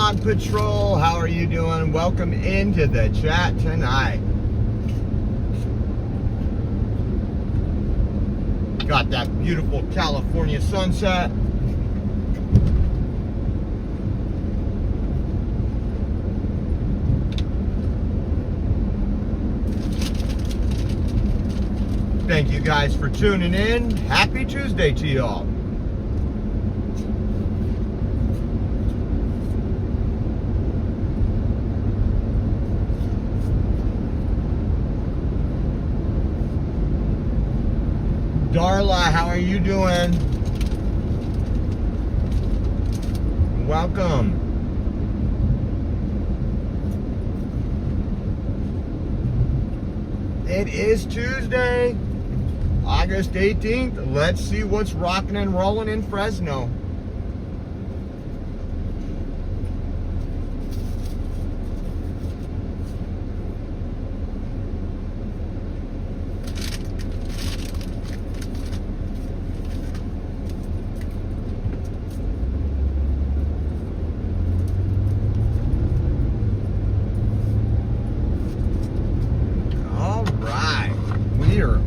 Dawn Patrol. How are you doing? Welcome into the chat tonight. Got that beautiful California sunset. Thank you guys for tuning in. Happy Tuesday to y'all. Darla, how are you doing? Welcome. It is Tuesday, August 18th. Let's see what's rocking and rolling in Fresno.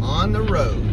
On the road.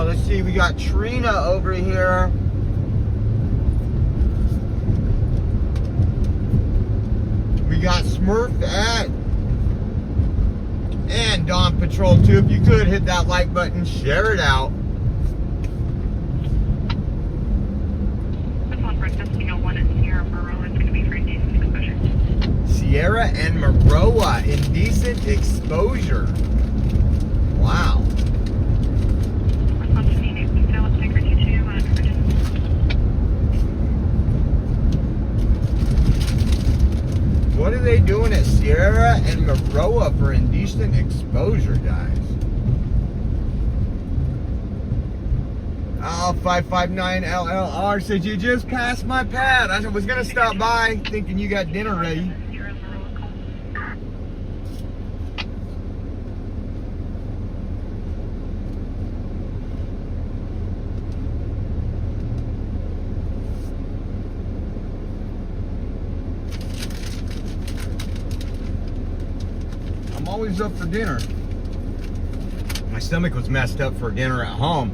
Let's see, we got Trina over here. We got Smurfette and Dawn Patrol too. If you could hit that like button, share it out. This one for Destiny 1 and Sierra Maroa is going to be for indecent exposure. Sierra and Maroa, indecent exposure. Wow. What are they doing at Sierra and Maroa for indecent exposure, guys? L559LLR says, you just passed my pad. I was going to stop by thinking you got dinner ready. Always up for dinner. My stomach was messed up for dinner at home,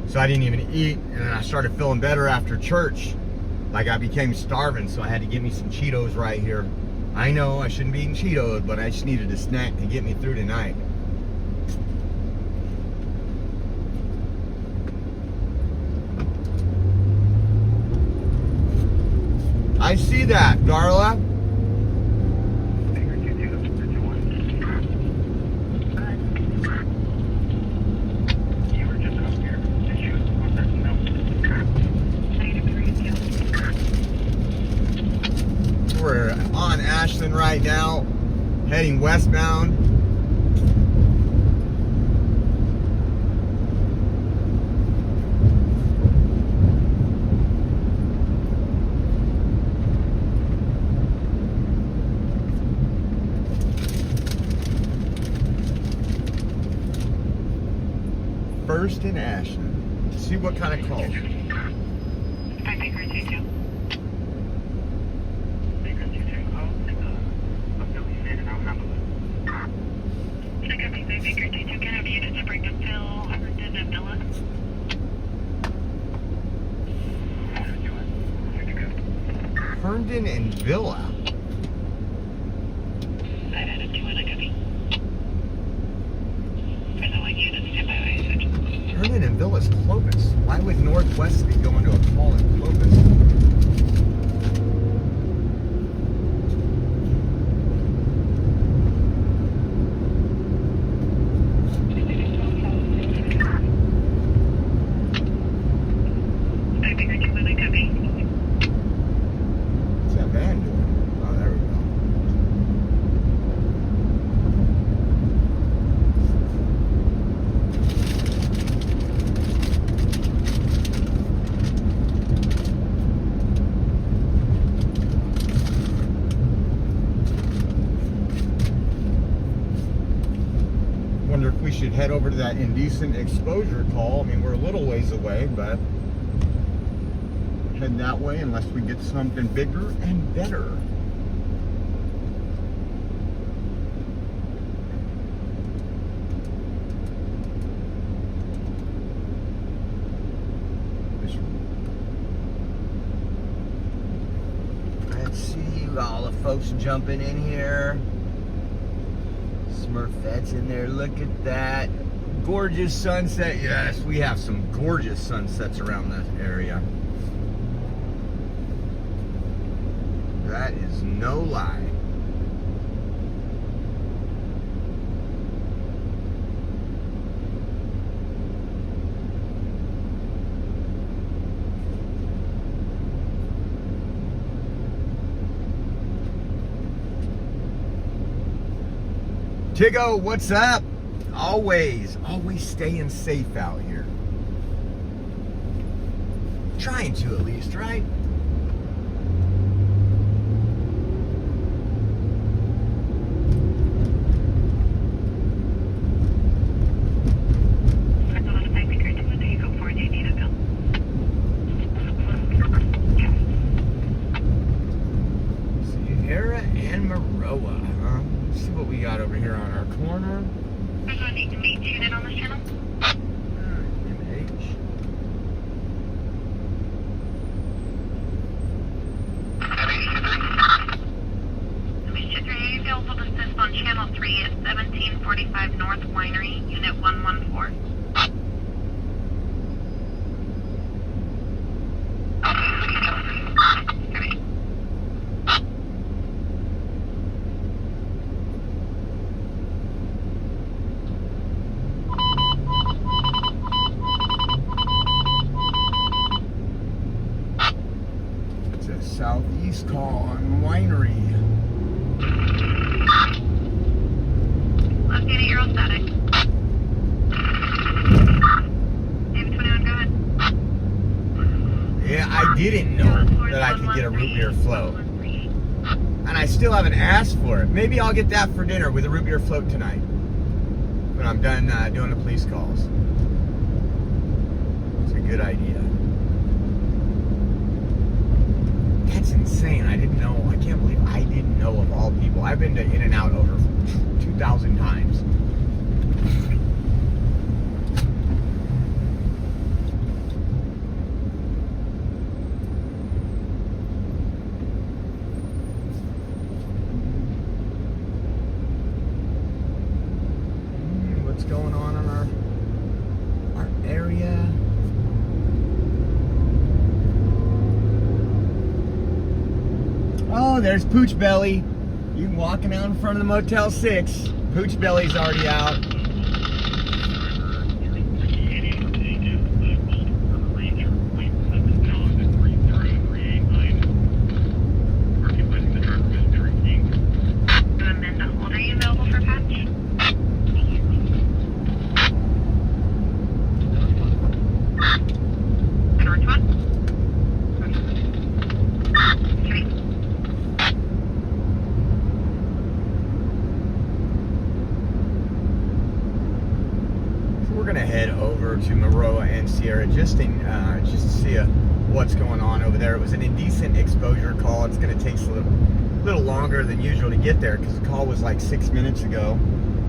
so I didn't even eat, and then I started feeling better after church. Like I became starving, so I had to get me some Cheetos right here. I know I shouldn't be eating Cheetos, but I just needed a snack to get me through tonight. I see that, Darla. We're on Ashland right now, heading westbound. First in Ashland. See what kind of calls. Herndon and Villa. Herndon and Villa call is Clovis. Why would Northwest be going to a call in Clovis? What's that van doing? Oh, there we go. Wonder if we should head over to that indecent exposure call. I mean, we're a little ways away, but head that way unless we get something bigger and better. Let's see all the folks jumping in here. Smurfette's in there. Look at that. Gorgeous sunset. Yes, we have some gorgeous sunsets around this area. That is no lie. Tigo, what's up? Always staying safe out here. Trying to at least, right? Sierra and Maroa, huh? Let's see what we got over here on our corner. There's a need to meet unit on this channel. MH. Are you available to assist on channel 3 at 1745 North Winery, unit 114? It's a southeast call on Winery. Left unit, you're all static. David 21, go ahead. Yeah, I didn't know that I could get a root beer float. And I still haven't asked for it. Maybe I'll get that for dinner with a root beer float tonight. When I'm done doing the police calls. It's a good idea. That's insane. I didn't know. I can't believe I didn't know of all people. I've been to In-N-Out over 2,000 times. What's going on in our area? Oh, there's Pooch Belly. You can walking out in front of the Motel 6. Pooch Belly's already out. Amanda, hold. Are you available for patch? North one? We're gonna head over to Maroa and Sierra just to see what's going on over there. It was an indecent exposure call. It's gonna take a little longer than usual to get there because the call was like 6 minutes ago.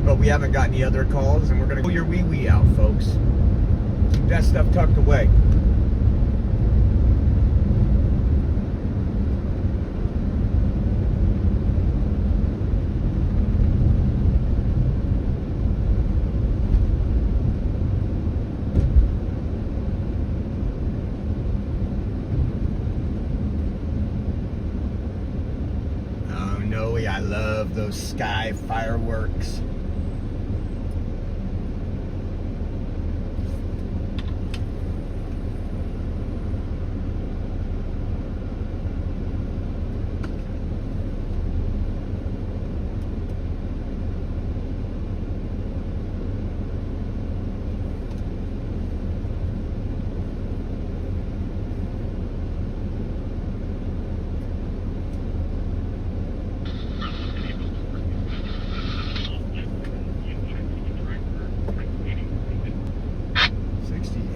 But we haven't got any other calls, and we're gonna pull your wee out, folks. Keep that stuff tucked away. Joey. I love those sky fireworks.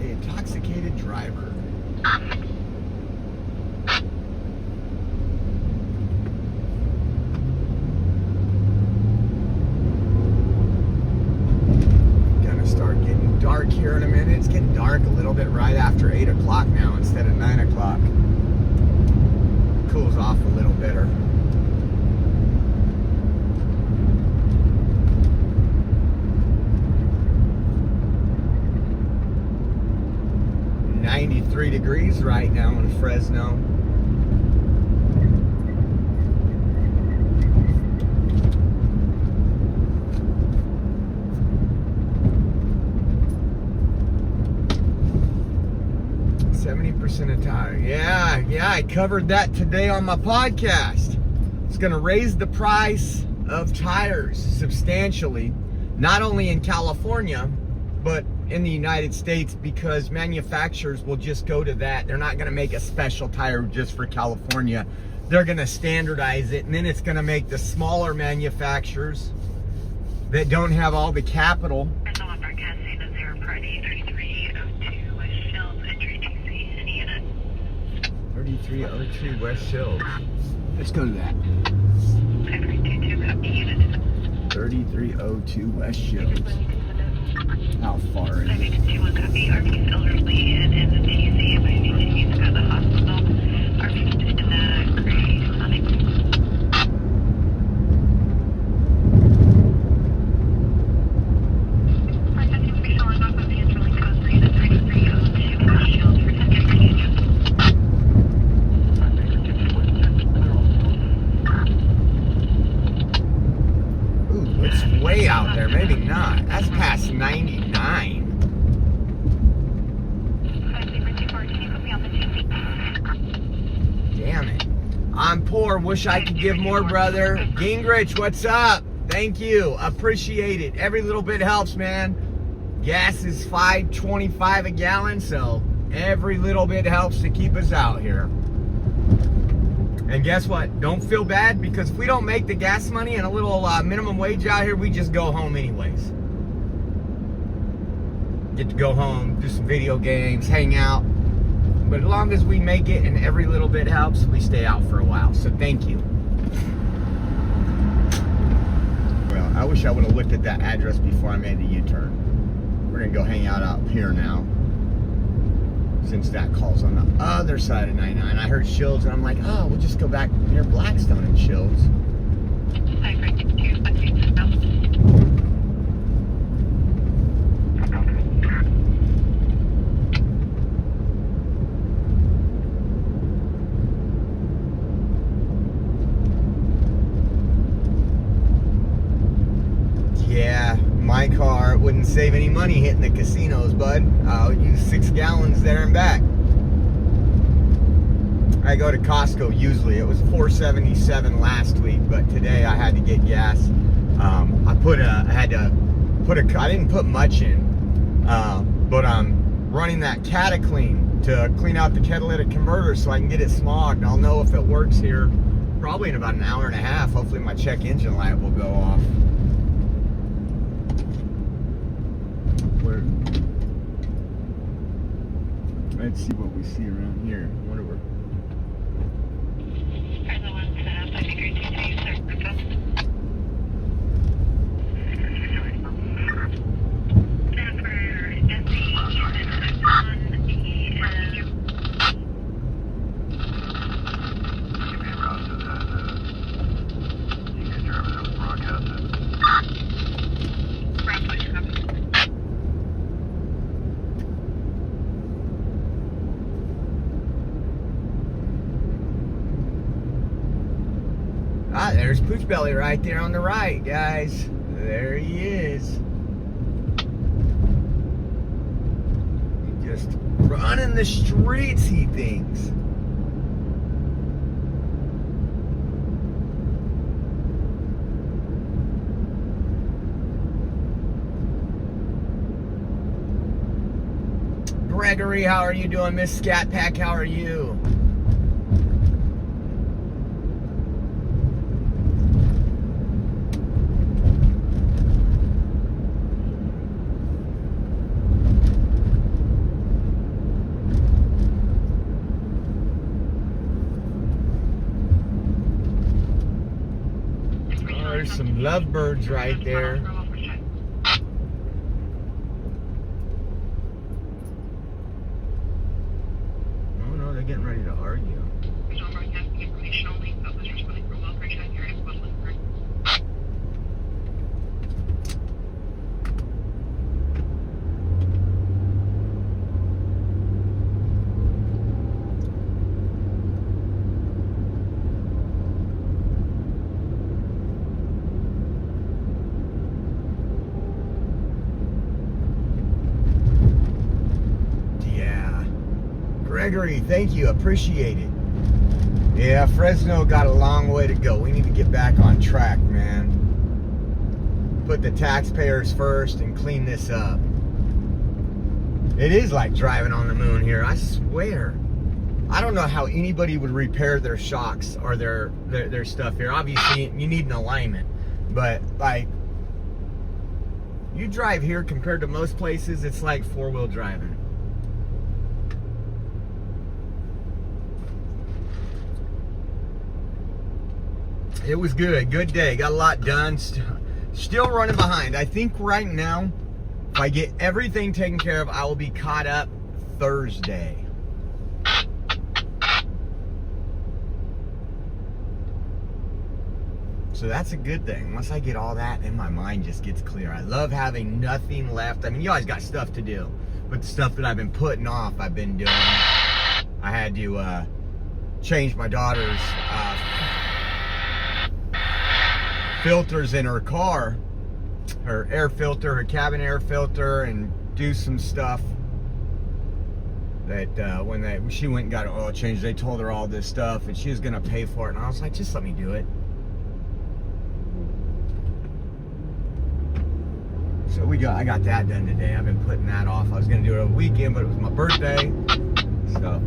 Intoxicated driver. Gonna start getting dark here in a minute. It's getting dark a little bit right after 8 o'clock now instead of 9 o'clock. Cools off a little better. Degrees right now in Fresno. %, of tire. Yeah, I covered that today on my podcast. It's going to raise the price of tires substantially, not only in California, but in the United States, because manufacturers will just go to that. They're not going to make a special tire just for California. They're going to standardize it, and then it's going to make the smaller manufacturers that don't have all the capital. 3302 West Shields. Let's go to that. 3302 West Shields. How far is it? Ooh, it's way out there. Maybe not. That's past 99. Damn it. I'm poor. Wish I could give more, brother. Gingrich, what's up? Thank you. Appreciate it. Every little bit helps, man. Gas is $5.25 a gallon, so every little bit helps to keep us out here. And guess what? Don't feel bad, because if we don't make the gas money and a little minimum wage out here, we just go home anyways. Get to go home, do some video games, hang out. But as long as we make it and every little bit helps, we stay out for a while. So thank you. Well, I wish I would have looked at that address before I made the U-turn. We're going to go hang out here now, since that call's on the other side of 99. I heard Shields, and I'm like, oh, we'll just go back near Blackstone and Shields. Yeah, my car wouldn't save any money hitting the casinos, bud. I'll use 6 gallons there and back. I go to Costco usually. It was $4.77 last week, but today I had to get gas. I didn't put much in, but I'm running that Cataclean to clean out the catalytic converter so I can get it smogged. I'll know if it works here probably in about an hour and a half. Hopefully my check engine light will go off. Let's see what we see around here. I wonder where. There's Pooch belly right there on the right, guys. There he is. Just running the streets, he thinks. Gregory, how are you doing? Miss Scat Pack, how are you? Oh, there's some lovebirds right there. Getting ready to argue. Gregory, thank you. Appreciate it. Yeah, Fresno got a long way to go. We need to get back on track, man. Put the taxpayers first and clean this up. It is like driving on the moon here, I swear. I don't know how anybody would repair their shocks or their stuff here. Obviously, you need an alignment. But, like, you drive here compared to most places, it's like four-wheel driving. It was good. Good day. Got a lot done. Still running behind. I think right now, if I get everything taken care of, I will be caught up Thursday. So that's a good thing. Once I get all that, then my mind just gets clear. I love having nothing left. I mean, you always got stuff to do. But the stuff that I've been putting off, I've been doing. I had to change my daughter's filters in her car, her air filter, her cabin air filter, and do some stuff that when she went and got an oil change, they told her all this stuff and she was gonna pay for it, and I was like, just let me do it. So I got that done today. I've been putting that off. I was gonna do it over the weekend, but it was my birthday, so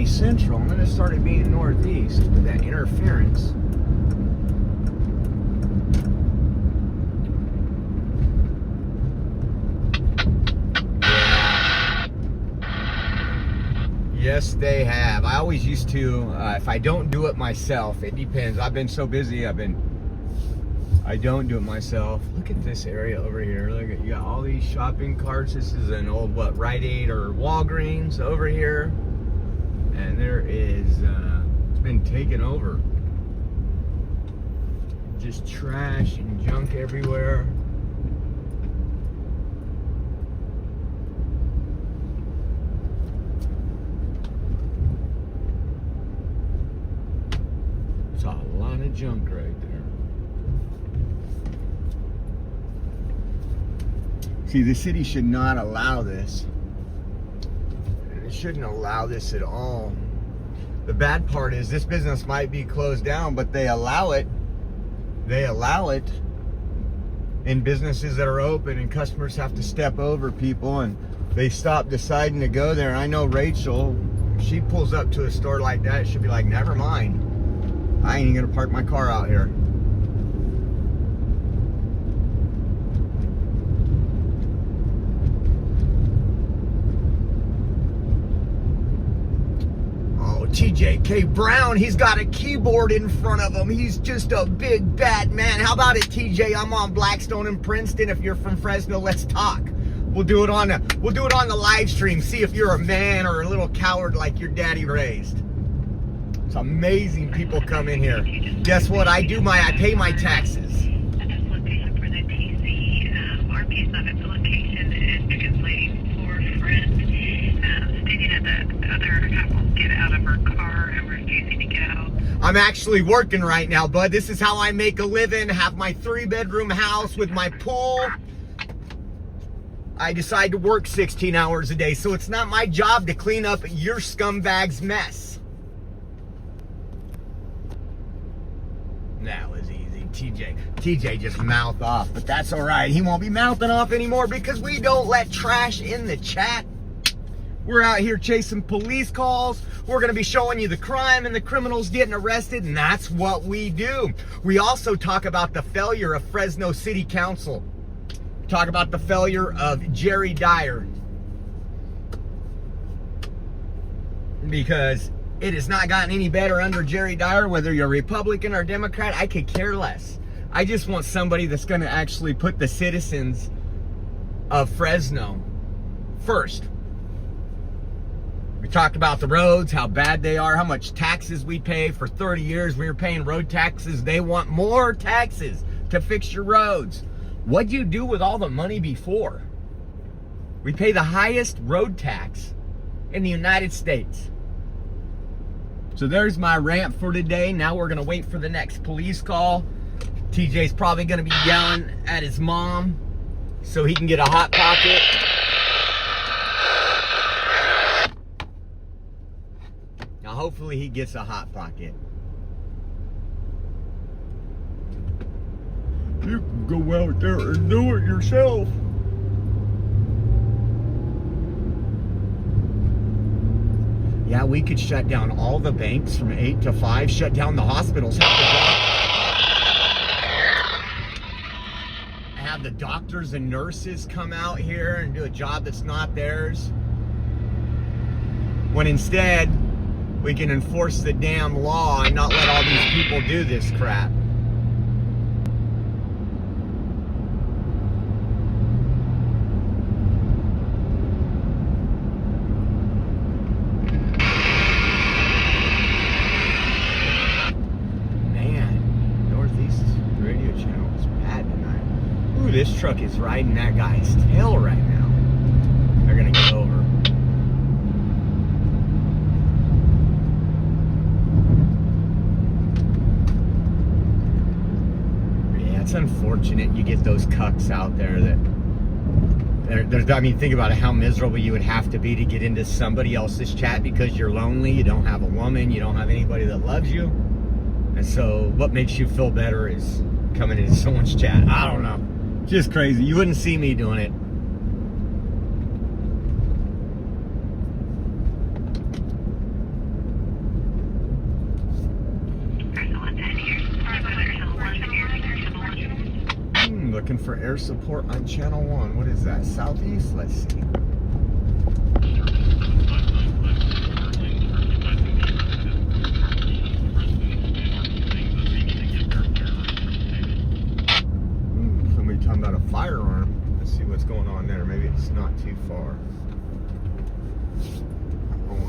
central, and then it started being northeast with that interference. Yes, they have. I always used to, if I don't do it myself, it depends. I've been so busy, I don't do it myself. Look at this area over here. Look at, you got all these shopping carts. This is an old, what, Rite Aid or Walgreens over here. And there is, it's been taken over. Just trash and junk everywhere. It's a lot of junk right there. See, the city should not allow this. It shouldn't allow this at all. The bad part is this business might be closed down, but they allow it. They allow it in businesses that are open, and customers have to step over people, and they stop deciding to go there. I know Rachel, if she pulls up to a store like that, she'll be like, never mind. I ain't even gonna park my car out here. TJ, J.K. Brown, he's got a keyboard in front of him. He's just a big bad man. How about it, TJ? I'm on Blackstone and Princeton. If you're from Fresno, let's talk. We'll do it on the live stream. See if you're a man or a little coward like your daddy raised. It's amazing people come in here. Guess what? I pay my taxes. At this location for the TC, our piece of its location is translating for friend, stating that the other half will get out of her car and refusing to get out. I'm actually working right now, bud. This is how I make a living. Have my 3-bedroom house with my pool. I decide to work 16 hours a day, so it's not my job to clean up your scumbag's mess. That was easy. TJ just mouthed off, but that's all right. He won't be mouthing off anymore because we don't let trash in the chat. We're out here chasing police calls. We're going to be showing you the crime and the criminals getting arrested, and that's what we do. We also talk about the failure of Fresno City Council. Talk about the failure of Jerry Dyer. Because it has not gotten any better under Jerry Dyer, whether you're Republican or Democrat. I could care less. I just want somebody that's going to actually put the citizens of Fresno first. We talked about the roads, how bad they are, how much taxes we pay. For 30 years we were paying road taxes. They want more taxes to fix your roads. What'd you do with all the money before? We pay the highest road tax in the United States. So there's my rant for today. Now we're going to wait for the next police call. TJ's probably going to be yelling at his mom so he can get a Hot Pocket. Now hopefully he gets a Hot Pocket. You can go out there and do it yourself. Yeah, we could shut down all the banks from 8 to 5, shut down the hospitals, have the doctors and nurses come out here and do a job that's not theirs. When instead, we can enforce the damn law and not let all these people do this crap. This truck is riding that guy's tail right now. They're gonna get over. Yeah, it's unfortunate you get those cucks out there that I mean, think about it, how miserable you would have to be to get into somebody else's chat because you're lonely, you don't have a woman, you don't have anybody that loves you. And so what makes you feel better is coming into someone's chat. I don't know. Just crazy. You wouldn't see me doing it. Looking for air support on channel 1. What is that? Southeast? Let's see. Talking about a firearm. Let's see what's going on there. Maybe it's not too far.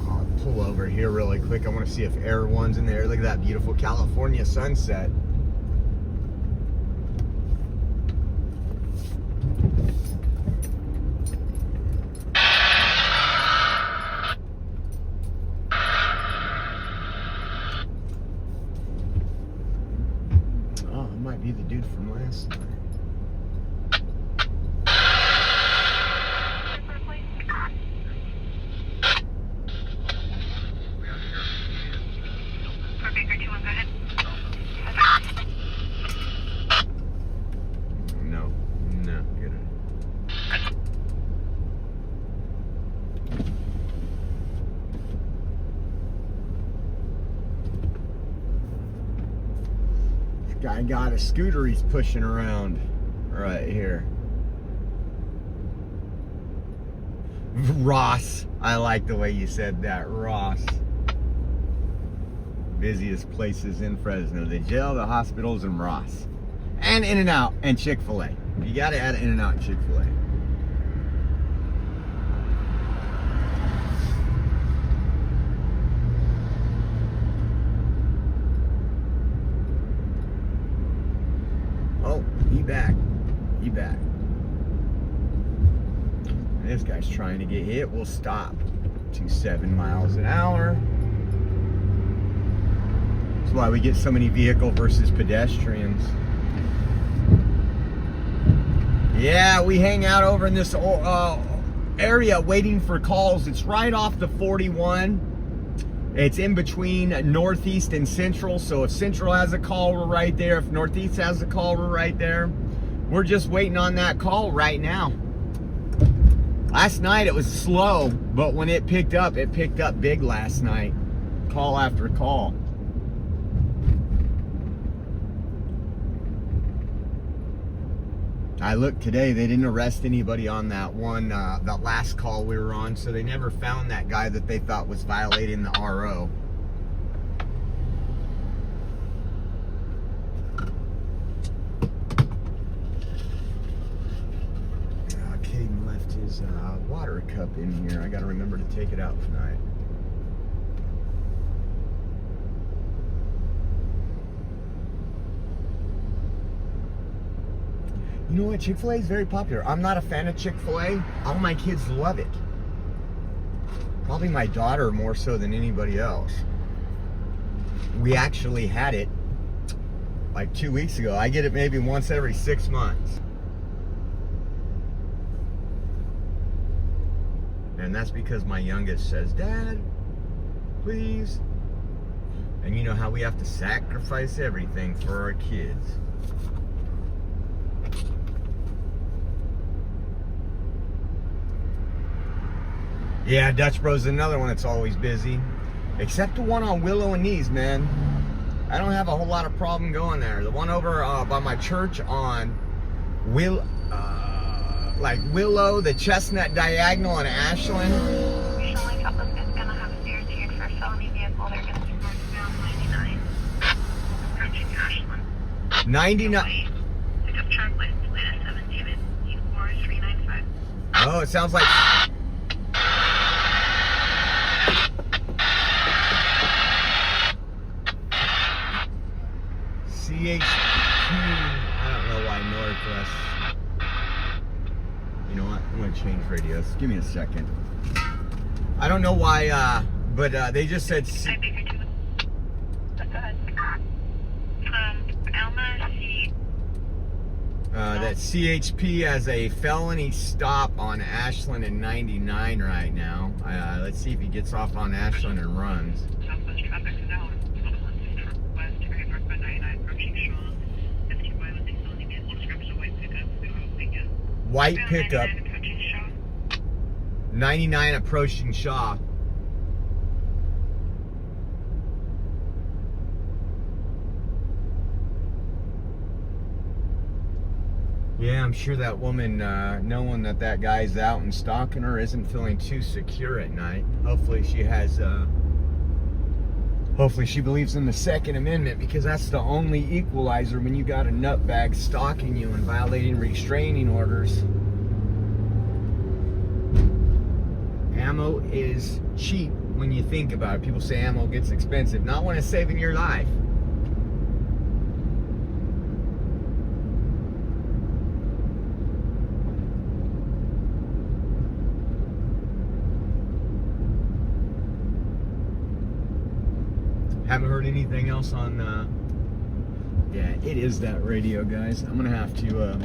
I'll pull over here really quick. I want to see if Air One's in there. Look at that beautiful California sunset. Oh, it might be the dude from last night. Guy got a scooter he's pushing around right here. Ross. I like the way you said that, Ross. Busiest places in Fresno. The jail, the hospitals, and Ross. And In-N-Out and Chick-fil-A. You gotta add In-N-Out and Chick-fil-A. Oh, he back. He back. This guy's trying to get hit. We'll stop to 7 miles an hour. That's why we get so many vehicle versus pedestrians. Yeah, we hang out over in this area waiting for calls. It's right off the 41. It's in between Northeast and Central. So if Central has a call, we're right there. If Northeast has a call, we're right there. We're just waiting on that call right now. Last night it was slow, but when it picked up big last night. Call after call. I looked today, they didn't arrest anybody on that one, that last call we were on, so they never found that guy that they thought was violating the RO. Caden left his water cup in here. I gotta remember to take it out tonight. You know what? Chick-fil-A is very popular. I'm not a fan of Chick-fil-A. All my kids love it. Probably my daughter more so than anybody else. We actually had it like 2 weeks ago. I get it maybe once every 6 months. And that's because my youngest says, "Dad, please." And you know how we have to sacrifice everything for our kids. Yeah, Dutch Bro's another one that's always busy. Except the one on Willow and Knees, man. I don't have a whole lot of problem going there. The one over by my church on Willow, the Chestnut Diagonal in Ashland. Usually Couples is going to have steered here for a felony vehicle. They're going to be northbound 99, approaching Ashland. 99. Pickup truck license plate is 7 David 4395. Oh, it sounds like... CHP, I don't know why Northwest. You know what? I'm going to change radios. Give me a second. I don't know why, but they just said... Go ahead. Alma, that CHP has a felony stop on Ashland and 99 right now. Let's see if he gets off on Ashland and runs. Southwest traffic is out. West, Great Park by 99, approaching Shaw. 15 by with the felony vehicle description of white pickup. White pickup. 99 approaching Shaw. 99 approaching Shaw. Yeah, I'm sure that woman, knowing that that guy's out and stalking her, isn't feeling too secure at night. Hopefully she has, hopefully she believes in the Second Amendment, because that's the only equalizer when you got a nutbag stalking you and violating restraining orders. Ammo is cheap when you think about it. People say ammo gets expensive. Not when it's saving your life. Haven't heard anything else on, yeah, it is that radio, guys. I'm gonna have to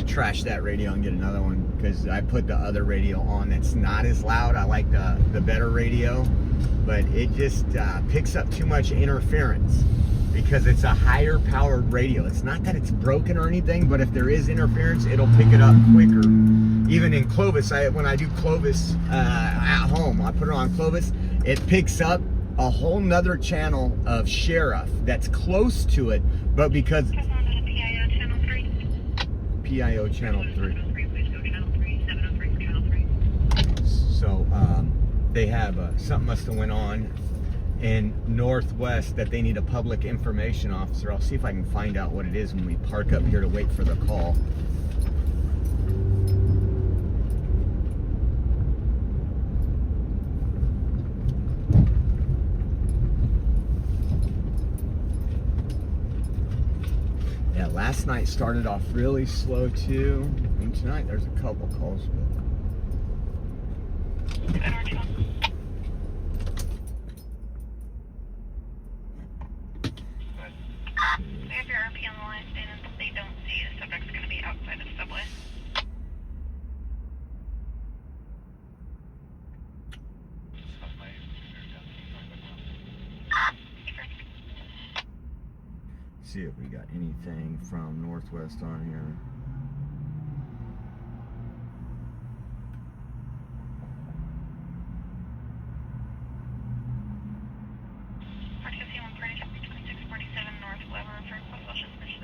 trash that radio and get another one, because I put the other radio on that's not as loud. I like the better radio, but it just picks up too much interference because it's a higher powered radio. It's not that it's broken or anything, but if there is interference, it'll pick it up quicker. Even in Clovis, when I do Clovis at home, I put it on Clovis, it picks up a whole nother channel of sheriff that's close to it, but because PIO channel 3. PIO channel 3. Please go channel 3, 703 for channel 3. So they have something must have went on in Northwest that they need a public information officer. I'll see if I can find out what it is when we park up here to wait for the call. Yeah, last night started off really slow too, and tonight there's a couple calls. They have your RP on the line, and if they don't see a subject's going to be outside of subway. See if we got anything from Northwest on here.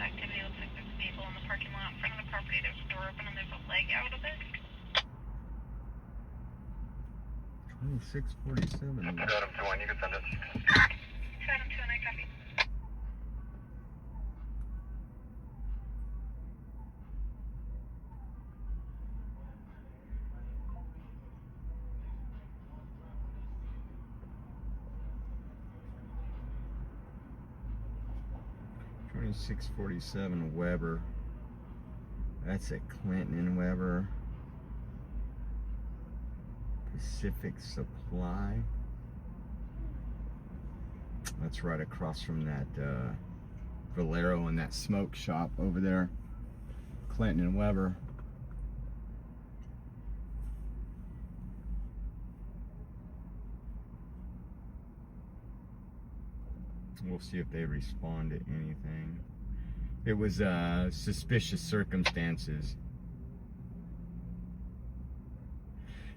Activity looks like there's a vehicle in the parking lot in front of the property. There's a door open and there's a leg out of it. 2647. Adam 2-1, you can send us. Adam 2, and I copy. 2647 Weber. That's at Clinton and Weber. Pacific Supply. That's right across from that Valero and that smoke shop over there. Clinton and Weber. We'll see if they respond to anything. It was suspicious circumstances.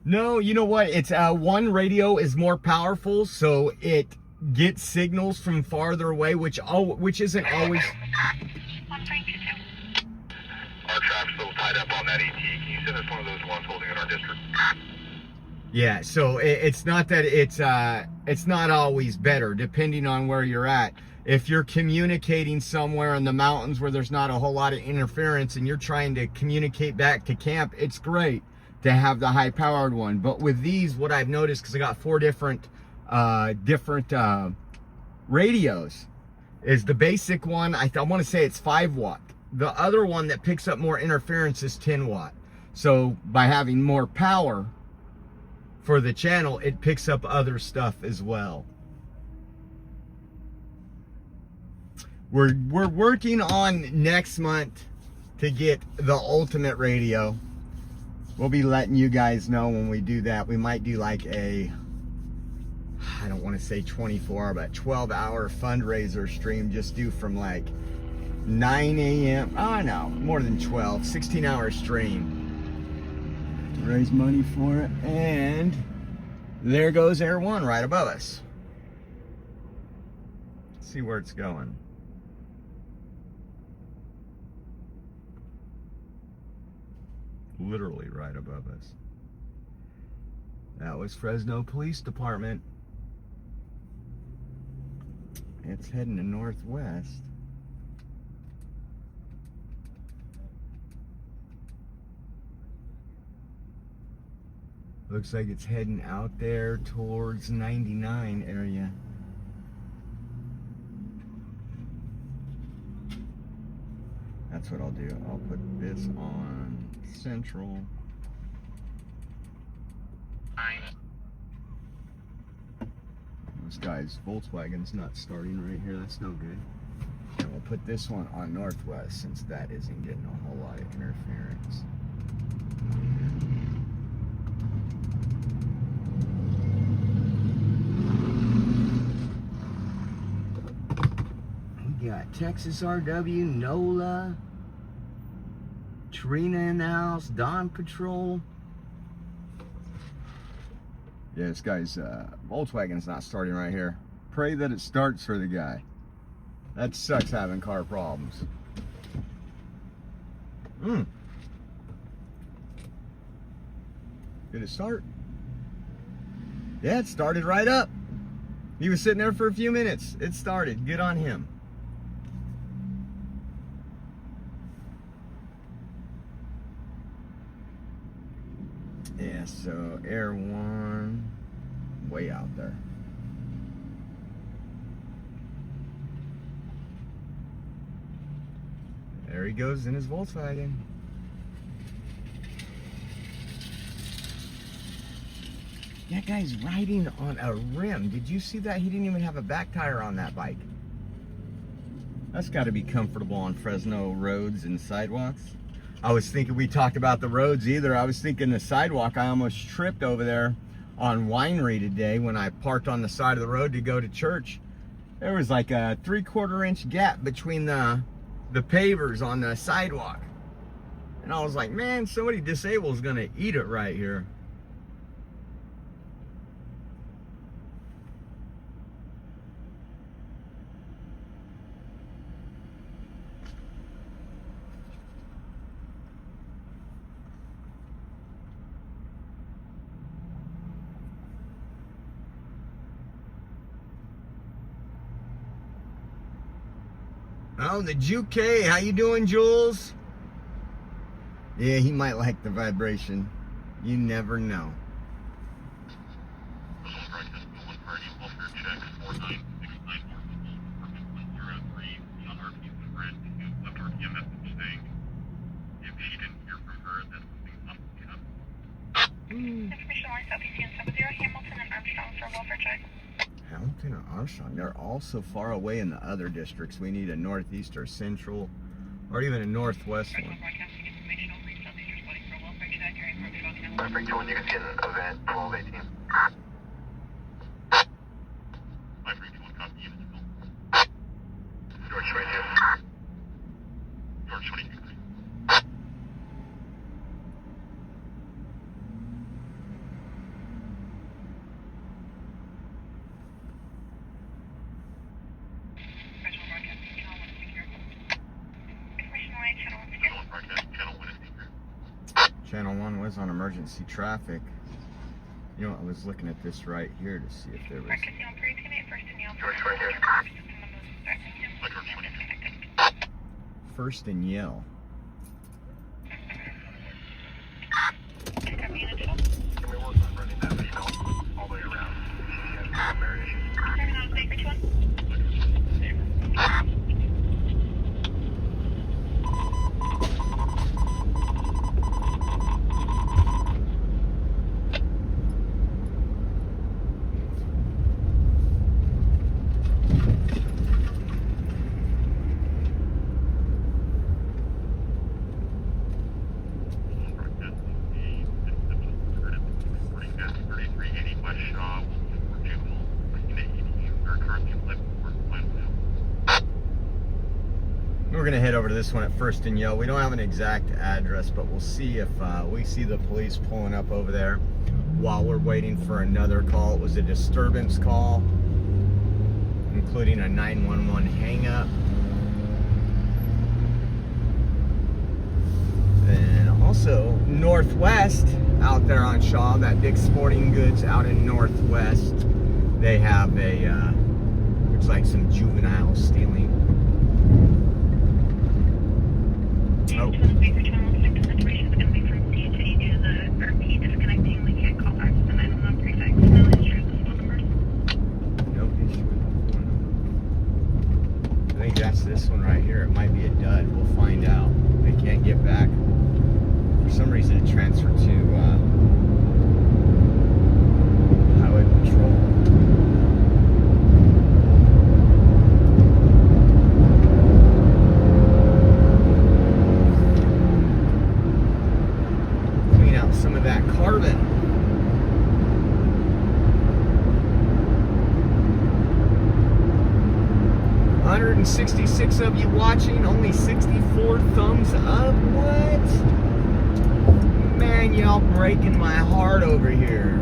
No, you know what? It's one radio is more powerful, so it gets signals from farther away, which isn't always. 1322. Our trap's still tied up on that ET. Can you send us one of those ones holding in our district? Yeah, so it's not that it's not always better, depending on where you're at. If you're communicating somewhere in the mountains where there's not a whole lot of interference and you're trying to communicate back to camp, it's great to have the high-powered one. But with these, what I've noticed, because I got 4 different radios, is the basic one, I want to say it's 5 watt. The other one that picks up more interference is 10 watt. So by having more power for the channel, it picks up other stuff as well. We're working on next month to get the ultimate radio. We'll be letting you guys know when we do that. We might do like a, I don't want to say 24, but 12-hour fundraiser stream. Just do from like 9 a.m. Oh no, more than 12, 16-hour stream. Raise money for it, and there goes Air One right above us. Let's see where it's going. Literally right above us. That was Fresno Police Department. It's heading to Northwest. Looks like it's heading out there towards 99 area. That's what I'll do. I'll put this on Central. This guy's Volkswagen's not starting right here. That's no good. And we'll put this one on Northwest since that isn't getting a whole lot of interference. We got Texas RW, NOLA, Trina in the house, Dawn Patrol. Yeah, this guy's Volkswagen's not starting right here. Pray that it starts for the guy. That sucks having car problems. Did it start? Yeah, it started right up. He was sitting there for a few minutes. It started. Good on him. Yeah, so Air 1, way out there. There he goes in his Volkswagen. That guy's riding on a rim. Did you see that? He didn't even have a back tire on that bike. That's got to be comfortable on Fresno roads and sidewalks. I was thinking, we talked about the roads either. I was thinking the sidewalk. I almost tripped over there on Winery today when I parked on the side of the road to go to church. There was like a 3/4 inch gap between the pavers on the sidewalk. And I was like, man, somebody disabled is going to eat it right here. Oh, the Juke. How you doing, Jules? Yeah, he might like the vibration. You never know. Information line Southeast 70 Hamilton and Armstrong for welfare check. Hamilton or Armstrong, they're all so far away in the other districts. We need a northeast or central, or even a northwest one. Perfect, Joe, you can see an event 1218. George, right here. George, 22. Channel 1 was on emergency traffic. You know, I was looking at this right here to see if there was... George, right here. First and Yell. Can we work on running that female all the way around? She has merit issues. We're gonna head over to this one at First and Yell. We don't have an exact address, but we'll see if we see the police pulling up over there while we're waiting for another call. It was a disturbance call, including a 911 hang-up. And also Northwest out there on Shaw, that Dick's Sporting Goods out in Northwest. They have a looks like some juvenile stealing. Oh. No issue with the phone number. I think that's this one right here. It might be a dud. We'll find out. They can't get back. For some reason it transferred to highway patrol. Some of that carbon. $166 of you watching, only 64 thumbs up. What? Man, y'all breaking my heart over here.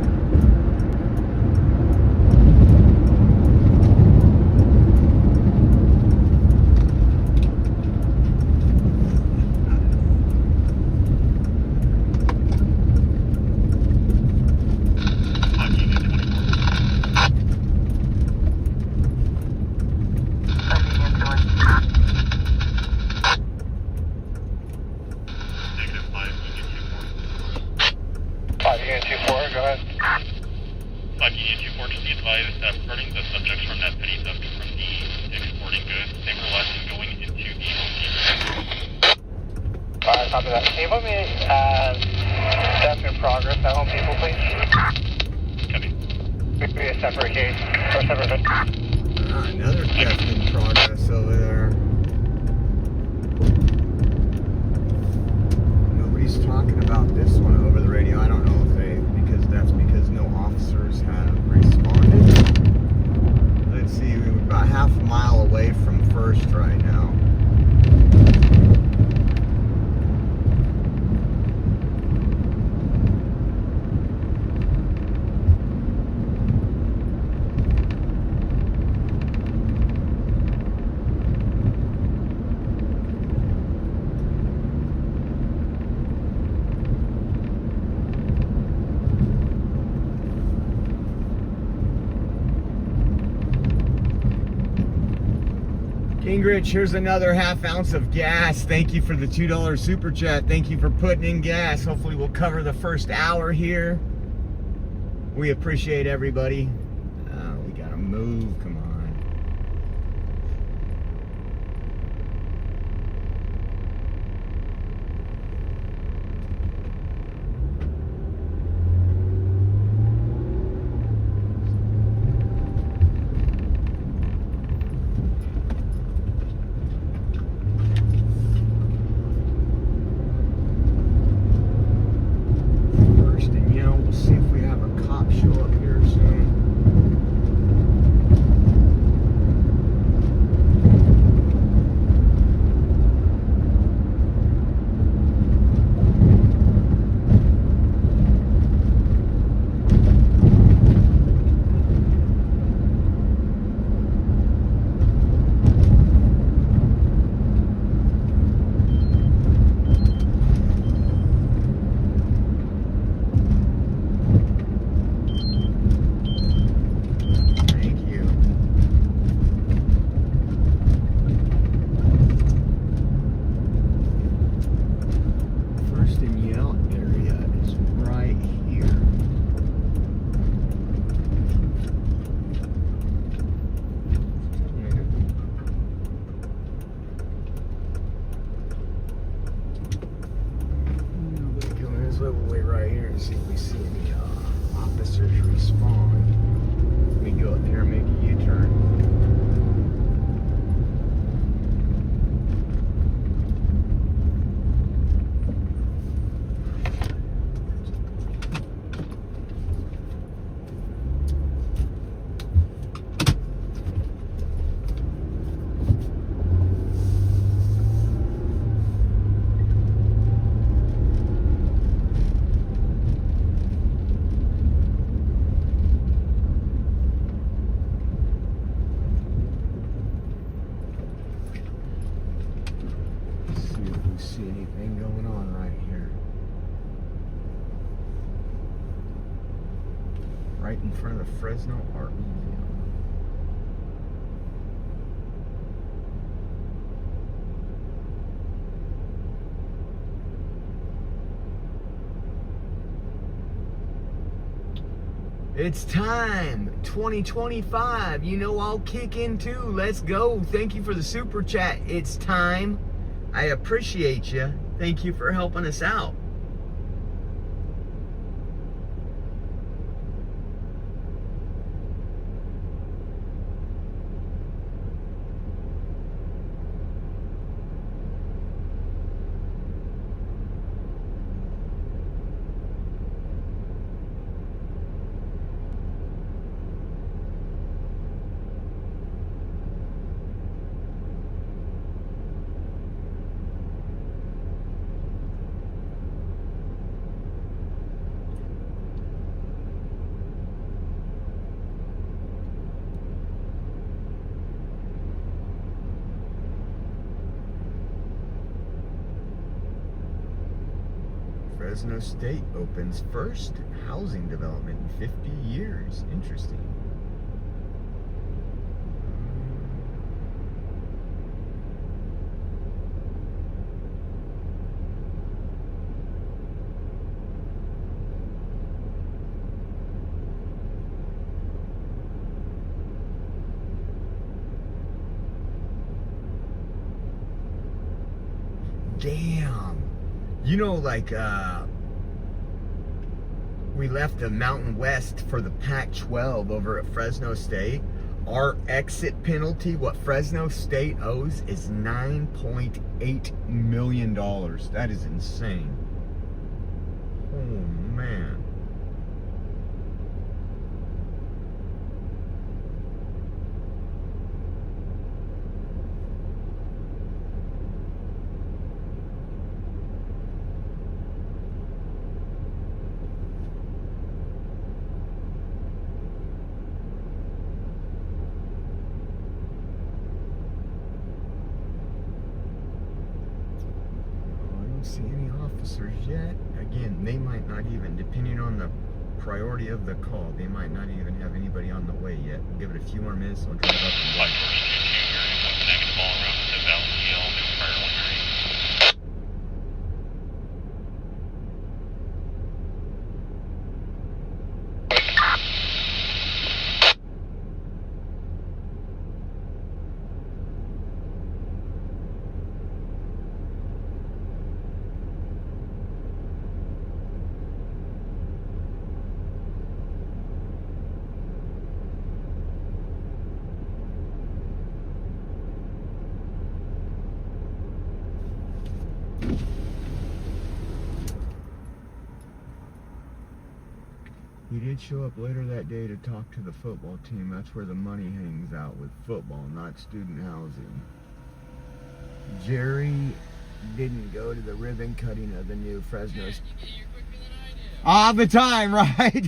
Unit 24, go ahead. 5 Unit 24, just be advised that regarding the subjects from that petty theft from the exporting goods, they were last seen going into the Alright, copy that. Can you put me theft in progress at Home Depot, please? Copy. Could be a separate case or separate. Another theft in progress over there. Nobody's talking about this one over the radio. I don't know if that's because no officers have responded. Let's see, we're about half a mile away from First right now. Gingrich, here's another half ounce of gas. Thank you for the $2 super chat. Thank you for putting in gas. Hopefully we'll cover the first hour here. We appreciate everybody. We gotta move, come on. See if we have a cop show up here soon. See if we see any officers respond. We go up there and make a U-turn. See anything going on right here. Right in front of the Fresno Art Museum. It's time, 2025. You know I'll kick in too. Let's go. Thank you for the super chat. It's time. I appreciate you. Thank you for helping us out. Fresno State opens first housing development in 50 years. Interesting. damn. You know, like, we left the Mountain West for the Pac-12 over at Fresno State. Our exit penalty, what Fresno State owes, is $9.8 million. That is insane. Oh, man. See any officers yet. Again, they might not even, depending on the priority of the call, they might not even have anybody on the way yet. We'll give it a few more minutes. I'll drive up and Like first 2-2, you're negative all around to Valley Element Fire 1 He did show up later that day to talk to the football team. That's where the money hangs out, with football, not student housing. Jerry didn't go to the ribbon cutting of the new Fresno. All the time, right?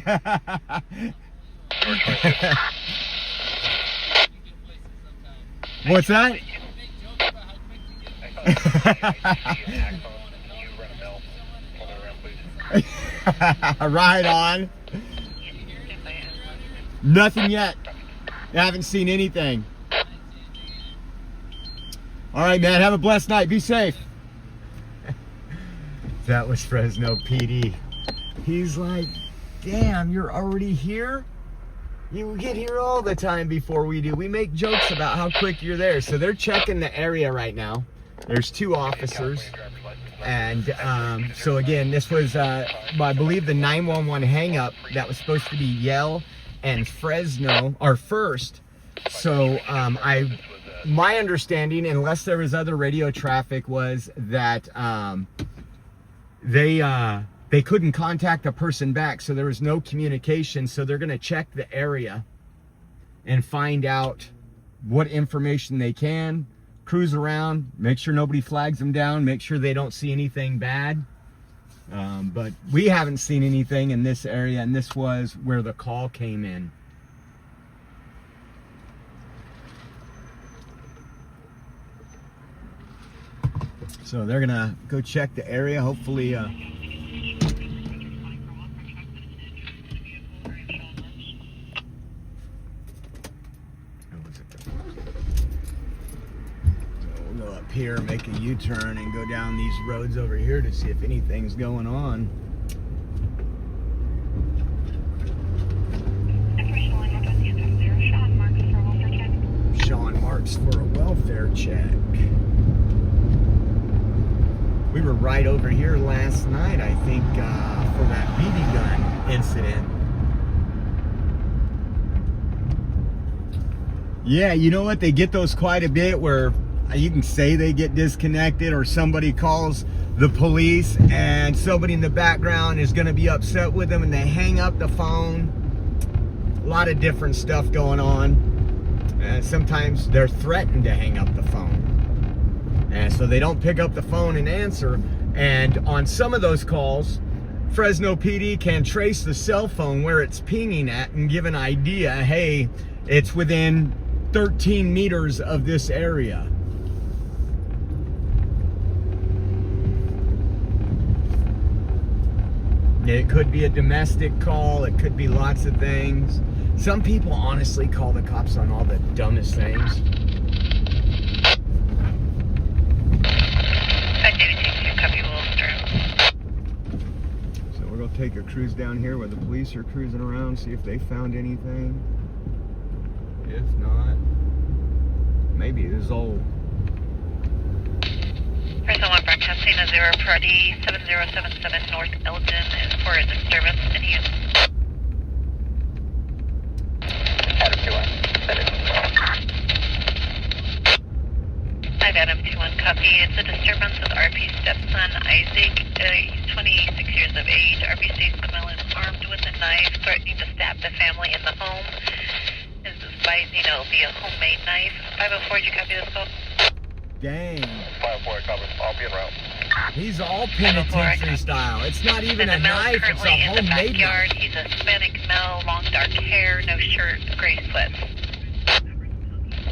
What's that? Right on. Nothing yet. I haven't seen anything. All right, man. Have a blessed night. Be safe. That was Fresno PD. He's like, damn, you're already here? You get here all the time before we do. We make jokes about how quick you're there. So they're checking the area right now. There's 2 officers. And so again, this was, I believe, the 911 hang-up that was supposed to be Yale and Fresno are first. So my understanding, unless there was other radio traffic, was that they couldn't contact a person back, so there was no communication. So they're going to check the area and find out what information they can, cruise around, make sure nobody flags them down, make sure they don't see anything bad. But we haven't seen anything in this area, and this was where the call came in. So they're gonna go check the area. Hopefully, we'll go up here, make a U-turn, and go down these roads over here to see if anything's going on. Sean marks for a welfare check. We were right over here last night, I think, for that BB gun incident. Yeah, you know what? They get those quite a bit, where you can say they get disconnected, or somebody calls the police and somebody in the background is going to be upset with them and they hang up the phone. A lot of different stuff going on. And sometimes they're threatened to hang up the phone. And so they don't pick up the phone and answer. And on some of those calls, Fresno PD can trace the cell phone where it's pinging at and give an idea, hey, it's within 13 meters of this area. It could be a domestic call, it could be lots of things. Some people honestly call the cops on all the dumbest things. So we're gonna take a cruise down here where the police are cruising around, see if they found anything. If not, maybe this old. Fresno 1 broadcasting priority 7077 North Elgin is for a disturbance, and he is Adam 2-1. Send it. I've Adam 2-1 copy. It's a disturbance with RP stepson Isaac. He's 26 years of age. RP states the male is armed with a knife, threatening to stab the family in the home. Is advising it'll be a homemade knife. 504, did you copy this call? Dang. 504, cover. I'll be en route. He's all penitentiary style. It's not even a And the male knife, is it's a currently in the homemade backyard. knife. He's a Hispanic male, long dark hair, no shirt, gray sweats.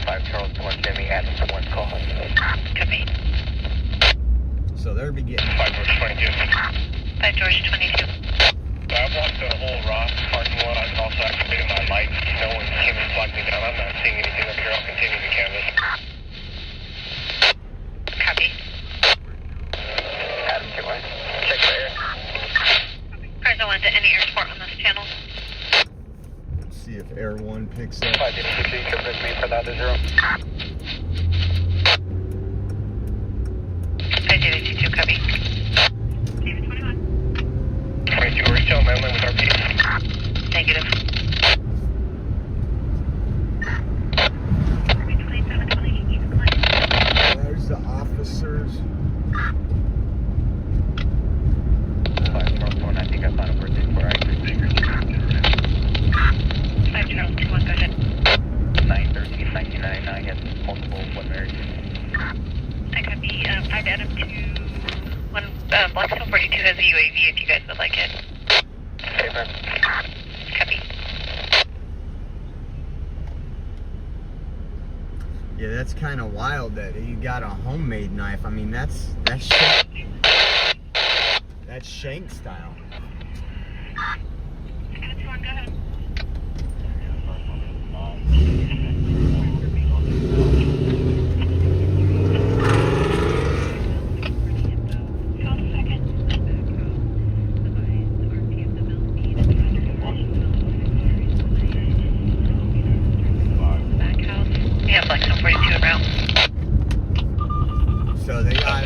5 Charles 1 Jimmy, Adam 1 call. Copy. So they're be getting 5 George 22. 5 George 22. So I've walked the whole Ross parking lot. I've also activated my lights. No one came and flagged me down. I'm not seeing anything up here. I'll continue to canvas. Copy. Adam 2-1. Check the air. Cars 1 to any airport on this channel. see if Air 1 picks up. 5 DDC, convince me for that to 0. 5 DDC 2, copy. 22, are you still handling with RP? Negative. There's the officers. 5 Charles 1, I think I found a birthday for Isaac. 5 Charles 2, 1, go ahead. 9/13/1999, yes, multiple, one marriage. I copy. 5 Adam 2, 1, Blackstone 42 has a UAV if you guys would like it. Okay, man. Copy. Yeah, that's kind of wild that you got a homemade knife. I mean, that's shank style. Adam 2, 1, go ahead. Yeah, Blackstone 42 en route. So they got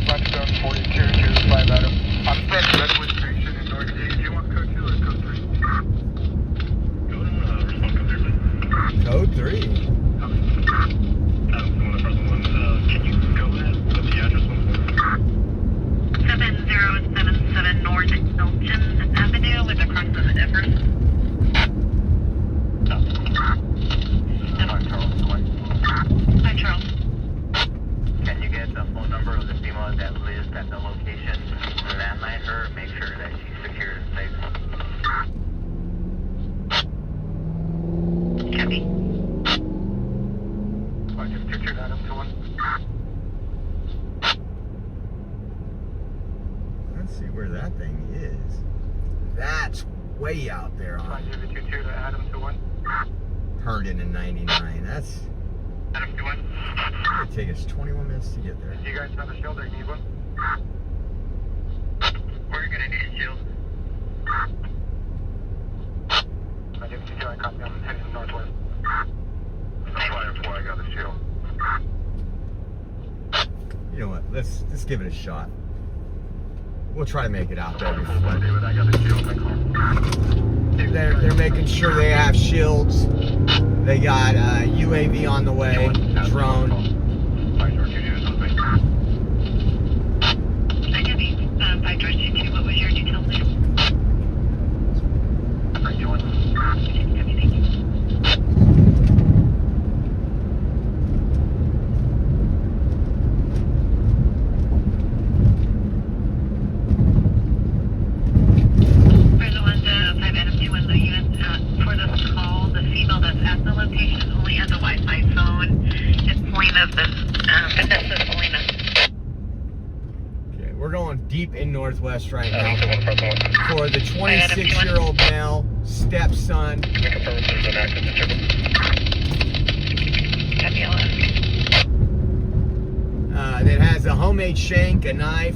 Blackstone 42 to 5 Adam. I'm from Redwood Station in North Gate. Do you want code 2 or code 3? code 3. Can you go ahead? What's the address one for? 7077 North Elgin Avenue with a cross of Everest. 5 Charles 1. Hi, Charles. Can you get the phone number of the female that lives at the location? Landline her, make sure that she's secure and safe. Copy. I just pictured Adam to 1. Let's see where that thing is. That's way out there on 522 to Adam to 1. Herndon in 99. That's Adam to 1. it'd take us 21 minutes to get there. Do you guys have a shield or you need one? We're gonna need a shield. I just see I copy. I'm heading northwest. Fire 4, I got a shield. You know what? Let's give it a shot. We'll try to make it out there before. David, I got a shield. I call. They're making sure they have shields. They got UAV on the way, drone. 5 George 22 something. I copy. 5 George 22, what was your details name? How you doing? Copy, thank you. Fresno 1 to 5 Adam 2 1, the unit for this call, the female that's at the location only has a Wi-Fi phone. It's Selena, Vanessa Selena. Okay, we're going deep in Northwest right now Adam to 1, Fresno 1. for the 26-year-old male stepson. Can you confirm if there's an active disturbance? Copy, I'll ask. That has a homemade shank, a knife,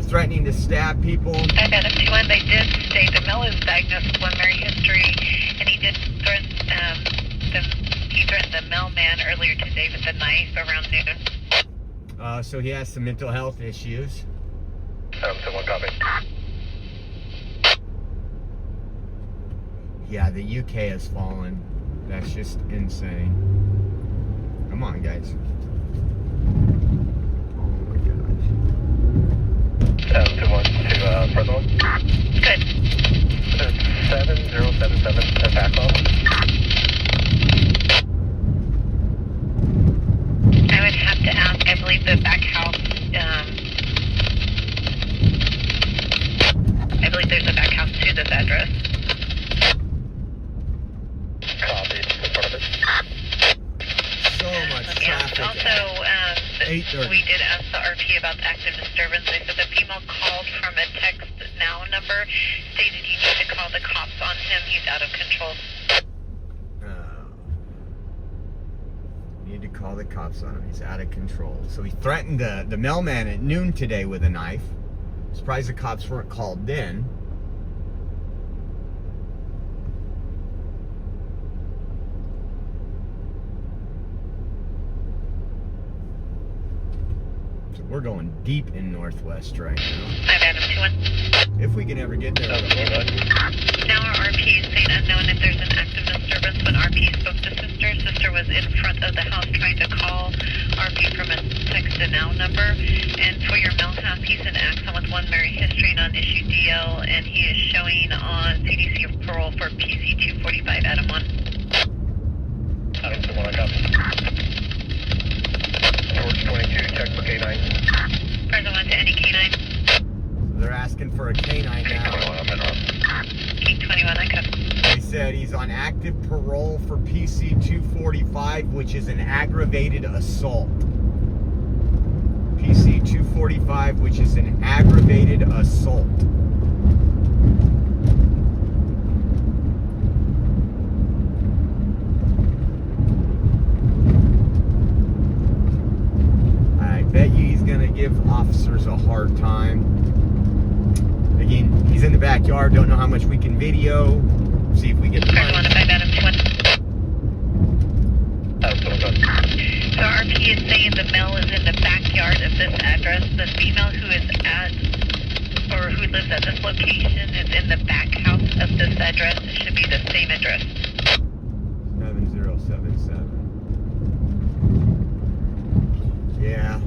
threatening to stab people. 5 Adam 2 1, they did state the male is diagnosed with one married history, and he did threaten He threatened the mailman earlier today with a knife around noon. So he has some mental health issues. Someone copy. Yeah, the UK has fallen. That's just insane. Come on, guys. Oh my gosh. 2-1 to Fresno. Good. 7077 attack level. I would have to ask, I believe the back house, I believe there's a back house to this address. Copy. In front of it. So much Yeah. traffic. Also, 8:30. we did ask the RP about the active disturbance. They said the female called from a text now number, stated you need to call the cops on him. He's out of control. Need to call the cops on him. He's out of control. So he threatened the mailman at noon today with a knife. Surprised the cops weren't called then. So we're going deep in Northwest right now. I've Adam 2-1. If we can ever get there. Now our RP is saying unknown if there's an active disturbance. When RP spoke to sister was in front of the house trying to call RP from a text to now number. And for your mail half, he's an Axon with 1 Mary history, non-issue DL, and he is showing on CDC of parole for PC 245 Adam 1. Adam 2-1, I copy. George 22, check for K9. Fresno 1 to any K9. They're asking for a canine now. 21, I'm in on. King 21, I copy. They said he's on active parole for PC 245, which is an aggravated assault. PC 245, which is an aggravated assault. I bet you he's gonna give officers a hard time. Again, he's in the backyard, don't know how much we can video. See if we get the Fresno 1 to 5 Adam 2-1. So RP is saying the male is in the backyard of this address. The female who is at, or who lives at this location is in the back house of this address. It should be the same address. 7077. Yeah.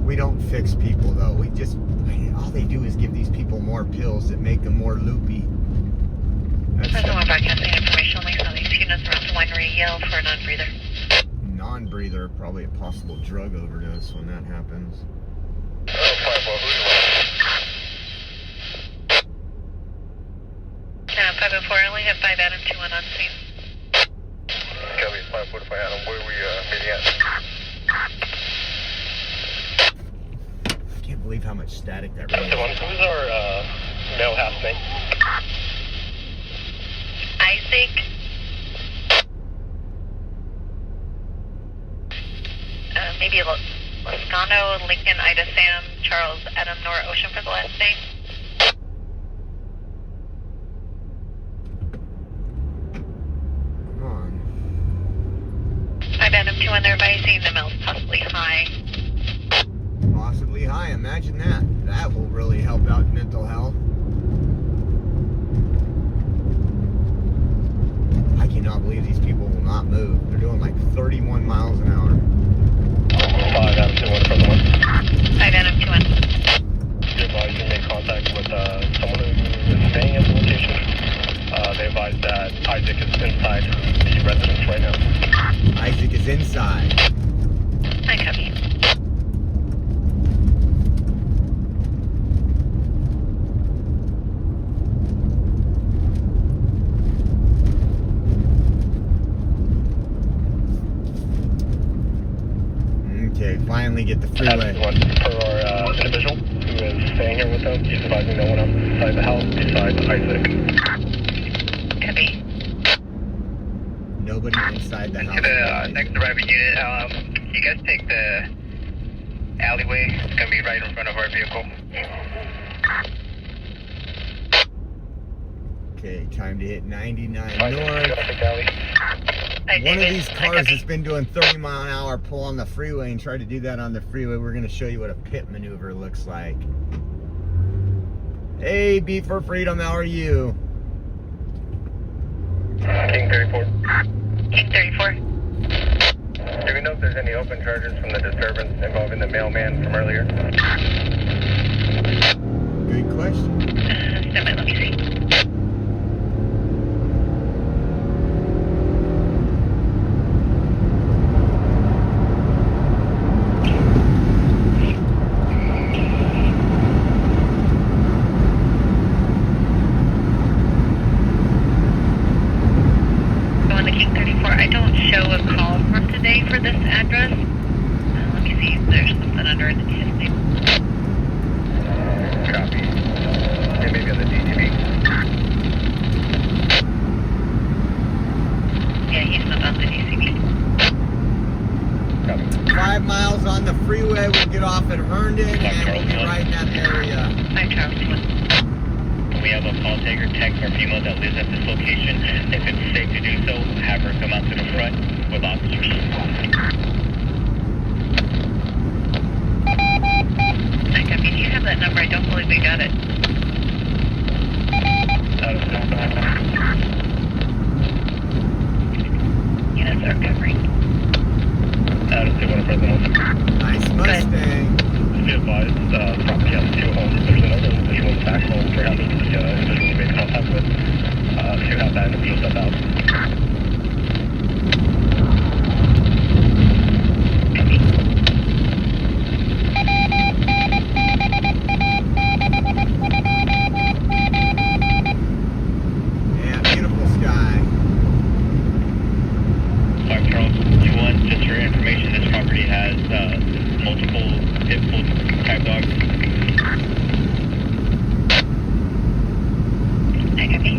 We don't fix people though. We just, all they do is give these people more pills that make them more loopy. Fresno 1 broadcasting information only. So these units around the winery yell for a non-breather. Non-breather, probably a possible drug overdose when that happens. 504, I only have 5 Adam 2-1 on scene. Kelly 545 Adam, where are we meeting at? I can't believe how much static that really is. Who's our male half name? Isaac. Maybe Lascano, Lincoln, Ida, Sam, Charles, Adam, Nora, Ocean for the last name. Come on. 5 Adam 2-1, they're advising the male's possibly high. Possibly high, imagine that. That will really help out mental health. I cannot believe these people will not move. They're doing like 31 miles an hour. 5 Adam 2-1 from the 1. 5 Adam 2-1. They advised you made contact with someone who is staying at the location. They advised that Isaac is inside the residence right now. Isaac is inside. I copy. Okay, finally get the freeway. One for our individual who is staying here with them. He's advising no one outside the house besides Isaac. Copy. Nobody inside the house. To the next arriving unit, you guys take the alleyway. It's going to be right in front of our vehicle. Okay, time to hit 99 5 north. traffic alley. One of these cars has been doing 30 mile an hour pull on the freeway and tried to do that on the freeway. We're going to show you what a pit maneuver looks like. Hey, B for Freedom, how are you? King 34. King 34. Do we know if there's any open charges from the disturbance involving the mailman from earlier? Good question. Stand by, let me see. Going to King 34. I don't show a call from today for this address. Let me see if there's something under his name. Copy. They may be on the DTV. Yeah, he's not on the DCB. Copy. 5 miles on the freeway, we'll get off at Herndon and we'll be right in that area. Hi, Charles. We have a call taker, text or female that lives at this location. If it's safe to do so, have her come out to the front with officers. I copy. Do you have that number? I don't believe we got it. Yeah, that's our recovery. Nice Mustang. Be advised, the property has 2 homes. There's another individual in the back home. Perhaps the individual you made contact with to have that individual step out. Yeah, beautiful sky. 5 Charles 21, just for your information, this property has multiple pit bull type dogs. I copy.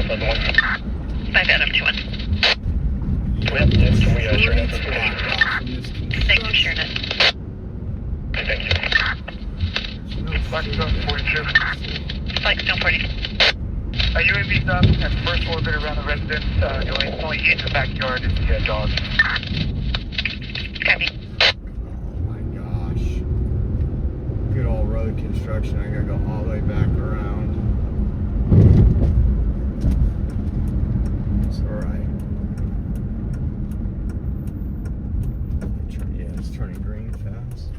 Pleasant One. 5 Adam 21. Yep, yes, can we share that Streets information? blocked off from this Thanks for sharing construction. it. Thank you. There's no 42. Flight Stone 40. UAV's up at first orbit around the residence. Going only in the backyard is the dog. Copy. Oh my gosh. Good old road construction. I gotta go all the way back around. It's alright. Yeah, it's turning green fast.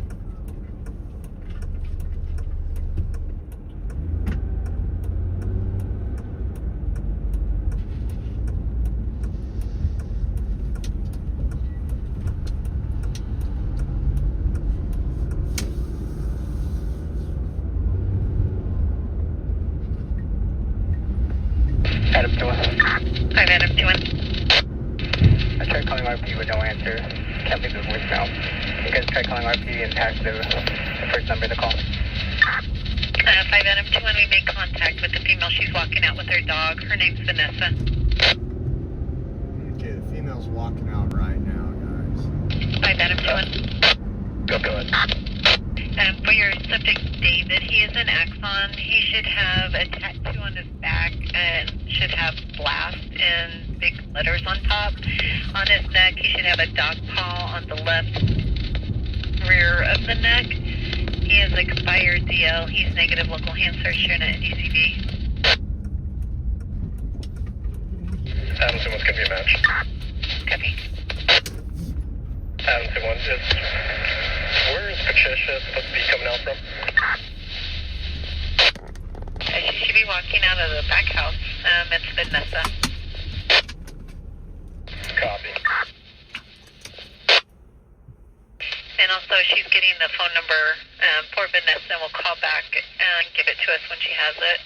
Adam 21. 5 Adam 21. I tried calling RP with no answer. Can't leave the voicemail. You guys try calling RP and pass the first number to call. 5 Adam 21, we made contact with the female. She's walking out with her dog. Her name's Vanessa. Okay, the female's walking out right now, guys. 5 Adam 21. Go ahead. For your subject, David, he is an Axon. He should have a tattoo on his back and should have blast in big letters on top. On his neck, he should have a dog paw on the left rear of the neck. He has expired DL. He's negative local hand search unit at DCD. Adam 21's gonna be a match. Copy. Adam 21 is. Where is Patricia supposed to be coming out from? She should be walking out of the back house. It's Vanessa. Copy. And also, she's getting the phone number for Vanessa, and we'll call back and give it to us when she has it.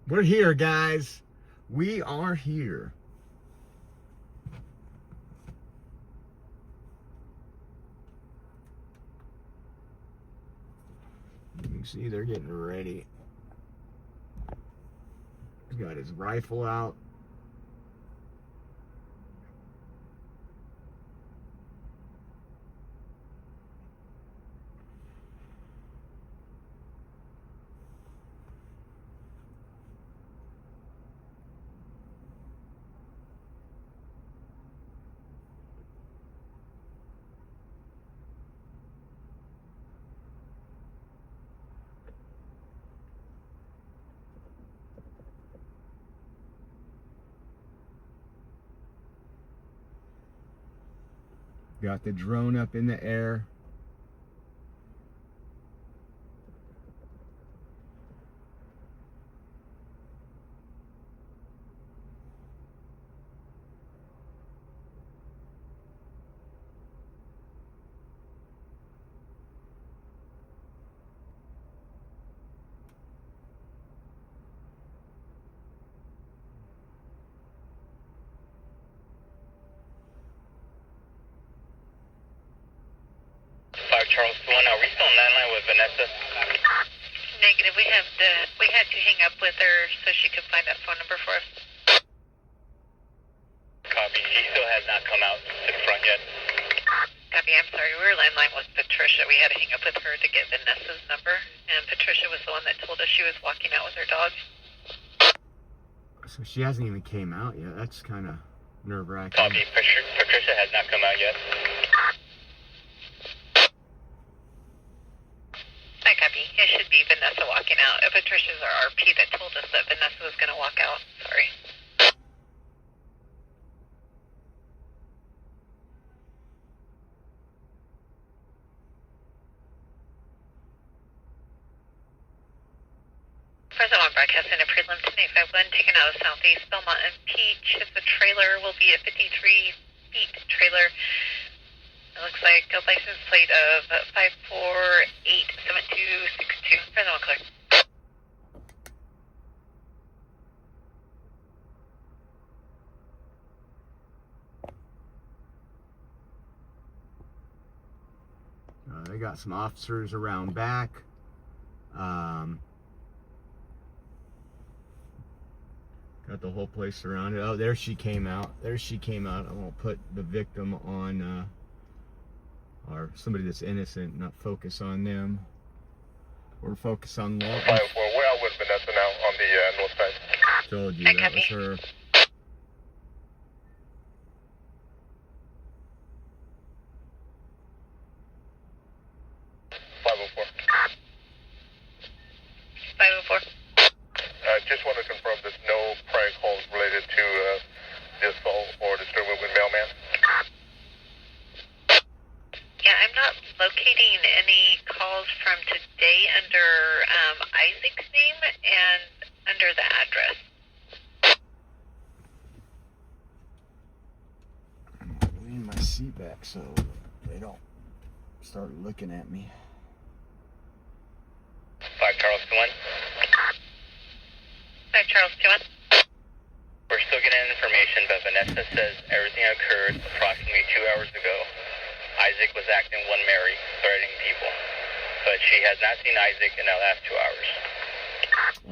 We're here, guys. We are here. You can see they're getting ready. He's got his rifle out. Got the drone up in the air. Charles 1, are we still on landline with Vanessa? Negative. We had to hang up with her so she could find that phone number for us. Copy. She still has not come out to the front yet. Copy. I'm sorry. We were landline with Patricia. We had to hang up with her to get Vanessa's number, and Patricia was the one that told us she was walking out with her dog. So she hasn't even came out yet. That's kind of nerve-wracking. Copy. Patricia has not come out yet. I copy. It should be Vanessa walking out. Patricia's our RP that told us that Vanessa was going to walk out. Sorry. Fresno on broadcasting a prelim to 851, taken out of Southeast Belmont and Peach. The trailer will be a 53 feet trailer. It looks like a license plate of 5487262. Fresno on clear. They got some officers around back. Got the whole place surrounded. Oh, there she came out. There she came out. I won't put the victim on, or somebody that's innocent, not focus on them. We're focused on law. 504, we're out with Vanessa now on the north side. Told you, that was her. 504. 504. Just want to confirm there's no prior calls related to the assault or disturbance with mailman. Yeah, I'm not locating any calls from today under Isaac's name and under the address. I'm gonna lean my seat back so they don't start looking at me. 5 Charles 2-1. 5 Charles 2-1. We're still getting information, but Vanessa says everything occurred approximately 2 hours ago. Isaac was acting one merry, threatening people, but she has not seen Isaac in the last 2 hours.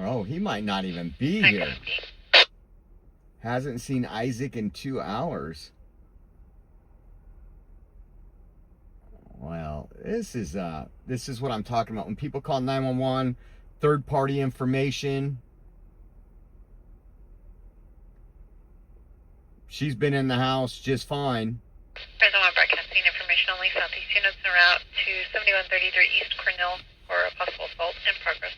Oh, he might not even be I here. copy. Hasn't seen Isaac in 2 hours. Well, this is what I'm talking about. When people call 911, third-party information. She's been in the house just fine. Fresno broadcasting information only. Southeast units en route to 7133 East Cornell for a possible assault in progress.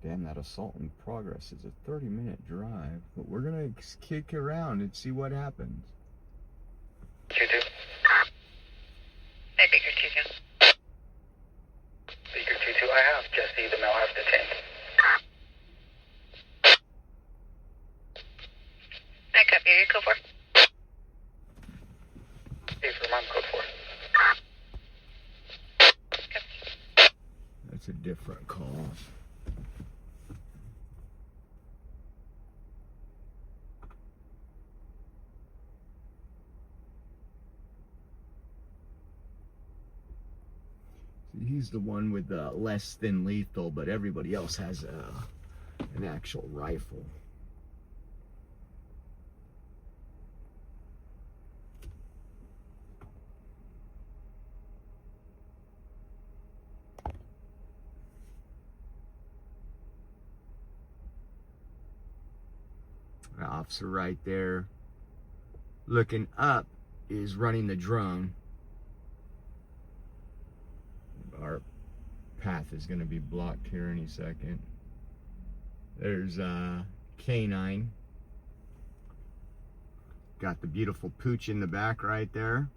Damn, that assault in progress is a 30-minute drive. But we're going to kick around and see what happens. 2-2. I figured 2-2. Speaker 2-2, I have Jesse, the male has detained. I copy. Are you code 4? Hey, for mom, code 4. Copy. That's a different call. He's the one with the less than lethal, but everybody else has an actual rifle. The officer right there looking up is running the drone. Our path is going to be blocked here any second. There's K9. Got the beautiful pooch in the back right there.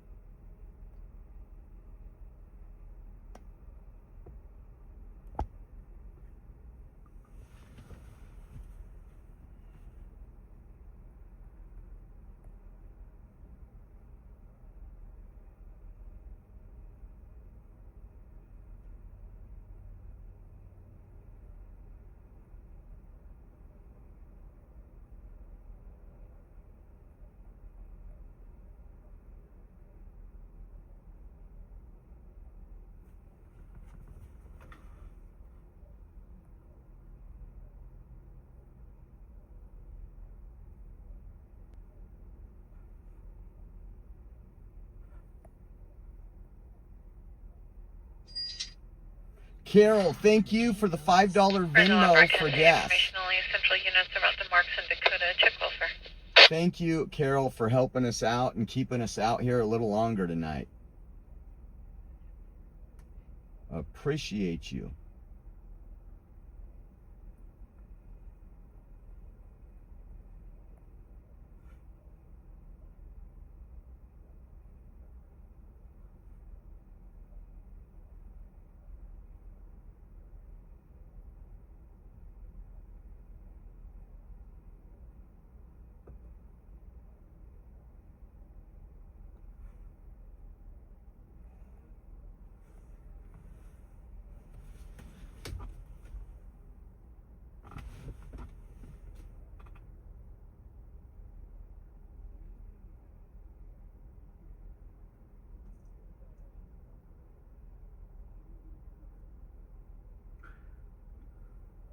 Carol, thank you for the $5 Venmo for gas. Information only. Central units about the Marks in Dakota. Check welfare. Thank you, Carol, for helping us out and keeping us out here a little longer tonight. Appreciate you.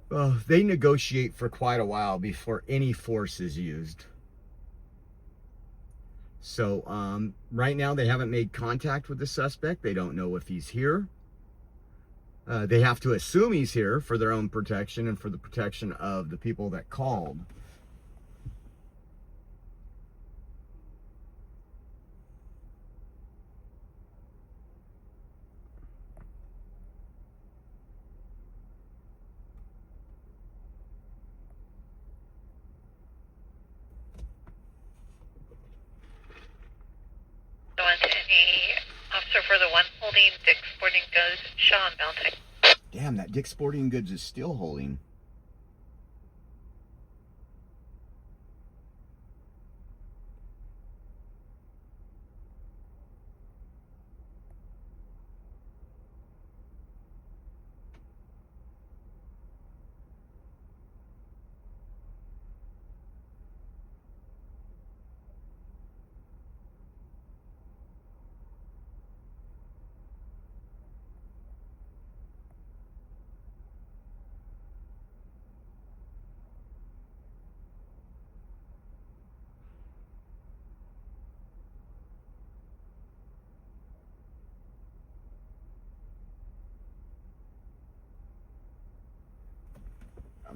Well, they negotiate for quite a while before any force is used. So right now they haven't made contact with the suspect. They don't know if he's here. They have to assume he's here for their own protection and for the protection of the people that called. Any officer for the one holding Dick's Sporting Goods, Sean Valentine. Damn, that Dick's Sporting Goods is still holding.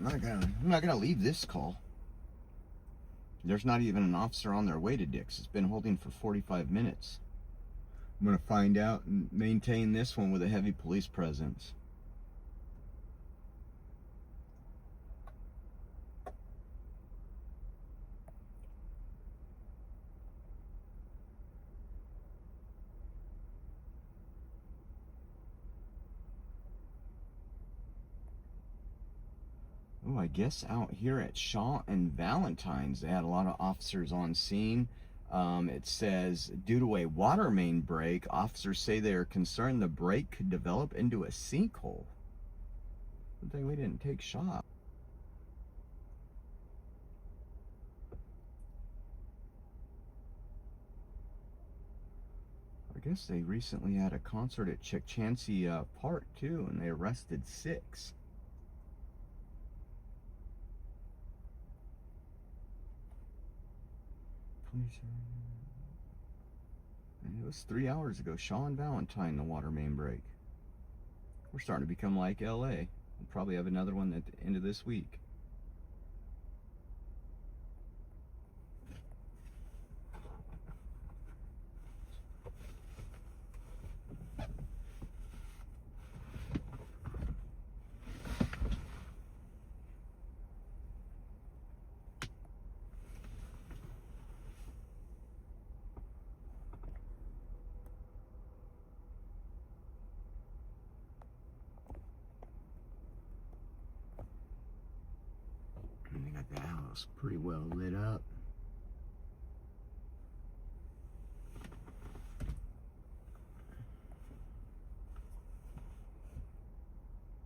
I'm not gonna leave this call. There's not even an officer on their way to Dick's. It's been holding for 45 minutes. I'm gonna find out and maintain this one with a heavy police presence. Oh, I guess out here at Shaw and Valentine's, they had a lot of officers on scene. It says, due to a water main break, officers say they are concerned the break could develop into a sinkhole. Good thing we didn't take Shaw. I guess they recently had a concert at Chancey Park too, and they arrested 6. And it was 3 hours ago. Shaw and Valentine, the water main break. We're starting to become like LA. We'll probably have another one at the end of this week. They got the house pretty well lit up.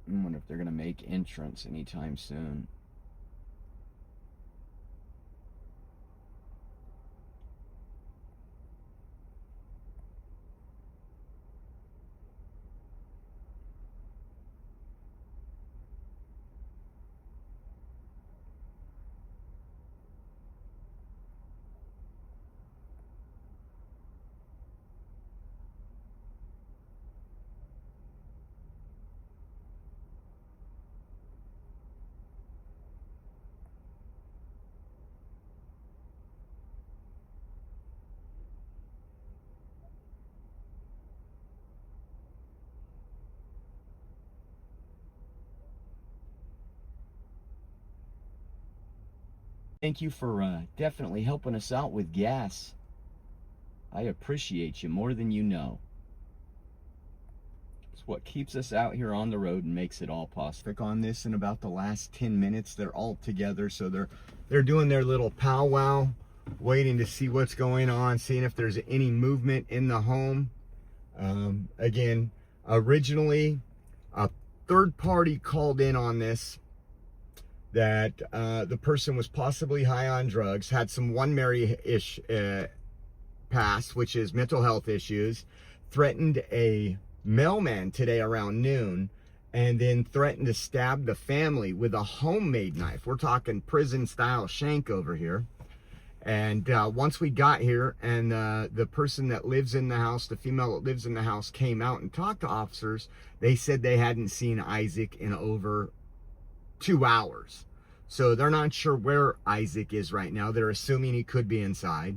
I wonder if they're gonna make entrance anytime soon. Thank you for definitely helping us out with gas. I appreciate you more than you know. It's what keeps us out here on the road and makes it all possible. On this in about the last 10 minutes, they're all together, so they're doing their little powwow, waiting to see what's going on, seeing if there's any movement in the home. Again, originally a third party called in on this, that the person was possibly high on drugs, had some one Mary-ish past, which is mental health issues, threatened a mailman today around noon, and then threatened to stab the family with a homemade knife. We're talking prison-style shank over here. And once we got here, and the person that lives in the house, the female that lives in the house, came out and talked to officers, they said they hadn't seen Isaac in over 2 hours. So they're not sure where Isaac is right now. They're assuming he could be inside.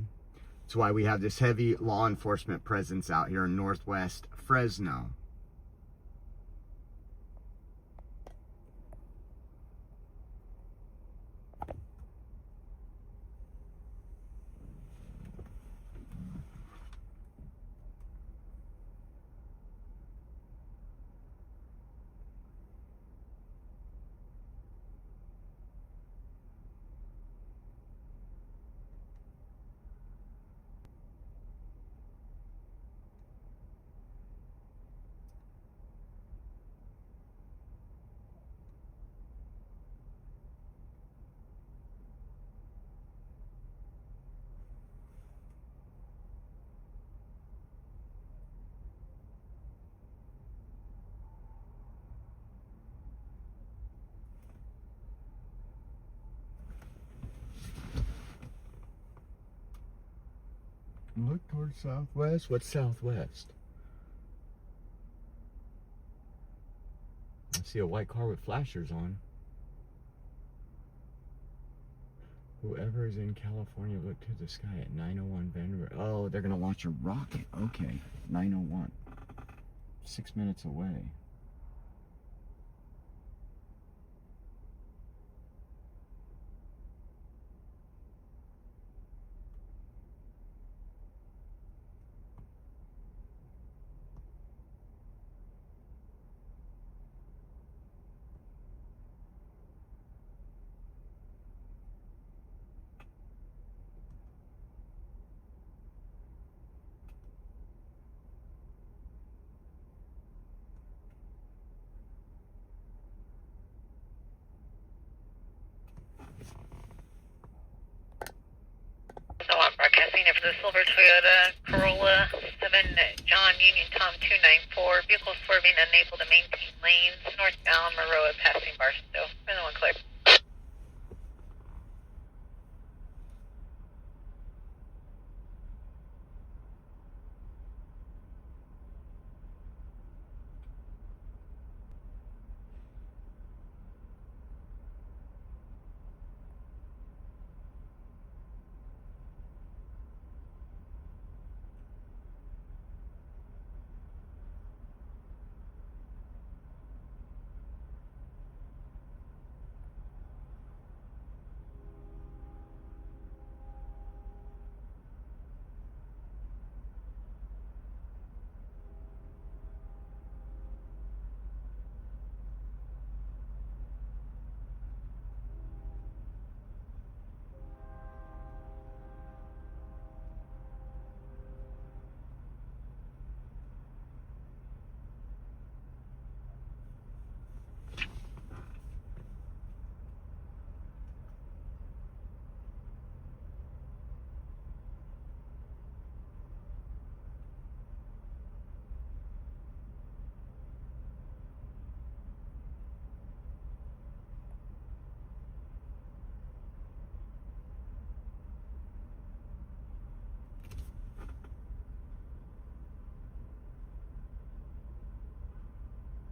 That's why we have this heavy law enforcement presence out here in Northwest Fresno. Look towards southwest. What's southwest? I see a white car with flashers on. Whoever is in California, look to the sky at 9:01 Vancouver. Oh, they're gonna launch a rocket. Okay, 9:01. 6 minutes away. So I'm broadcasting it for the silver Toyota Corolla 7 John Union Tom 294. Vehicle swerving, unable to maintain lanes. Northbound Maroa passing Barstow. Another one clear.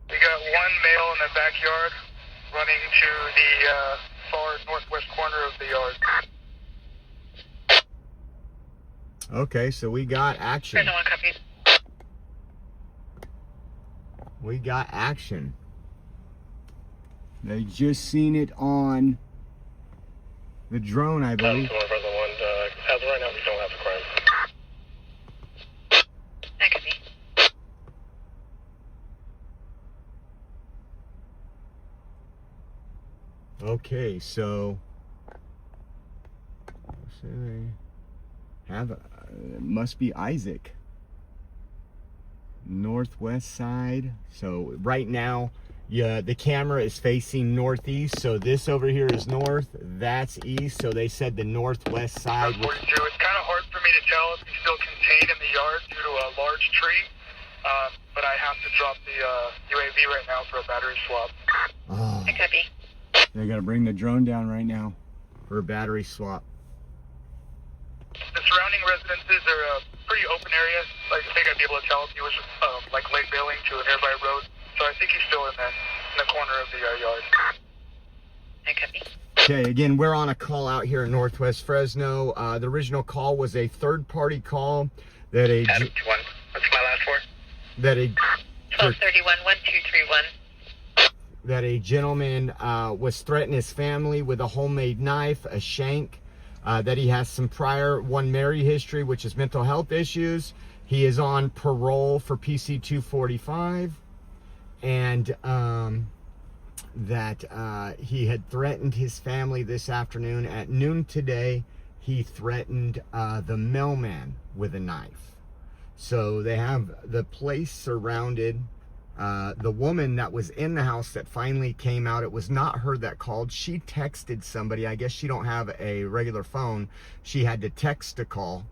We got one male in the backyard running to the far northwest corner of the yard. Okay, so we got action. Fresno 1 copies. We got action. They just seen it on the drone, I believe. Fresno 1, as of right now, we don't have a crime. That could be. Okay, so they have it must be Isaac. Northwest side. So right now, yeah, the camera is facing northeast. So this over here is north. That's east. So they said the northwest side. 42. It's kind of hard for me to tell if he's still contained in the yard due to a large tree. but I have to drop the UAV right now for a battery swap. Oh, I copy. they gotta bring the drone down right now for a battery swap. The surrounding residences are pretty open areas. Like, I think I'd be able to tell if he was like late bailing to a nearby road. So I think he's still in there, in the corner of the yard. I copy. Okay, again, we're on a call out here in Northwest Fresno. The original call was a third-party call that a Adam 2-1. What's my last four? that a 1231 1231. that a gentleman was threatening his family with a homemade knife, a shank, that he has some prior Mary history, which is mental health issues. He is on parole for PC 245, and that he had threatened his family this afternoon at noon today. He threatened the mailman with a knife. So they have the place surrounded. The woman that was in the house that finally came out, it was not her that called. She texted somebody. I guess she don't have a regular phone. She had to text a call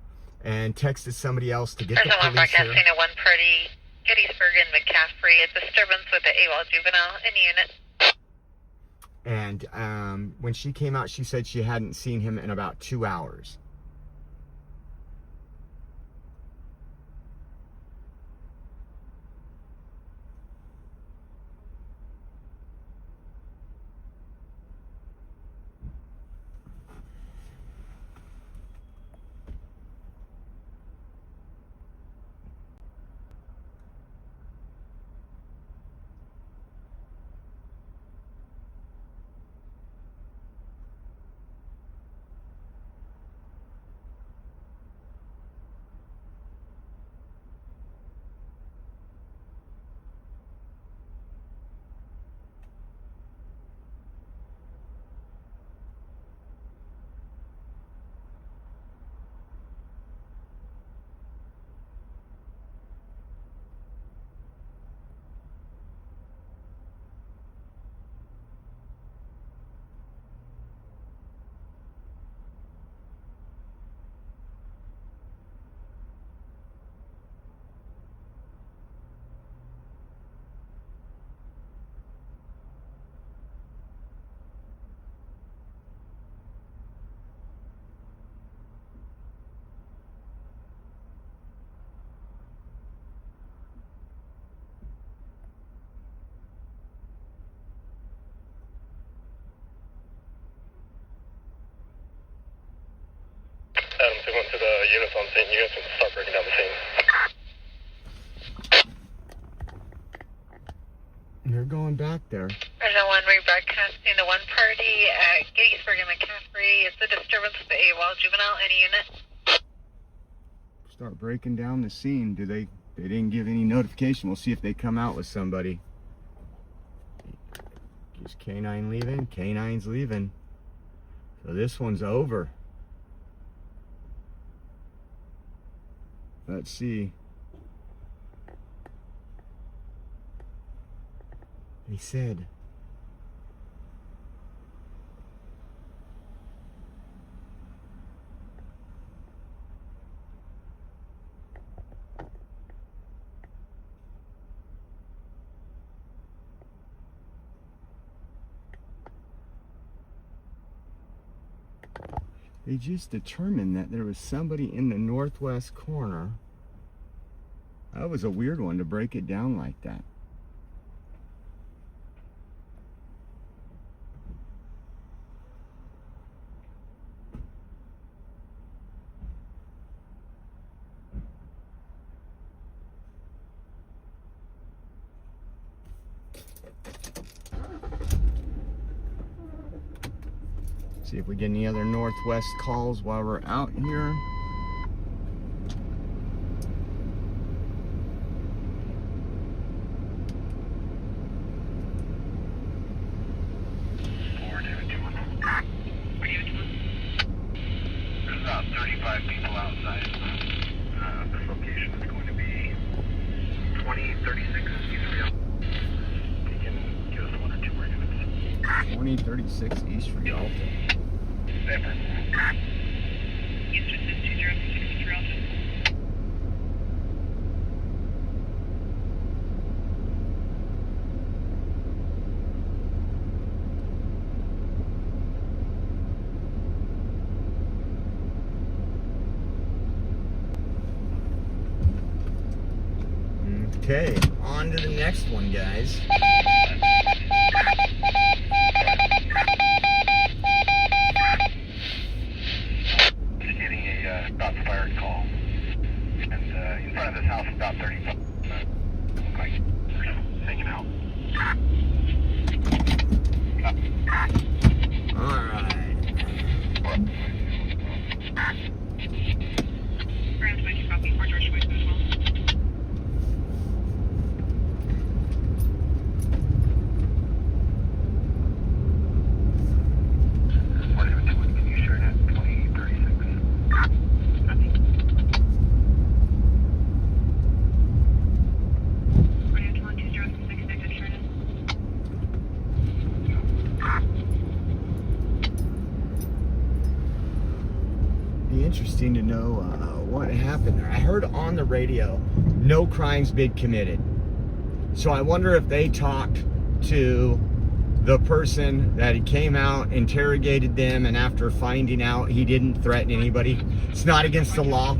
and texted somebody else to get There's the someone police here. broadcasting at 1 party, Gettysburg and McCaffrey. A disturbance with the AWOL juvenile in unit. And when she came out, she said she hadn't seen him in about 2 hours. Adam 2-1 to the units on scene. You guys can start breaking down the scene. They're going back there. There's a 1 rebroadcasting to 1 party at Gettysburg and McCaffrey. It's a disturbance with the AWOL juvenile in unit. Start breaking down the scene. They didn't give any notification. We'll see if they come out with somebody. Is K9 leaving? K9's leaving. So this one's over. Let's see. He said they just determined that there was somebody in the northwest corner. That was a weird one to break it down like that. See if we get any other northwest calls while we're out here. There's about 35 people outside. This location is going to be 2036 East Rio. You can give us 1 or 2 more units. 2036 East Rialto. Eastern 620 East Rialto. Okay, on to the next one, guys. Just getting a shots fired call. And in front of this house, about 35. Look like they're hanging out. Alright. Grant, would you copy for George Wayne as well? Can you share that? 2036. Copy. 422066, negative, Sherman. Be interesting to know what happened there. I heard on the radio, no crimes been committed. So I wonder if they talked to the person that he came out, interrogated them, and after finding out he didn't threaten anybody, it's not against the law.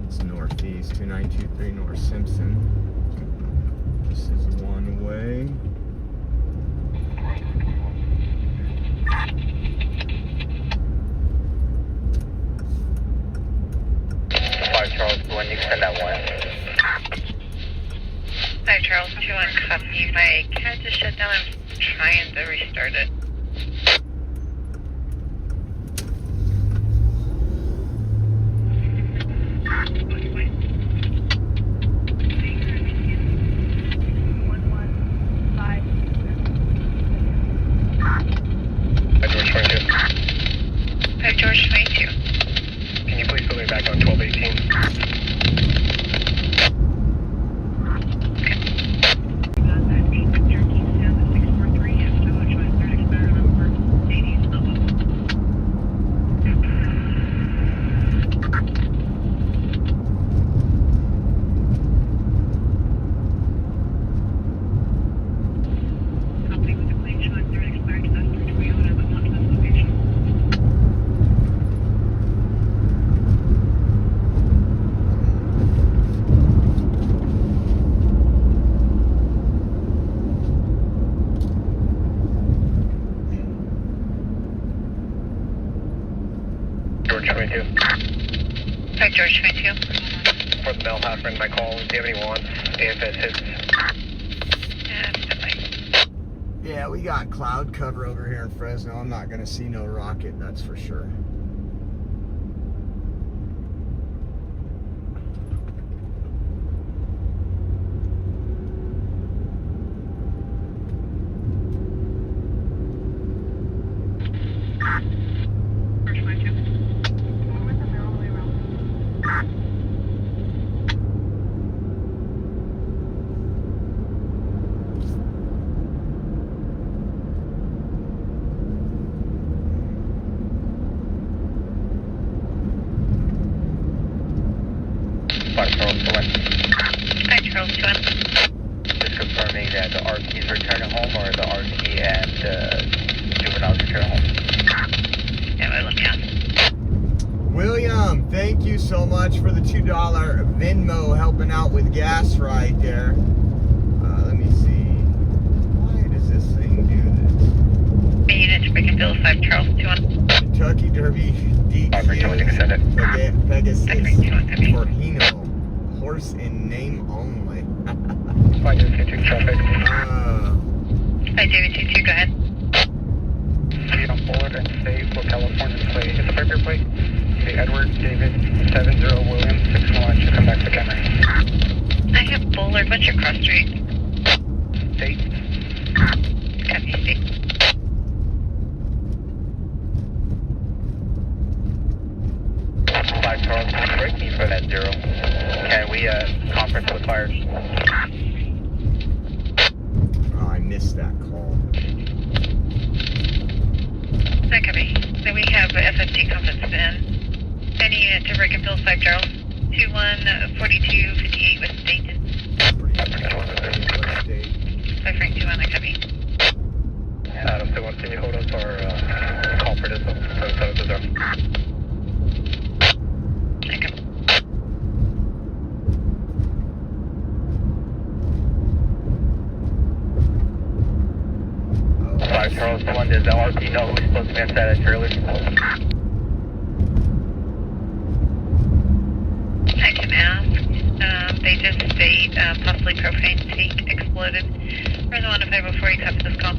It's northeast, 2923 North Simpson. This is one way. Charles, when you send that one. Hi, Charles. 2-1 copy. My cat just shut down. I'm trying to restart it. Hi, George 22. Can you please put me back on 1218? George 22. Hi, George 22. For the mail house, ring my call. Do you have any wants? AFS hits. Yeah, we got cloud cover over here in Fresno. I'm not gonna see no rocket, that's for sure. George 22. Hi, Charles 2-1. Just confirming that the RT is returning home or the RT and juveniles return home. Yeah, we're looking at. William, thank you so much for the $2 Venmo helping out with gas right there. Let me see. Why does this thing do Main unit to Brickensville 5, Charles 2-1. this? Kentucky Derby DQ Pegasus Forhino. Horse in name only. Fine, just get your traffic. Hi, David 22, go ahead. Speed on forward and stay for California plate. It's a paper plate. Hey, Edward, David, 70 William, 61 should come back to camera. I have Bullard. What's your cross street? State. Copy, state. Five Charles, break me for that 0. Can we conference with fire? Oh, I missed that call. Hi, copy. Then we have FFT conference in. Any unit to Brickensville 5, Charles. 214258 with Dayton. 5 Frank 2-1, I copy. Adam, so can you hold us or call for this? I copy. does the RP know who's supposed to be inside that trailer? I can ask. They just state possibly propane tank exploded. Fresno 105 you copy this call.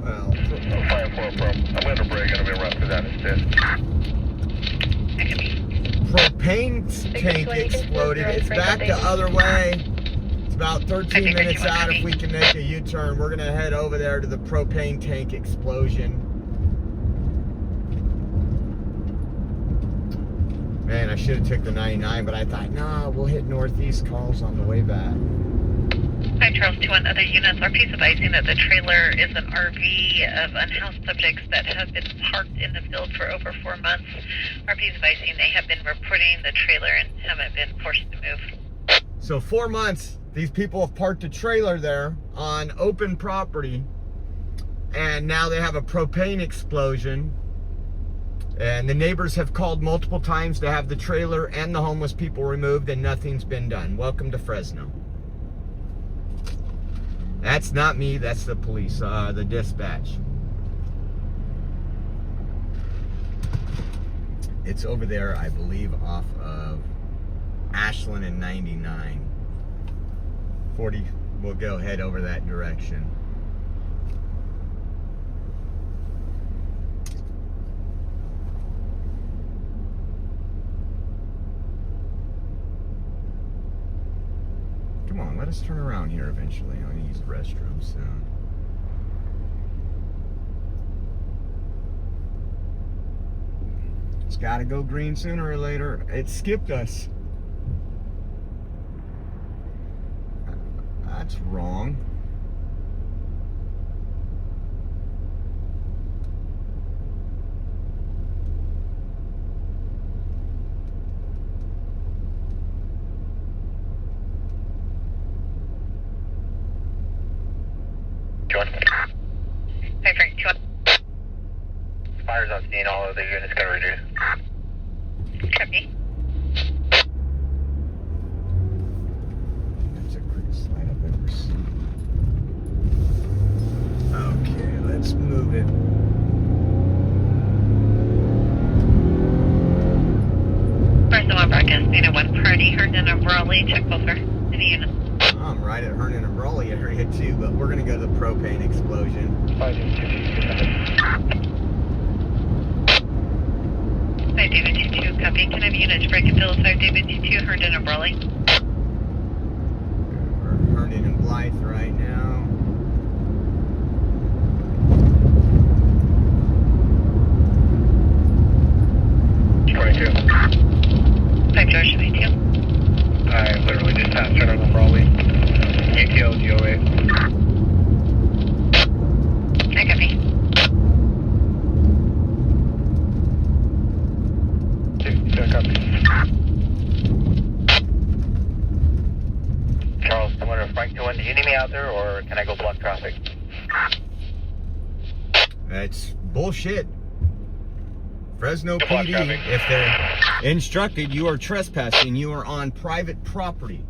Well, 5-4 from. I'm going to break. I'm going to run through that instead. That could be. propane tank exploded. It's back the other way. It's about 13 minutes out. If we can make a U-turn, we're gonna head over there to the propane tank explosion. Man, I should have took the 99, but I thought, nah, we'll hit northeast calls on the way back. Hi, Charles 2-1. Other units are piece advising that the trailer is an RV of unhoused subjects that have been parked in the field for over 4 months. RP advising they have been reporting the trailer and haven't been forced to move. So 4 months, these people have parked a trailer there on open property, and now they have a propane explosion. And the neighbors have called multiple times to have the trailer and the homeless people removed, and nothing's been done. Welcome to Fresno. That's not me, that's the police, the dispatch. It's over there, I believe, off of Ashland and 99. 40, we'll go head over that direction. Come on, let us turn around here eventually. I'm gonna use the restroom soon. It's gotta go green sooner or later. It skipped us. That's wrong. Hi, Frank 2-1. Fires on scene, all of the units going to reduce. Copy. That's the quickest slide I've ever seen. Okay, let's move it. Fresno 1 broadcast, Beta 1 party, heard in a Raleigh, check over. Any units? I'm right at Hernan and Brawley area too, but we're gonna go to the propane explosion. 5 David 2-2, copy. Can I have units break and fill 5 David 2-2, heard in a Raleigh? We're Hernan and Blythe right now. Five George 22. I literally just passed her on Raleigh. UTL GOA. I copy. Charles, I'm going to Frank 2-1. Do you need me out there, or can I go block traffic? That's bullshit. Fresno PD, if they're instructed you are trespassing, you are on private property.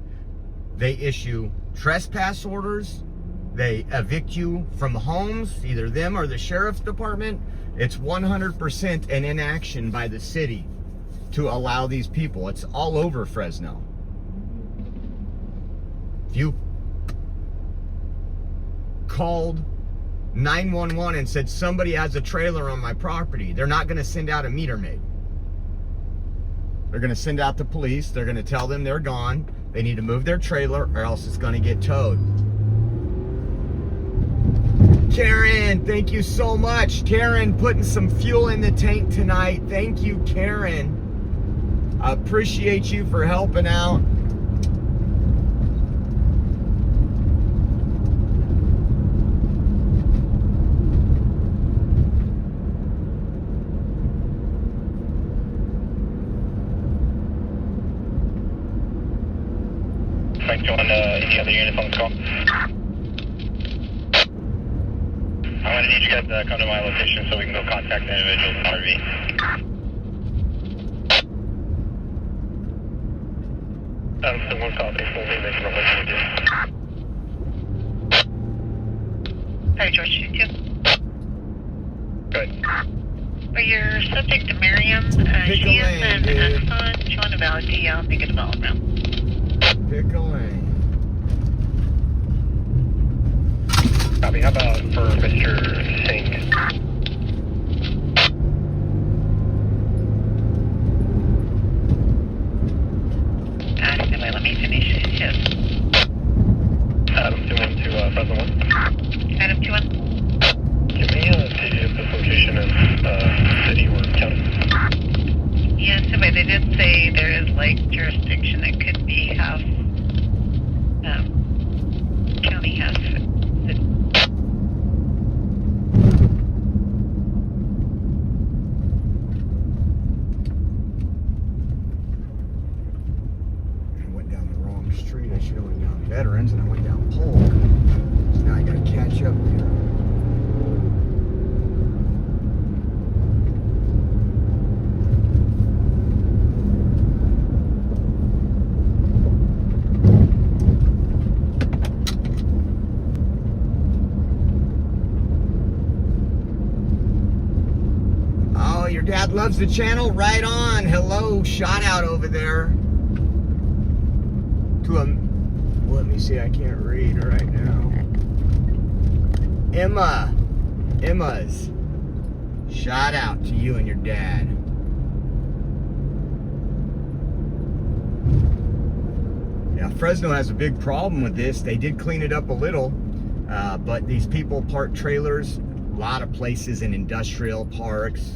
They issue trespass orders. They evict you from homes, either them or the sheriff's department. It's 100% an inaction by the city to allow these people. It's all over Fresno. If you called 911 and said somebody has a trailer on my property, they're not going to send out a meter maid. They're going to send out the police. They're going to tell them they're gone. They need to move their trailer or else it's going to get towed. Karen, thank you so much. Karen putting some fuel in the tank tonight. Thank you, Karen. I appreciate you for helping out. Frank 2-1, any other units on the call? I'm going to need you guys to come to my location so we can go contact the individuals in RV. Someone call me, we'll be making a location. 5 George 22. Good. For your subject to Miriam, Pick she a is lane, an dude. Exxon, showing a valid DL, negative all around. Pick a lane. Copy. How about for Mr. Singh? Anyway, let me finish his. Adam 2-1 to Fresno 1. Adam 2-1. Can we see if this location is city or county? Yes, anyway, they did say there is like jurisdiction that could be half, county, half city. I went down the wrong street. I should have went down Veterans, and I went down Polk. So now I gotta catch up here. Oh, your dad loves the channel? Right on. Hello, shout out over there. To a, well, let me see, I can't read right now. Emma's. Shout out to you and your dad. Yeah, Fresno has a big problem with this. They did clean it up a little, but these people park trailers, a lot of places in industrial parks.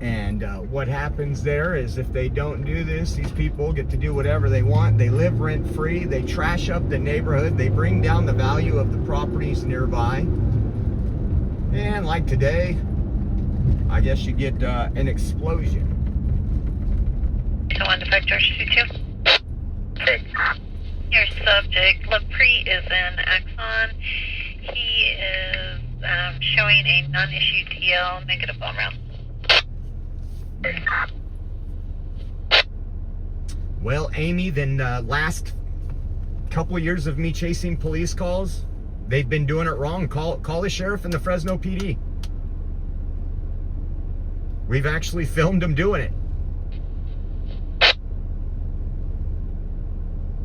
And what happens there is if they don't do this, these people get to do whatever they want. They live rent-free. They trash up the neighborhood. They bring down the value of the properties nearby. And like today, I guess you get an explosion. So on to Vector 2. Good. Your subject, Lapre, is in Exxon. He is showing a non-issue TL, negative all around. Well, Amy, then last couple of years of me chasing police calls, they've been doing it wrong. Call the sheriff and the Fresno PD. We've actually filmed them doing it.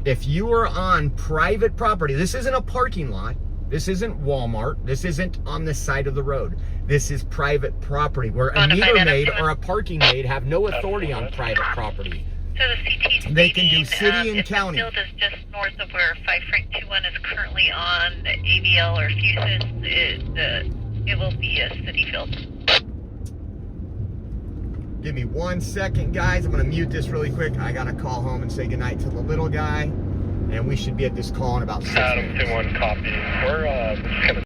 If you are on private property, this isn't a parking lot. This isn't Walmart. This isn't on the side of the road. This is private property where a meter maid or a parking maid have no authority on private property. So the CT They can do stating, city and if county. the field is just north of where 5 Frank 21 is currently on ABL or Fuses, it will be a city field. Give me 1 second, guys. I'm going to mute this really quick. I got to call home and say goodnight to the little guy. And we should be at this call in about 6 Adam minutes. 2-1 copy. We're just gonna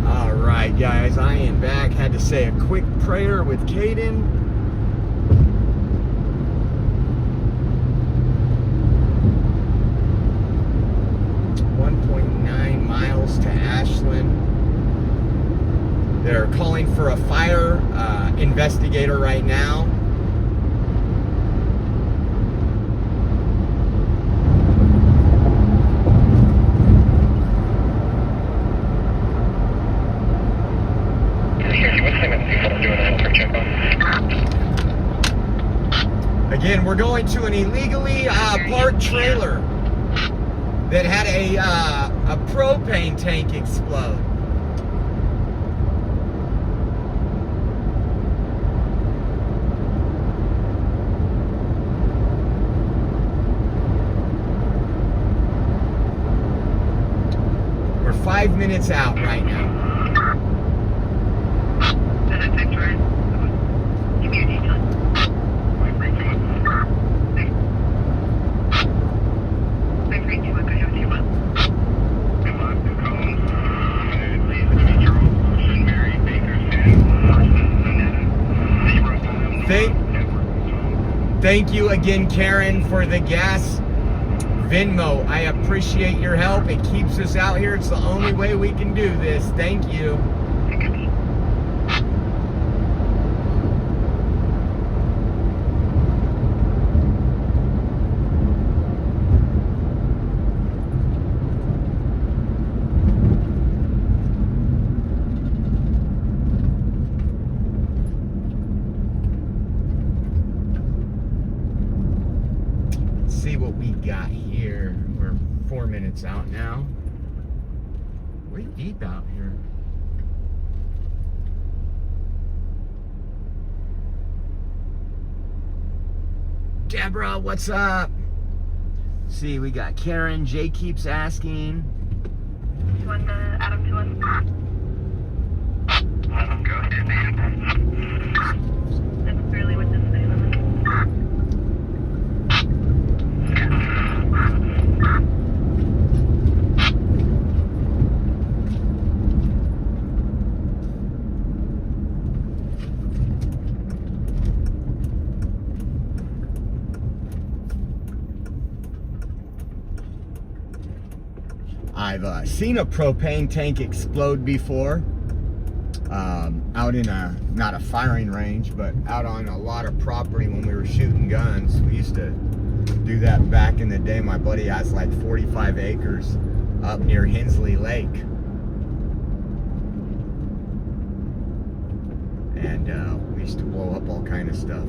All right, guys, I am back. Had to say a quick prayer with Caden. .9 miles to Ashland. They're calling for a fire investigation. investigator right now. Again, we're going to an illegally parked trailer that had a propane tank explode. We're 5 minutes out right now. Give me your details. Thank you again, Karen, for the gas Venmo. I appreciate your help. It keeps us out here. It's the only way we can do this. Thank you. See what we got here. We're 4 minutes out now. We deep out here. Deborah, what's up? See, we got Karen. Jay keeps asking. You want the Adam to us? Go ahead, man. That's really what this is. I've seen a propane tank explode before, out in not a firing range, but out on a lot of property when we were shooting guns. We used to do that back in the day. My buddy has like 45 acres up near Hensley Lake. And we used to blow up all kind of stuff.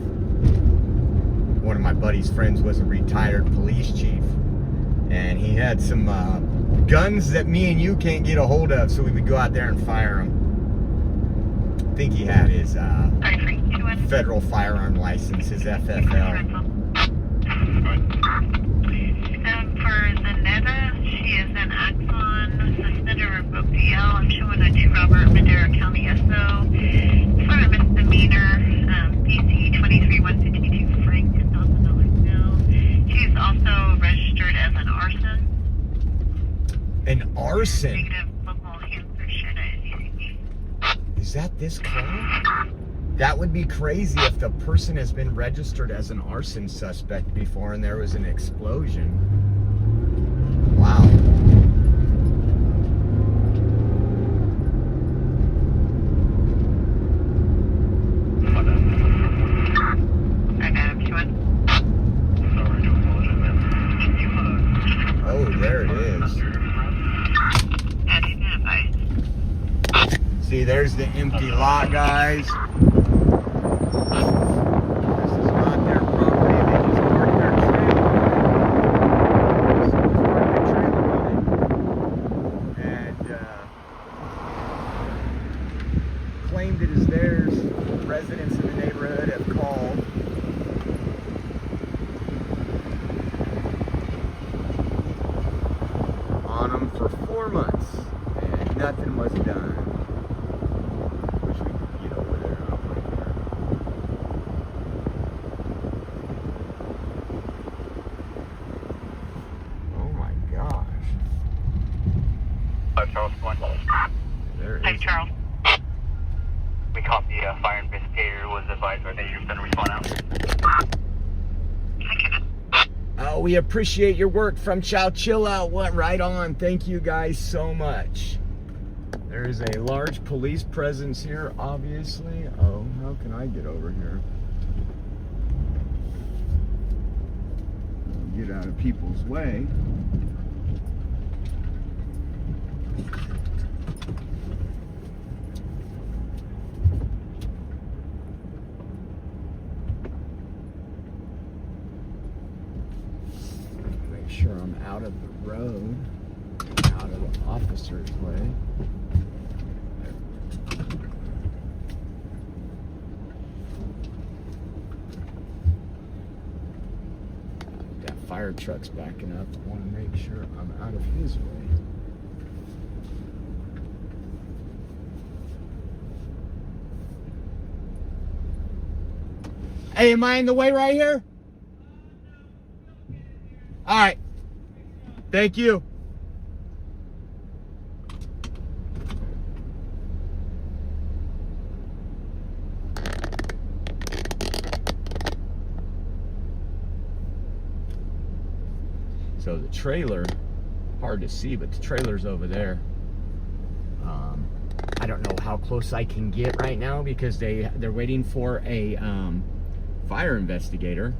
One of my buddy's friends was a retired police chief, and he had some guns that me and you can't get a hold of, so we would go out there and fire them. I think he had his federal firearm license, his FFL. For Zanetta, she is an Axon suspended revoked DL. I'm showing a 2 Robert Madera County SO for a misdemeanor, PC 23-162 frank, $10,000 bill. She is also registered as an arson. An arson? Negative local Hampshire Sheriff at DCP. Is that this car? That would be crazy if the person has been registered as an arson suspect before and there was an explosion. Wow. I got him, Sean. Oh, there it is. Identify. See, there's the empty lot, guys. This is not their property. They just parked their trailer on it. And claimed it as theirs. Residents in the neighborhood have called. On them for 4 months. And nothing was done. Wish we could get over there up right there. Oh my gosh. Charles, There Hi, is. Charles. we caught the fire investigator was advised that you're going to respond out. I cannot. We appreciate your work from Chowchilla. What right on. Thank you guys so much. There is a large police presence here, obviously. Oh no. How can I get over here? Get out of people's way. Make sure I'm out of the road, out of the officer's way. Fire truck's backing up. I want to make sure I'm out of his way. Hey, am I in the way right here? All right. Thank you. So the trailer, hard to see, but the trailer's over there. I don't know how close I can get right now because they're waiting for a fire investigator.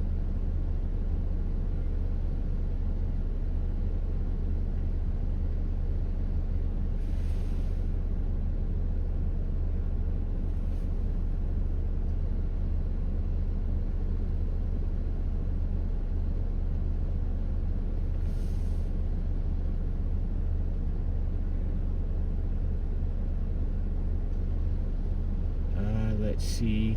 Let's see.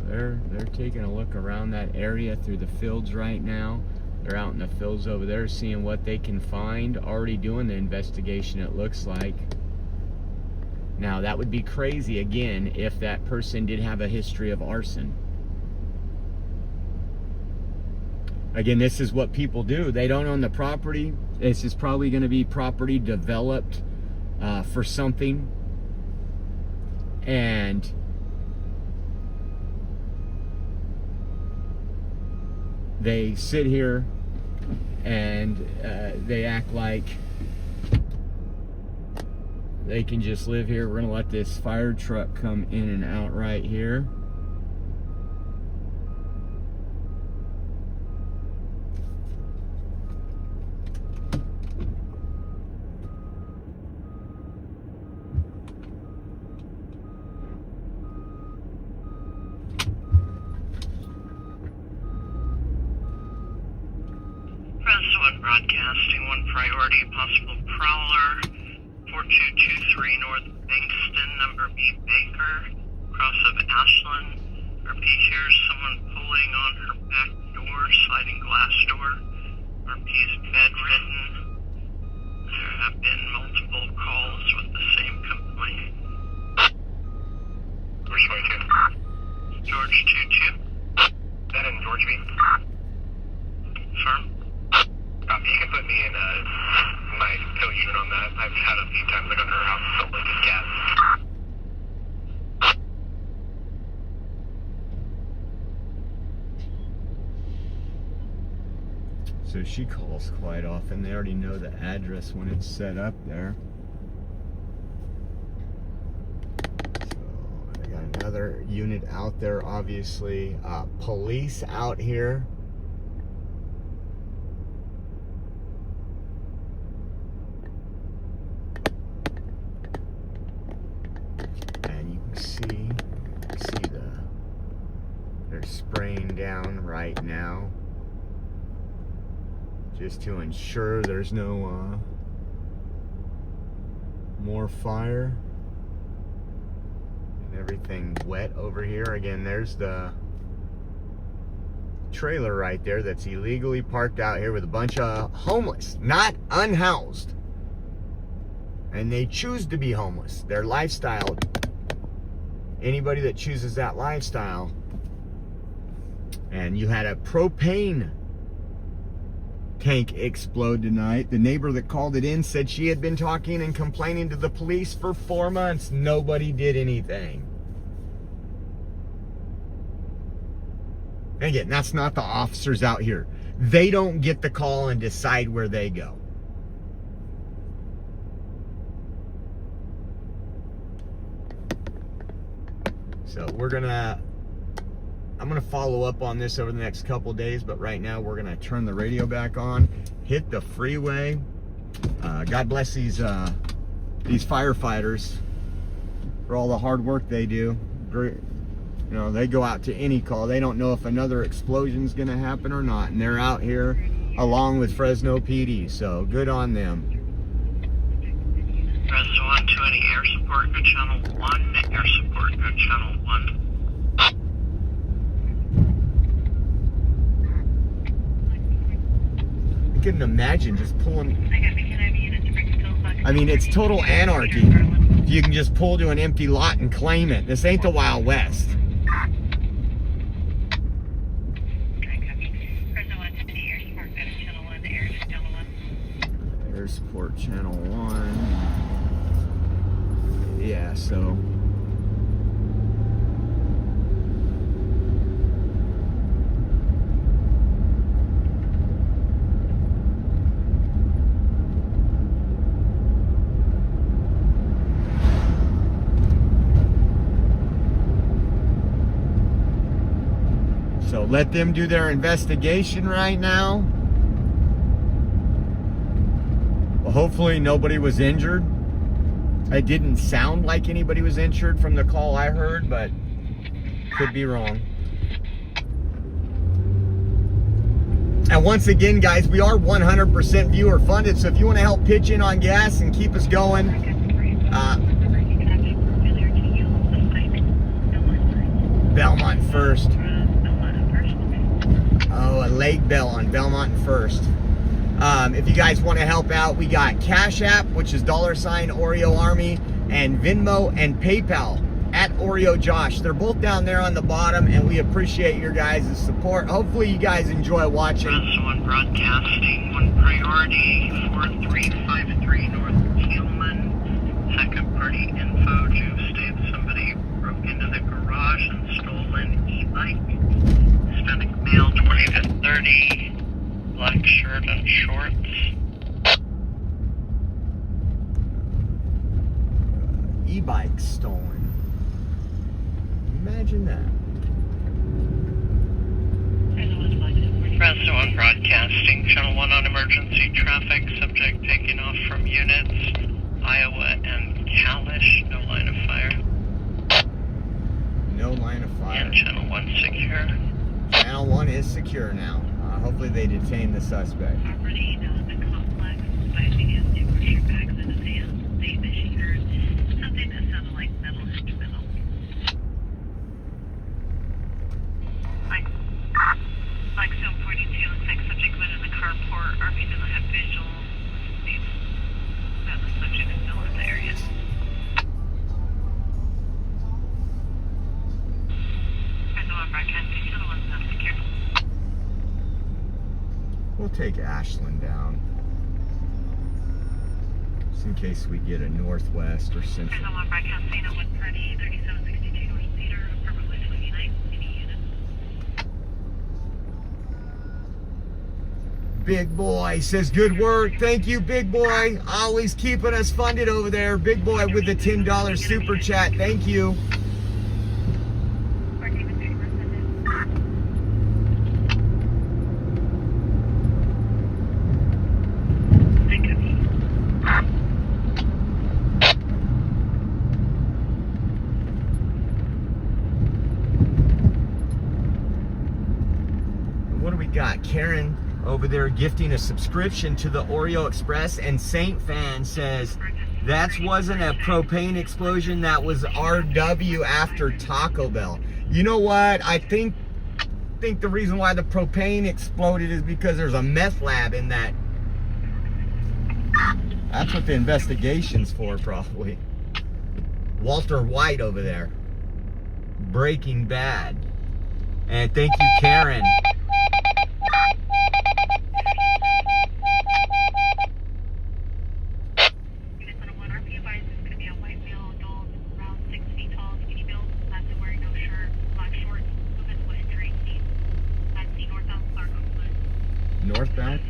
They're taking a look around that area through the fields right now. They're out in the fields over there seeing what they can find. Already doing the investigation, it looks like. Now that would be crazy again if that person did have a history of arson. Again, this is what people do. They don't own the property. This is probably going to be property developed for something. And they sit here and they act like they can just live here. We're going to let this fire truck come in and out right here. Broadcasting, 1 priority, possible prowler, 4223 North Bankston, number B Baker, cross of Ashland. RP hears someone pulling on her back door, sliding glass door. RP is bedridden. There have been multiple calls with the same complaint. Where's 22? George 22. That in George B? Firm? You can put me in my tow unit on that. I've had a few times I go to her house and sold like his cat. So she calls quite often. They already know the address when it's set up there. So they got another unit out there, obviously. Police out here. They're spraying down right now just to ensure there's no more fire. And everything's wet over here. Again, there's the trailer right there that's illegally parked out here with a bunch of homeless, not unhoused. And they choose to be homeless. Their lifestyle, anybody that chooses that lifestyle. And you had a propane tank explode tonight. The neighbor that called it in said she had been talking and complaining to the police for 4 months. Nobody did anything. And again, that's not the officers out here. They don't get the call and decide where they go. So I'm gonna follow up on this over the next couple days, but right now we're gonna turn the radio back on, hit the freeway. God bless these firefighters for all the hard work they do. Great, you know, they go out to any call. They don't know if another explosion's gonna happen or not, and they're out here along with Fresno PD. So good on them. Fresno 1 to any air support, go channel 1. Air support, go channel 1. I couldn't imagine just pulling. I mean, it's total anarchy. You can just pull to an empty lot and claim it. This ain't the Wild West. Air support channel 1. Yeah, so. So let them do their investigation right now. Well, hopefully nobody was injured. It didn't sound like anybody was injured from the call I heard, but could be wrong. And once again, guys, we are 100% viewer funded, so if you want to help pitch in on gas and keep us going, Belmont First. Oh, a late bell on Belmont and First. If you guys want to help out, we got Cash App, which is $sign Oreo Army, and Venmo and PayPal at Oreo Josh. They're both down there on the bottom, and we appreciate your guys' support. Hopefully you guys enjoy watching. Fresno 1 broadcasting, 1 priority, 4353 North Keelman. Second party info, Juve states somebody broke into the garage and stole an e-bike. Hispanic male, 20 to 30, black shirt and shorts. E-bike stolen. Imagine that. Fresno 1 broadcasting, channel 1 on emergency traffic, subject taking off from units, Iowa and Kalish, no line of fire. No line of fire. And channel 1 secure. Channel 1 is secure now. Hopefully they detain the suspect. Property known the complex, finding his 2 grocery bags in his hands, state that she heard something that sounded like metal instrumental. Like zone 42, looks like subject went in the carport. RP doesn't have visual. That the subject is still in the area. Fresno 1 broadcasting, channel 1 is not secure. We'll take Ashland down. Just in case we get a northwest or central. Fresno 1 broadcasting at 130, 3762 North Cedar, approximately 29, any units. Big Boy says, good work. Thank you, Big Boy. Always keeping us funded over there. Big Boy with the $10 super chat. Thank you. What do we got? Karen over there gifting a subscription to the Oreo Express, and Saint Fan says that wasn't a propane explosion, that was RW after Taco Bell. You know what? I think the reason why the propane exploded is because there's a meth lab in that. That's what the investigation's for, probably. Walter White over there. Breaking Bad. And thank you, Karen. Northbound?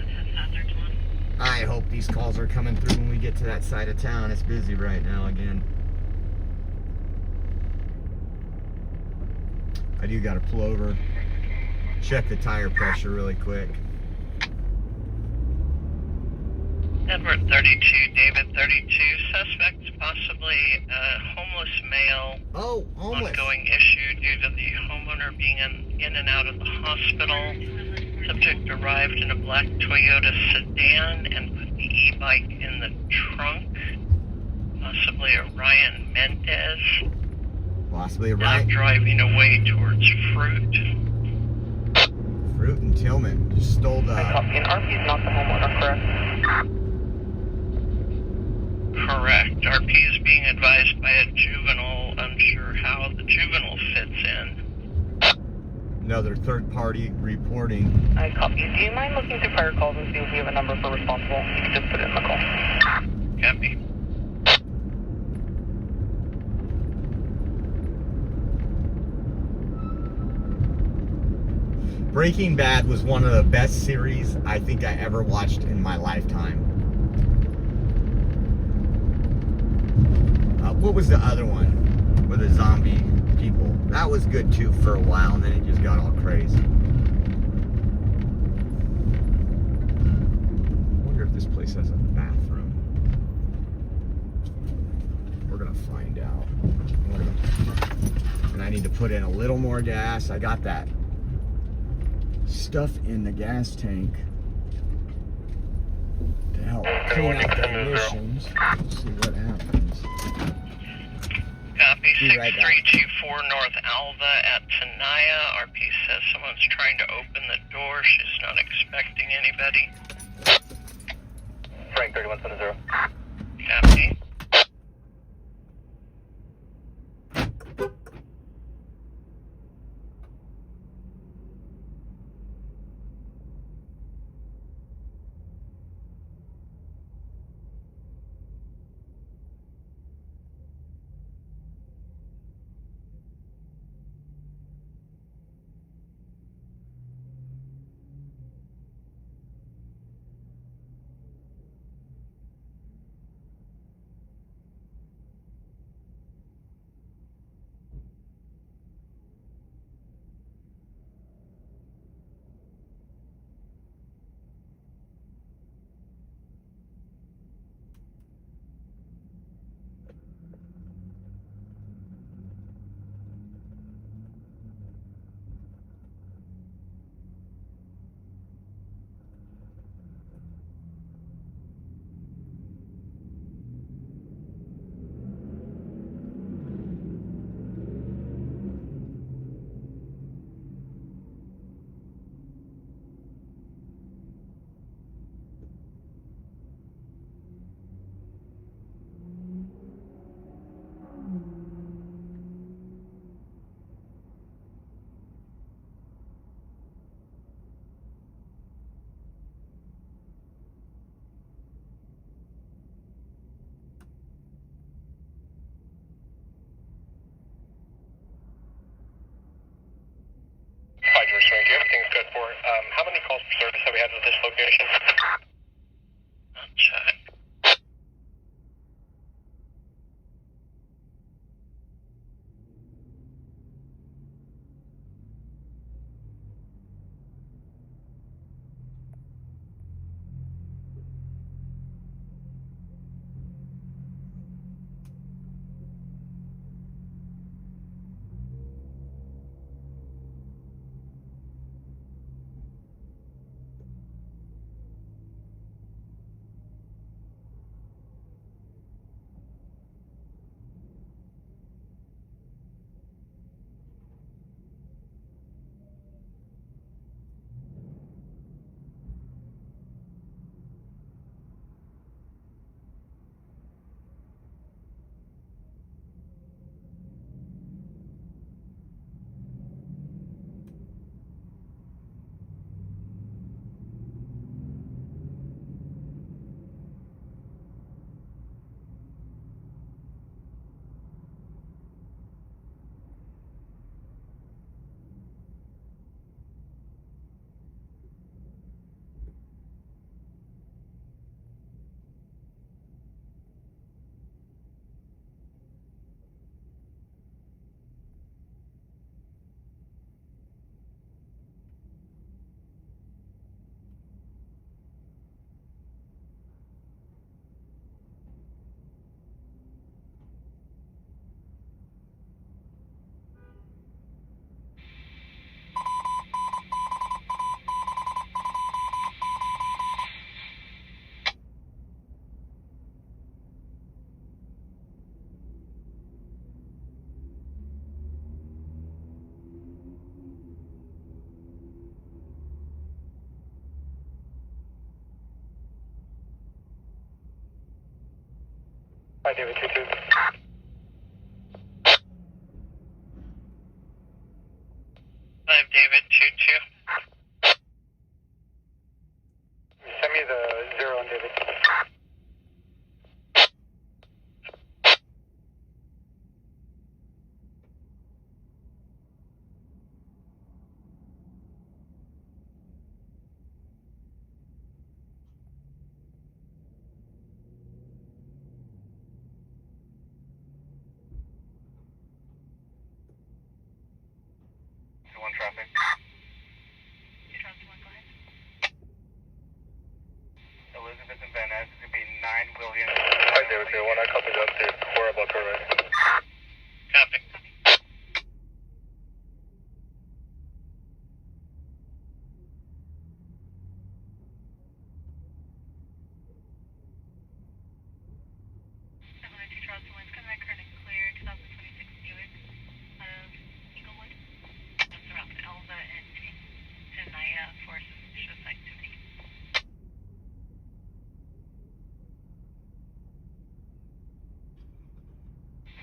I hope these calls are coming through when we get to that side of town. It's busy right now again. I do got to pull over, check the tire pressure really quick. Edward 32, David 32. Suspect possibly a homeless male. Oh, homeless. Ongoing issue due to the homeowner being in and out of the hospital. Subject arrived in a black Toyota sedan and put the e-bike in the trunk. Possibly a Ryan Mendez. Possibly a Now Ryan. driving away towards Fruit. Fruit and Tillman just stole the. And RP's not the homeowner, correct? Correct. RP is being advised by a juvenile, unsure how the juvenile fits in. Another third party reporting. I copy. Do you mind looking through prior calls and see if we have a number for responsible? You can just put it in the call. Copy. Breaking Bad was one of the best series I think I ever watched in my lifetime. What was the other one with the zombie people? That was good too for a while, and then it just got all crazy. I wonder if this place has a bathroom. We're gonna find out. And I need to put in a little more gas. I got that stuff in the gas tank to help clean out the emissions. Let's see what happens. Copy. Be right back. 6324 North Alva at Tenaya. RP says someone's trying to open the door. She's not expecting anybody. Frank 3170. Copy. Everything's good for it. How many calls per service have we had at this location? I'll check. Hi, David 22. 5 David 22. Send me the 0 on David. One traffic. 2 Charles 1, go ahead. Elizabeth and Van Ness is going to be 9 William. Hi, David 01. I copied up to 4 about correct. Copy. Charles 1, come back, current and clear, 2026 Buick out of Eaglewood. Just around Elva and Tenaya for suspicious activity.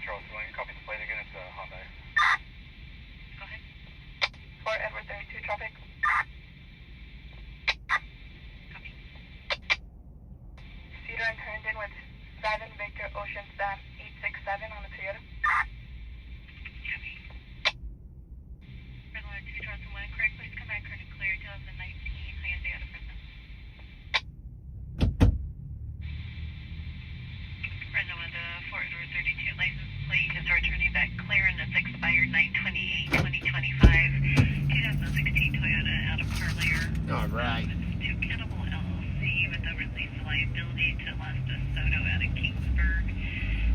Charles, you want to copy the plate again? It's a Hyundai. Go ahead. 4 Edward 32 traffic. Copy. Cedar and Herndon with 7 Victor Ocean Stam 867 on the Toyota. Copy. Fresno 2 Charles 1, correct, please come back, current and clear, 2019 Hyundai out of Fresno. Fresno with the 4 Edward 32 license plate is returning back clear and it's expired 9/28/2025. 2016 Toyota out of Carlier. All right. To Cannibal LLC with the release liability to Las DeSoto out of Kingsburg.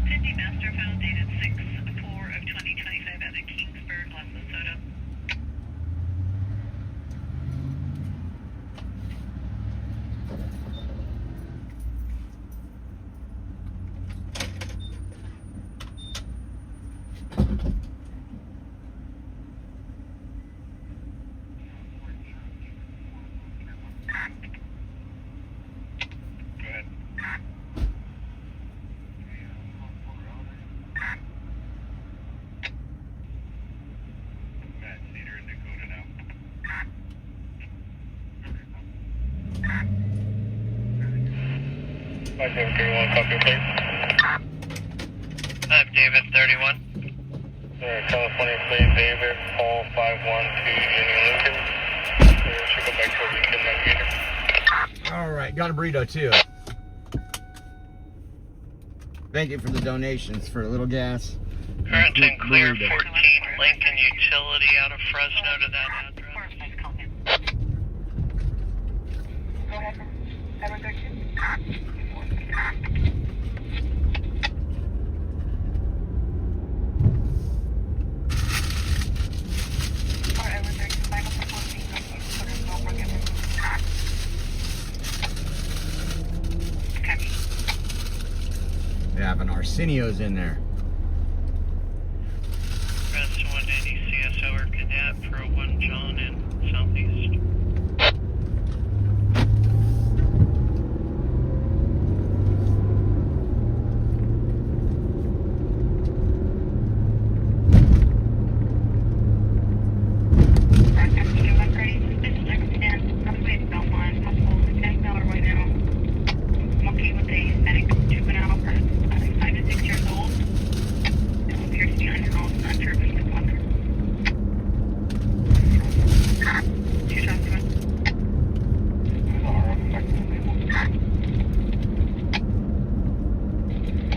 Pending master file dated 6/4/2025 out of Kingsburg, Las DeSoto. Go ahead. Matt, Cedar and Dakota now. Hi, David 31. Copy, please. 5 David 31. California plate David Paul 512 Union Lincoln. Should go back to a weekend navigator. All right, got a burrito too. Thank you for the donations for a little gas. Current and clear Burrito. 14 Lincoln Utility out of Fresno to that address. Go ahead. Edward 32. Or Edward 32, final proposal, so there's no forgiveness. Copy. They have an Arsenio's in there. Press 180 CSO or Cadet for 1 John in Southeast.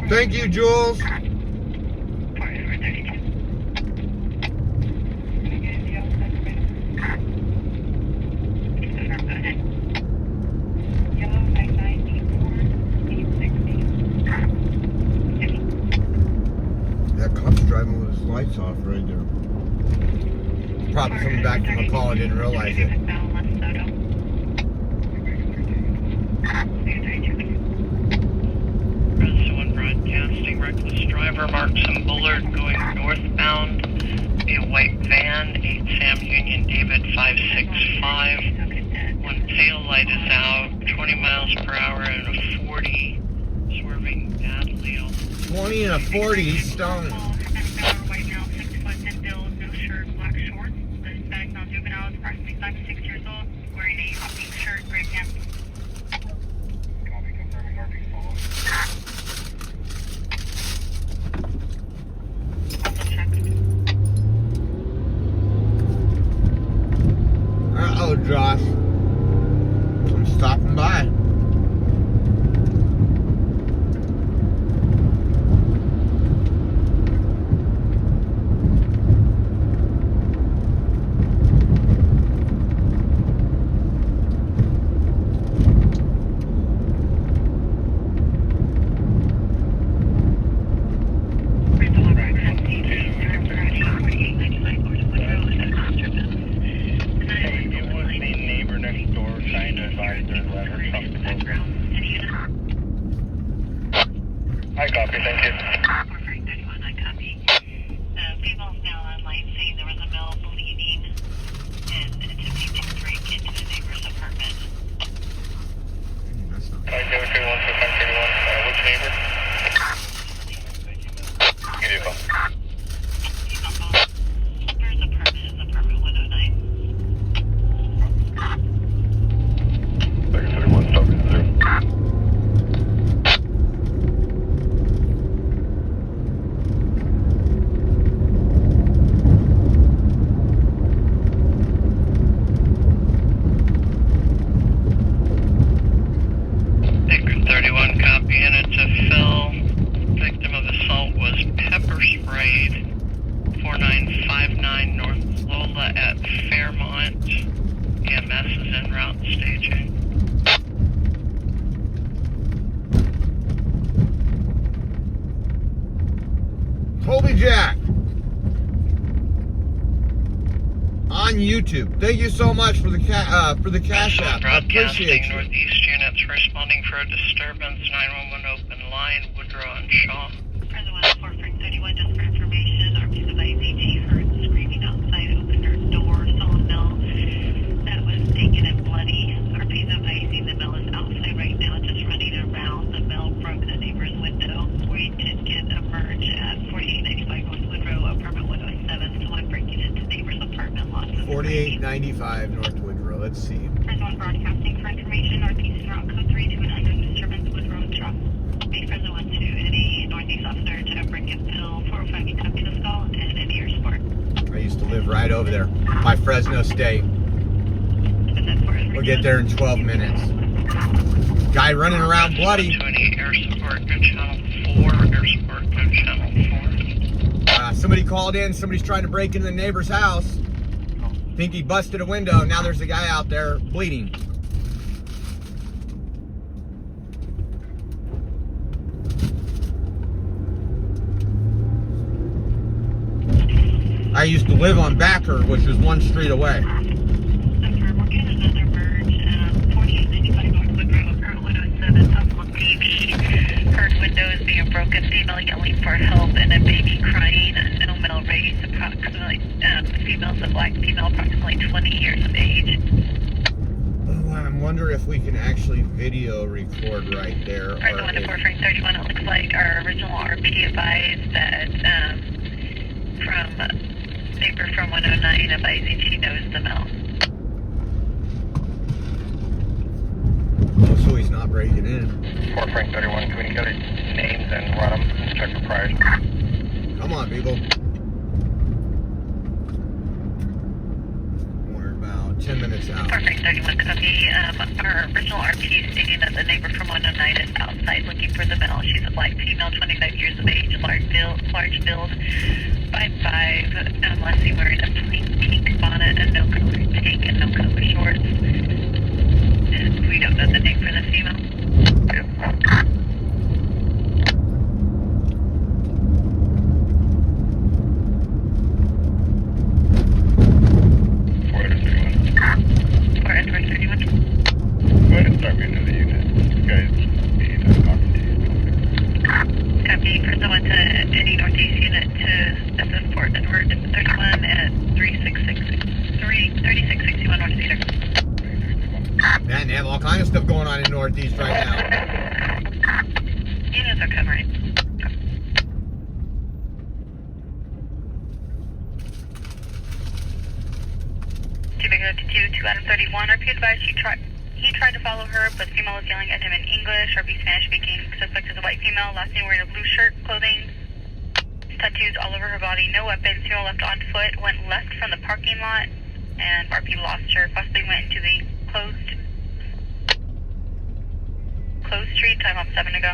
Thank you, Jules. That cop's driving with his lights off right there. Probably coming back from a call, I didn't realize it. Press 1 broadcasting. Reckless driver marks in Bullard going northbound. Be a white van. 8 Sam Union David 565. One tail light is out. 20 miles per hour and a 40. Swerving badly. All 20 and a 40 stone. White male, 6 foot, thin build, no shirt, black shorts. The Hispanic non-juvenile is approximately 5 to 6 years old, wearing a hot pink shirt, gray pants. Also checked. Uh-oh, Josh. I'm stopping by. I copy, thank you. Offering 31, I copy. Female's now online saying there was a male bleeding and attempting to break into the neighbor's apartment. That's not 531 to 531. Which neighbor? Give you a call. Female phone. Neighbor's apartment is apartment 109. 531, talking through. Baker 31, copy, and it's a Phil. Victim of assault was pepper sprayed. 4959 North Lola at Fairmont. EMS is en route staging. Toby Jack on YouTube. Thank you so much for the cash app. I appreciate Broadcasting you. Northeast units responding for a disturbance. 911 open line. Woodrow and Shaw. Present 1 31, just for information, our piece of ICT heard screaming outside, opened her door, saw a mill that was taken and bloody. Our piece of IC, the mill is outside right now, just running around. The mill broke the neighbor's window. We did get a merge at 4895 North Woodrow, apartment 107, someone breaking into neighbor's apartment lot. 4895 North Woodrow. Let's see. Present broadcasting for information, Northeast route code 3 to an unknown disturbance with road truck. Be Fresno 1 2, any Northeast officer to bring it Bill 405, you copy this call, and any air support. I used to live right over there by Fresno State. We'll get there in 12 minutes. Guy running around bloody. 20 air support, good channel 4. Air support, good channel 4. Somebody called in. Somebody's trying to break into the neighbor's house. Think he busted a window. Now there's a guy out there bleeding. I used to live on Backer, which is one street away. We're getting another merge, 4895 North Woodrow, apartment 107, South TV. Heard windows being broken, female yelling for help, and a baby crying. No male race, approximately, female's a black female, approximately 20 years of age. Oh, I wonder if we can actually video record right there. Or Present 1 to 31, it looks like our original RP advised that from neighbor from 109 advising she knows the mill. oh, so he's not breaking in. 4 Frank 31, communicate names and run them. Check for priors. Come on, people. We're about 10 minutes out. Perfect, 31 copy. Our original RP stating that the neighbor from 109 is outside looking for the mill. She's a black female, 25 years of age, large build, 5'5", Lassie wearing a pink bonnet and no color tank and no color shorts. And we don't know the name for the female. For Edward 31. Go ahead and start me into the unit. Guys, need to talk to you. Copy. First I want to any Northeast unit to SS Port Edward 31 at 3661 North Cedar. Man, they have all kinds of stuff going on in Northeast right now. Units are covering. 52 to Adam 31. RP advised he tried to follow her, but the female was yelling at him in English. RP Spanish speaking. Suspect is a white female. Last name wearing a blue shirt, clothing, tattoos all over her body, no weapons. Female left on foot, went left from the parking lot, and RP lost her. Possibly went into the closed street. Time up 7 to go.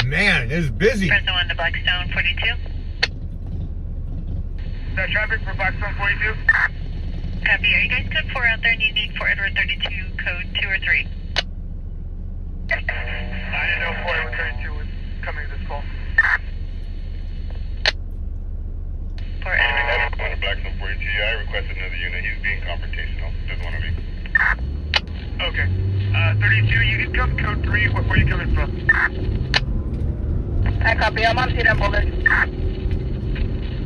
Man, it was busy. Fresno 1 to Blackstone 42. That traffic for Blackstone 42? Copy. Are you guys code 4 out there and you need for Edward 32 code 2 or 3? I didn't know 4 Edward 32 was coming this fall. For Edward. That's one of Blackstone 42. I requested another unit. He's being confrontational. Doesn't want to be. Okay. 32, you can come code 3. Where are you coming from? I copy. I'm on scene on Boulder.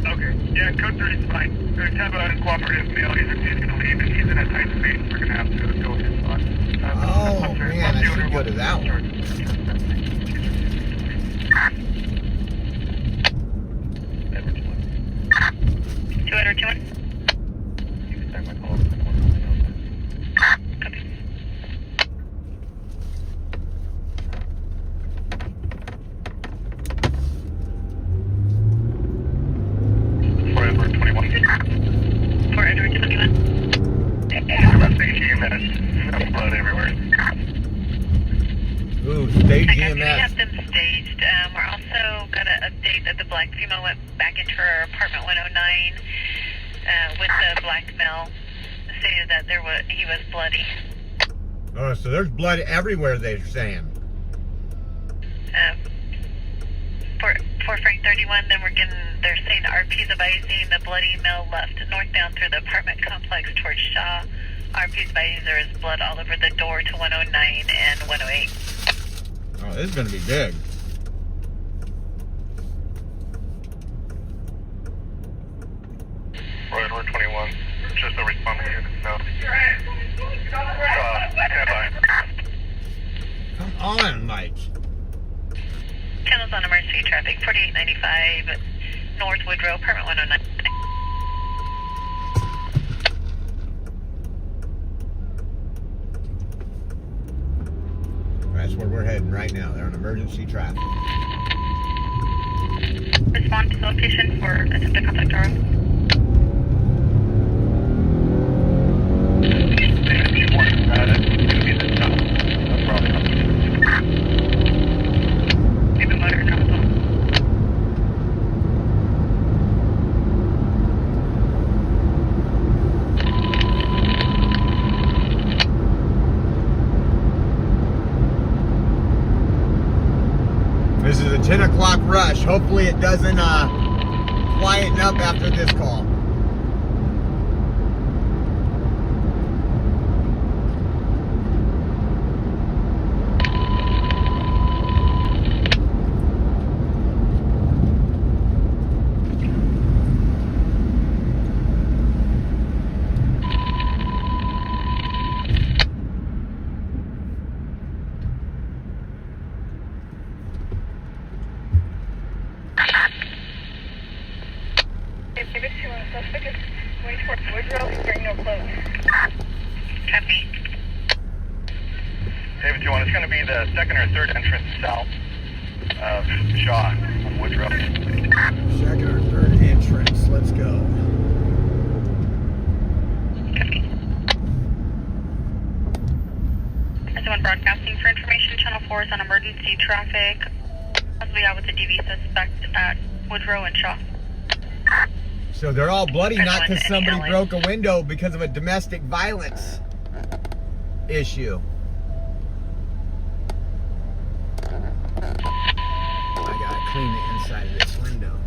Okay. Yeah, code 30 is fine. We're going to have a uncooperative male. He's going to leave and he's in a tight space. We're going to have to go with his spot. Oh, man, I should go to that one. Edward 2-1. 2 Edward 2-1. You can start my call. Copy. For Edward 21. For Edward 21. About 16 minutes. No blood everywhere. Ooh, stage I guess we EMS. have them staged. We're also going to update that the black female went back into her apartment 109 with the black male. Stated that he was bloody. Oh, so there's blood everywhere, they're saying. For Frank 31, then they're saying the RP's advising the bloody male left northbound through the apartment complex towards Shaw. RP's advising there is blood all over the door to 109 and 108. Oh, this is going to be big. For Edward 21. Just a responding unit. No. Stand by. Come on, Mike. Channels on emergency traffic 4895 North Woodrow, apartment 109. That's where we're heading right now. They're on emergency traffic. Respond to the location for attempted contact Toro. Keep it motor control. This is a 10 o'clock rush. Hopefully it doesn't quieten up after this call. Suspect is going towards Woodrow, hearing no close. Copy. David 21, it's going to be the second or third entrance south of Shaw on Woodrow. Second or third entrance. Let's go. Copy. Someone broadcasting for information. Channel 4 is on emergency traffic. Possibly out with a DV suspect at Woodrow and Shaw. So they're all bloody, not because Anyone, somebody broke a window because of a domestic violence issue. I gotta clean the inside of this window.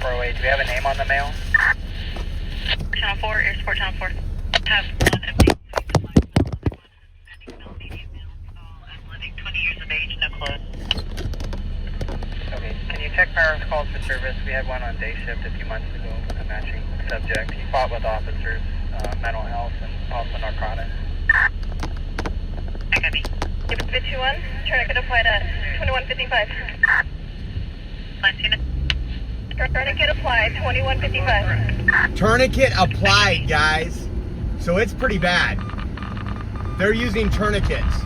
408, do we have a name on the mail? Channel 4, Air Support Channel 4. Have one update. Medium male, I'm living 20 years of age, no clothes. Okay, can you check firearms calls for service? We had one on day shift a few months ago, a matching subject. He fought with officers, mental health, and also narcotics. I got me. Bit 21, tourniquet applied at 2155. Last unit. Tourniquet applied, 2155. Tourniquet applied, guys. So it's pretty bad. They're using tourniquets.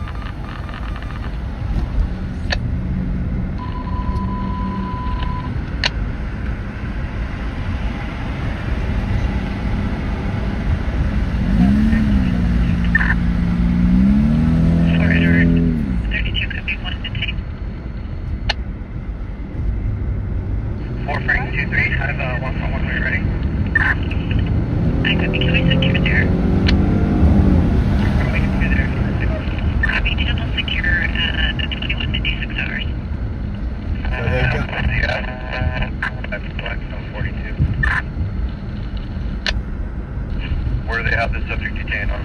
Where do they have the subject detained on?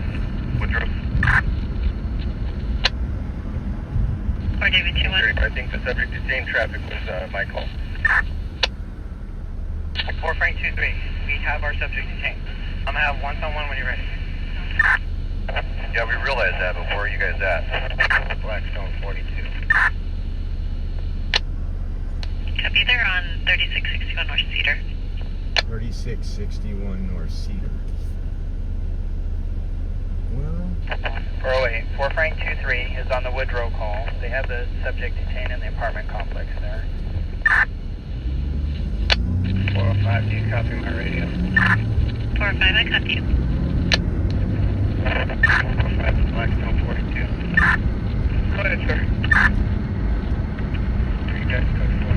Woodruff? Or David 2-1. I think the subject detained traffic was my call. 4 Frank 2-3, we have our subject detained. I'm gonna have one-on-one when you're ready. Yeah, we realize that, but where are you guys at? Blackstone 42. Copy, they're on 3661 North Cedar. 3661 North Cedar. Well, 408, 4 Frank 2-3 is on the Woodrow call. They have the subject detained in the apartment complex there. 405, do you copy my radio? 405, I copy you. 405, Blackstone 42. Go ahead, sir. You guys code 4.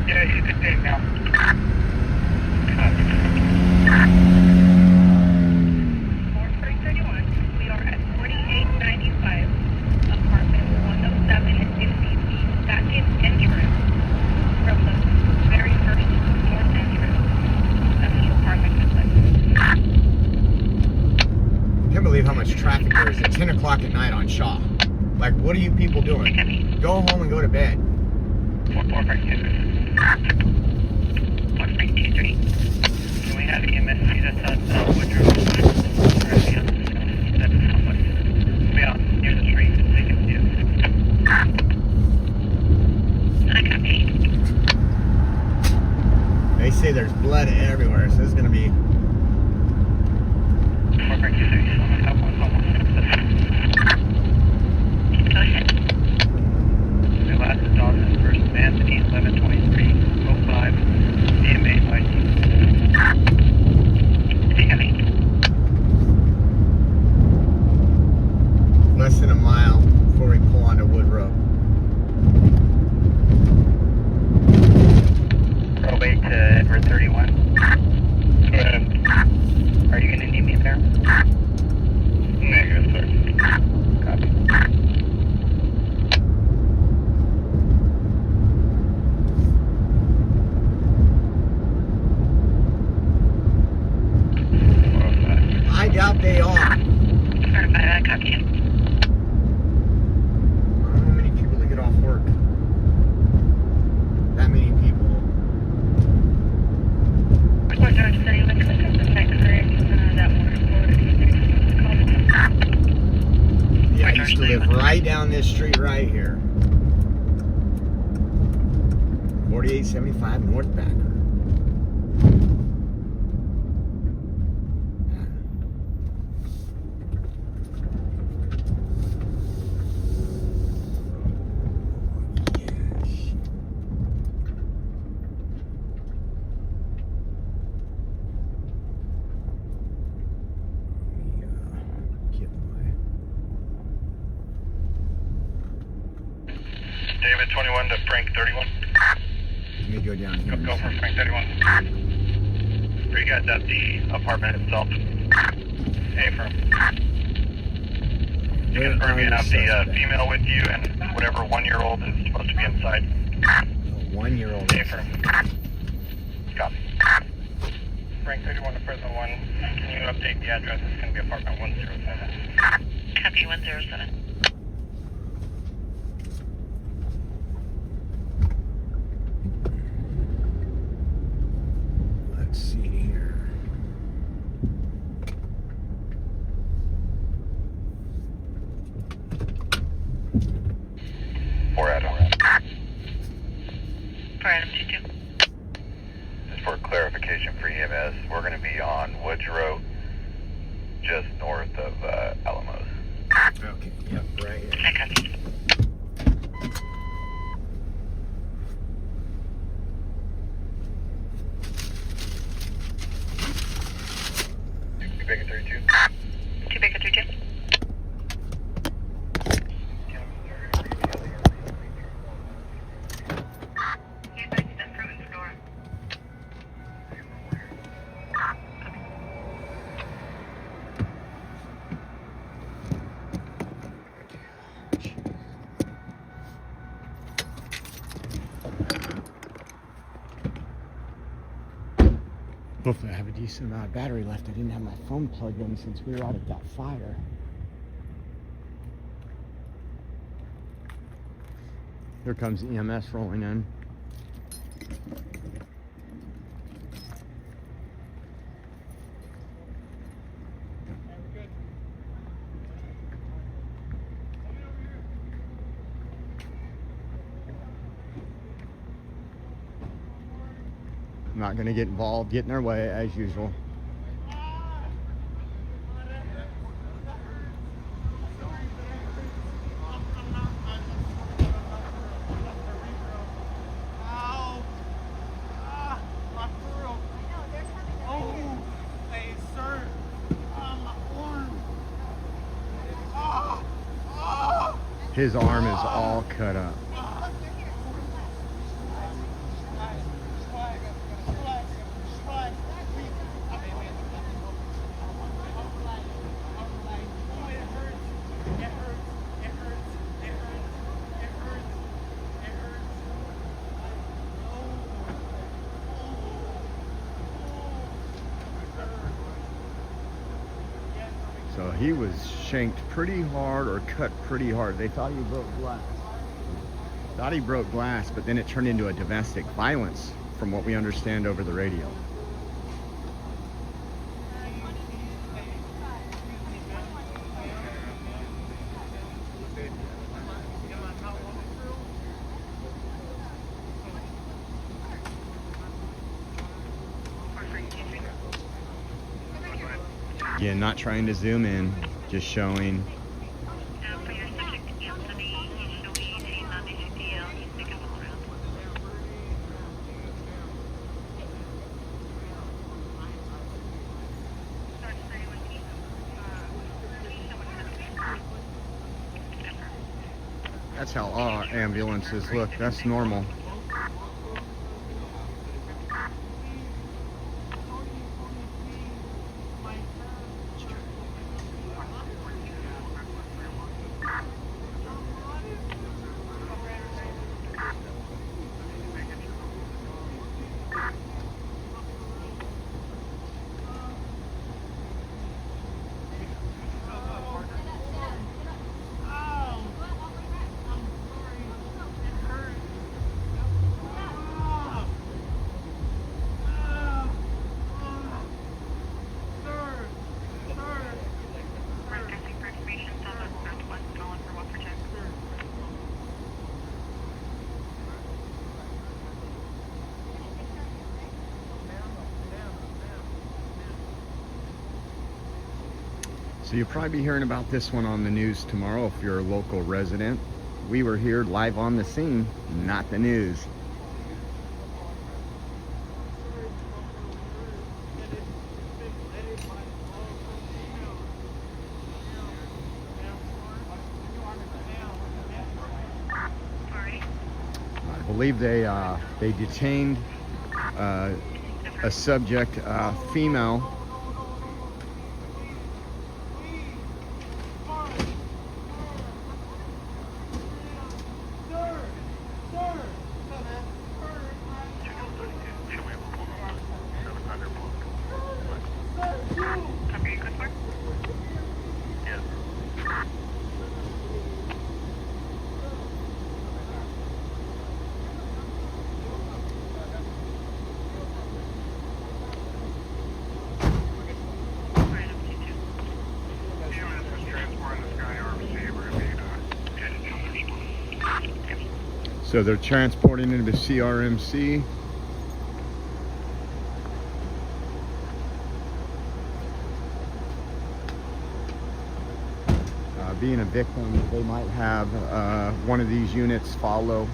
Yeah, he's detained now. Copy. 4331, we are at 4895, apartment 107 in the second entrance from the very first north entrance of the apartment complex. I can't believe how much traffic there is at 10 o'clock at night on Shaw. Like, what are you people doing? Go home and go to bed. 4 Frank 2-3. 4 Frank 2-3. Can we have EMS meet us at Woodrow? Be out near the street so they can see us. I copy. They say there's blood everywhere, so it's gonna be. 4 Frank 2-3. Go ahead. The last dog is first Anthony 112305 DMA ID. Less than a mile before we pull onto Woodrow. Probate to Edward 31. Go ahead. Are you going to need me there? Negative, sir. Copy. I doubt they are. 405, I copy you. I don't know how many people that get off work. That many people. What George said he went to the next that one. Yeah, I used to live right down this street right here. 4875 North Backer. David 21 to Frank 31. Let me go down here. Go for Frank 31. Are you guys at the apartment itself? Affirm. You confirm you have the female with you and whatever 1-year-old is supposed to be inside? 1-year-old. Affirm. Copy. Frank 31 to Fresno 1. Can you update the address? It's going to be apartment 107. Copy 107. Let's see here. For Adam. 4 Adam 22. Just for clarification for EMS, we're going to be on Woods Road. just north of Alamos. Okay, yep, right here. I copy. Two Baker 32. 2 Baker 32. Hopefully I have a decent amount of battery left. I didn't have my phone plugged in since we were out at that fire. Here comes EMS rolling in. I'm not going to get involved, get in their way as usual. His arm is all cut up. So he was shanked pretty hard or cut pretty hard. They thought he broke glass. Thought he broke glass, but then it turned into a domestic violence from what we understand over the radio. Again, not trying to zoom in, just showing. For your subject, Anthony, he's showing 18 on the CDL. He's making all around. That's how all ambulances look. That's normal. So you'll probably be hearing about this one on the news tomorrow if you're a local resident. We were here live on the scene, not the news. I believe they detained a subject, female. So they're transporting him to CRMC. being a victim, they might have one of these units follow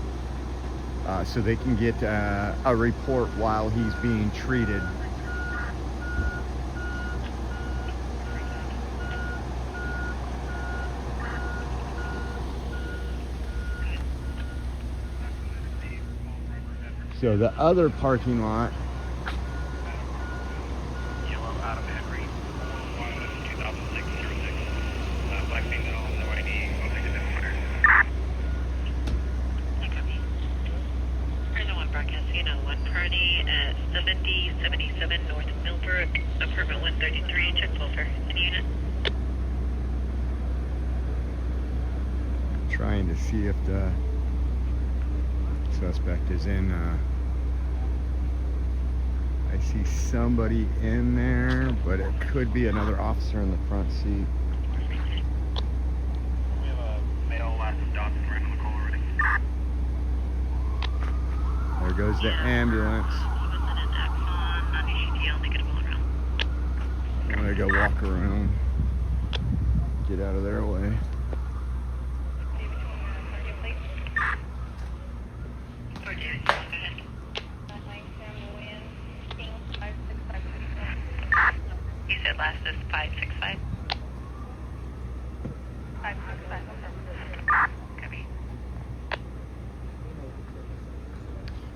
so they can get a report while he's being treated. So the other parking lot, Yellow Adam Henry, 2006-06. Black female, no ID, public identifier. Fresno 1 broadcasting on one party at 7077 North Millbrook, apartment 133, check welfare. Any unit? trying to see if the suspect is in. I see somebody in there, but it could be another officer in the front seat. We have a male last Dawson right on the call already. There goes the ambulance. I'm gonna go walk around. Get out of their way. You said last is 565? 565. Copy.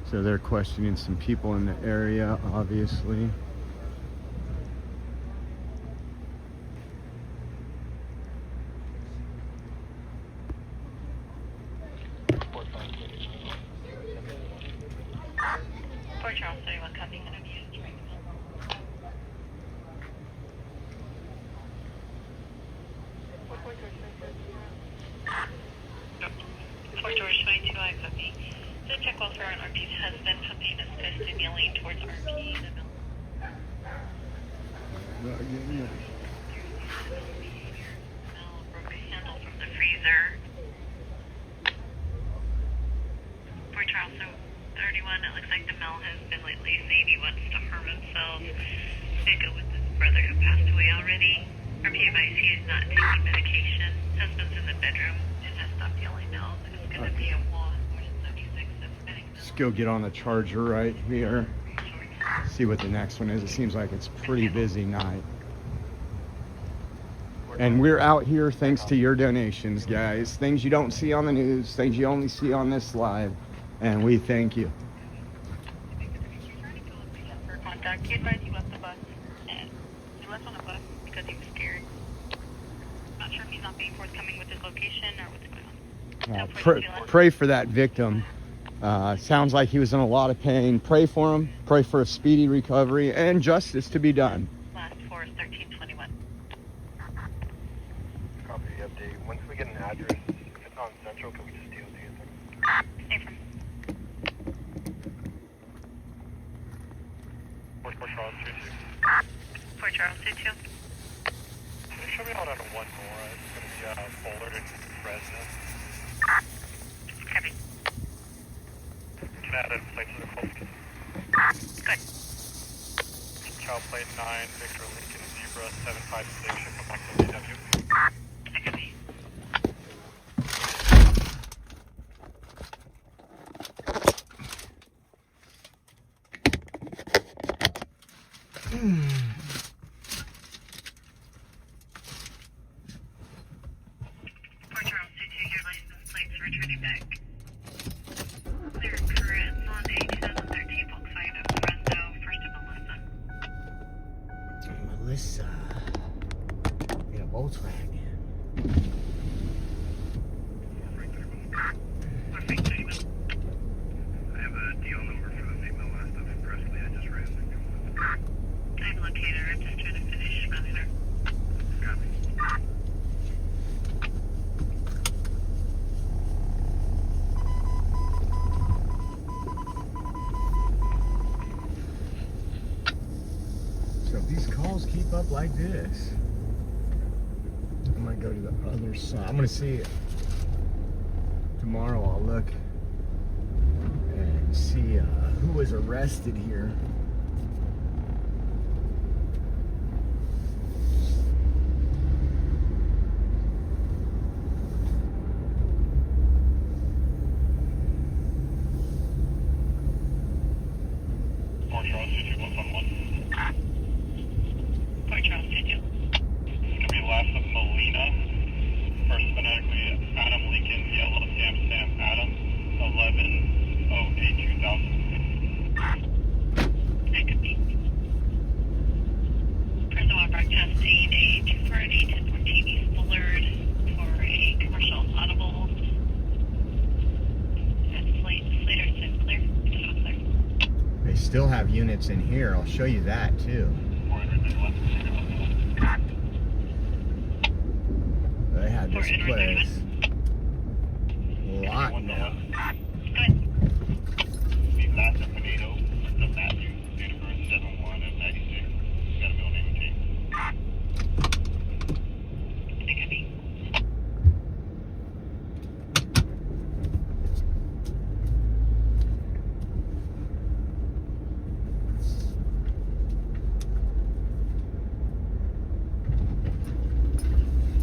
So they're questioning some people in the area, obviously. Fort Charles 31, copy. Interview. Fort George 22, I copy. So check welfare on RP's husband, pumping his fist and yelling towards RP. Broke a handle from the freezer. Fort Charles 31, it looks like the male has been lately saying he wants to harm himself. Pick up with his brother who passed away already. RP advice, he is not taking medication. Husband's in the bedroom and has stopped yelling now. It's going to be a wall. 76 Let's go get on the charger right here. See what the next one is. It seems like it's a pretty busy night. And we're out here thanks to your donations, guys. Things you don't see on the news, things you only see on this live. And we thank you. For contact, he advised he left the bus. And he left on the bus because he was scared. Not sure if he's not being forthcoming with his location or what's going on. Pray for that victim. Sounds like he was in a lot of pain. Pray for him. Pray for a speedy recovery and justice to be done. Last four is 1321. Copy the update. Once we get an address, if it's on Central, can we just deal with the Affirm. Fort Charles 22. Fort Charles 22. Can you show me out on one more? It's going to be Bullard and Fresno. Copy. Can I add a plate to the call? Good. Child plate 9, Victor Lincoln Zebra 756, ship from 170W. Copy. Fort Charles 22, your license plates returning back. Clear currents on a 2013 Volkswagen of Fresno, first of Melissa. Melissa. In a Volkswagen. Or Frank 31. I have a deal number for the female last of Presley. I just ran. I've located her, just trying to finish running her. Copy. So if these calls keep up like this, I'm gonna go to the other side. I'm gonna see it. Tomorrow I'll look and see who was arrested here. requesting a 240 1014 East Bullard for a commercial audible. That's Slater Sinclair. They still have units in here. I'll show you that too. They had this place. A lot now. Go ahead. Last of Pinado, the Matthew, date of birth 7/1 of 96. Got a middle name and change. I think I mean.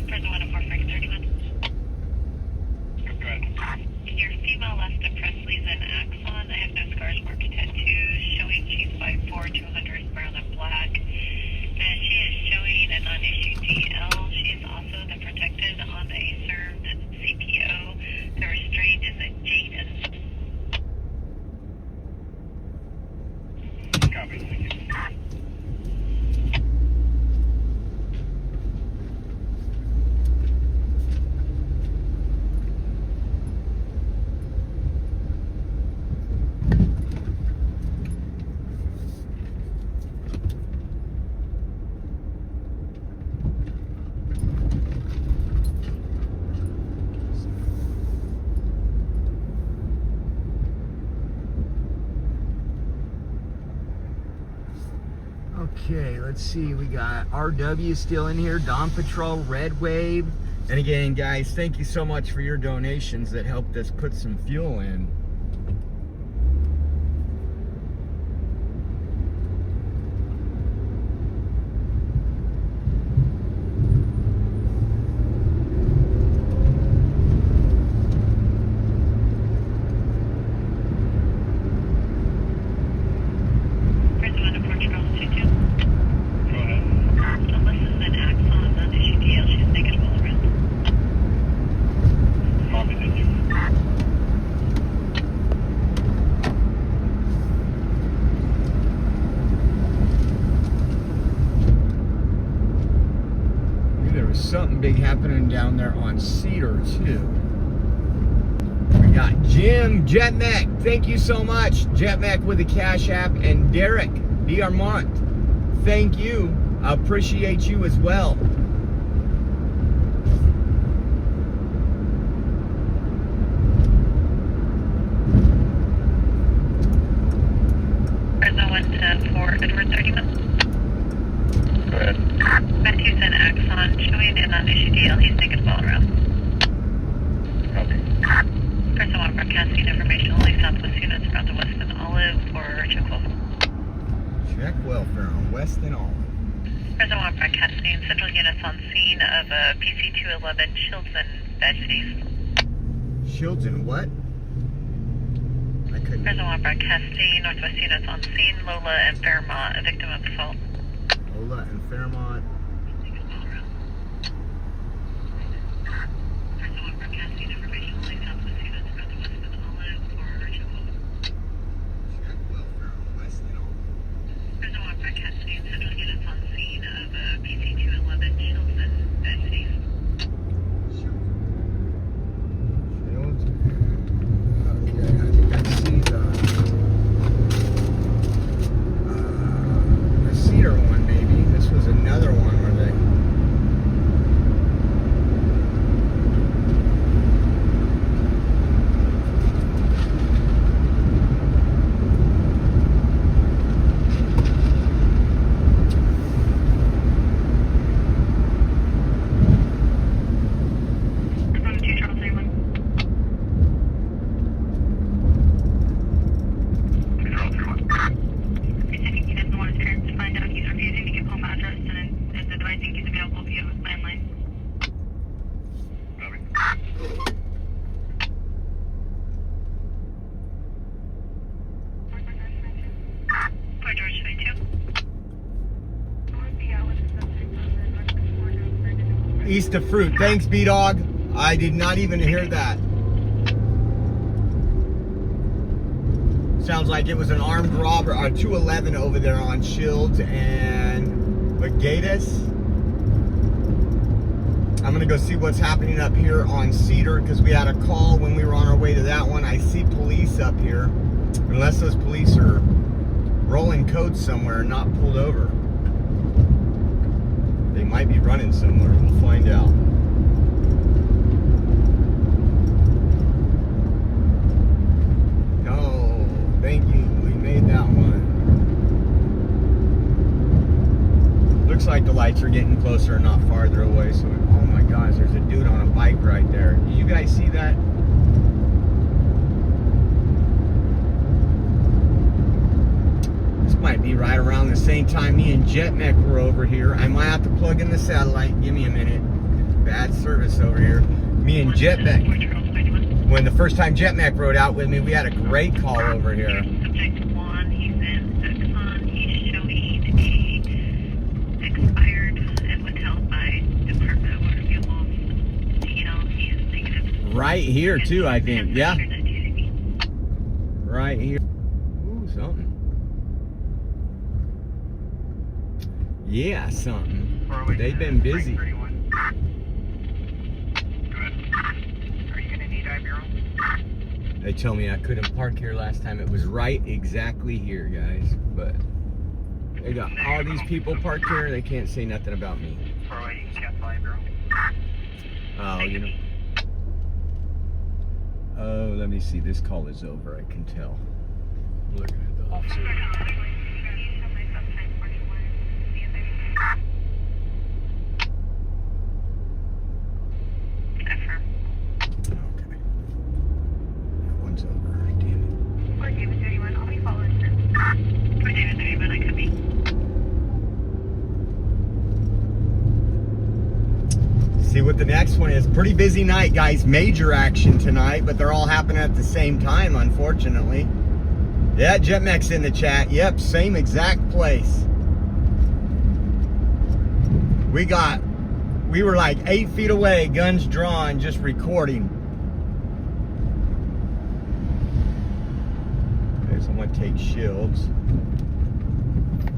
Fresno 104 Frank 31. Go ahead. Your female left of Presley's and Axon. I have no scars, marked tattoos, showing she's 5'4", 200 brown and black. And she is showing a non-issued DL. She is also the protected on a served CPO. The restraint is a Jaden. Copy. Thank you. Okay, let's see. We got RW still in here, Dawn Patrol, Red Wave. And again, guys, thank you so much for your donations that helped us put some fuel in. Fresno 104 Charles 22. Go ahead. Alyssa's an Axon, non-issued DL. She's negative all around. Copy. Thank you. There was something big happening down there on Cedar too. We got Jim Jetmac, thank you so much. Jetmac with a Cash App, and Derek D'Armont, thank you. I appreciate you as well. Fresno 104 Edward 31. Go ahead. Matthews and Axon, showing a non-issued DL. He's negative all around. Copy. Fresno 1 broadcasting information only southwest units around the Weston Olive for check welfare. Check welfare on Weston Olive. Fresno 1 broadcasting central units on scene of a PC-211 Children bed cities. Shields and what? I couldn't. Fresno 1 broadcasting northwest units on scene Lola and Fairmont, a victim of assault. Lola and Fairmont. Fresno 1 broadcasting information only southwest units around the Weston Olive for check welfare. Check welfare on Weston Olive. Fresno 1 broadcasting central units on scene of a PC-211 Children bed cities. Shields. Okay, I think I see the Cedar one maybe. This was another one where they. From 2 Charles 31. Control 31. Presenting units and one is parents to find out he's refusing to give home address and is advising he's available via landline. Copy. For George 22. East of Fruit. Thanks, B-Dog. I did not even hear that. Sounds like it was an armed robber, or 211 over there on Shields and Legatus. I'm gonna go see what's happening up here on Cedar because we had a call when we were on our way to that one. I see police up here, unless those police are rolling codes somewhere and not pulled over. They might be running somewhere. We'll find out. Oh, thank you. We made that one. Looks like the lights are getting closer and not farther away. So, oh my gosh, there's a dude on a bike right there. Do you guys see that? This might be right around the same time me and Jetmec were over here. I might have to plug in the satellite. Give me a minute. Bad service over here. Me and Jetmec. When the first time Jetmec rode out with me, we had a great call over here. Subject 1, he's in Exxon. He's showing a expired and was held by Department of Motor Vehicles. He's negative. Right here too, I think. Yeah. Right here. Ooh, something. Yeah, something. They've been busy. Good. Are you gonna need IBRO? They told me I couldn't park here last time. It was right exactly here, guys. But they got all these people parked here. They can't say nothing about me. Or you can cancel IBRO. Oh, you know. Oh, let me see. This call is over. I can tell. I'm looking at the officer. Okay. That one's over. Damn it. Or David 31, I'll be following through. For David 31, I could be. See what the next one is. Pretty busy night, guys. Major action tonight, but they're all happening at the same time, unfortunately. Yeah, Jetmec's in the chat. Yep, same exact place. We were like 8 feet away, guns drawn, just recording. Okay, someone take shields.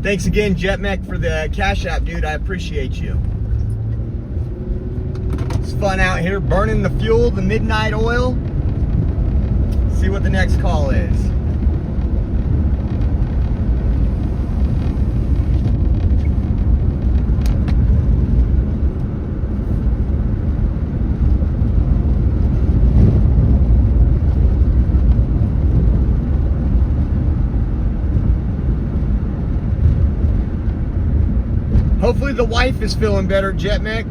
Thanks again, Jetmec, for the Cash App, dude. I appreciate you. It's fun out here, burning the fuel, the midnight oil. See what the next call is. Hopefully the wife is feeling better, Jetmec.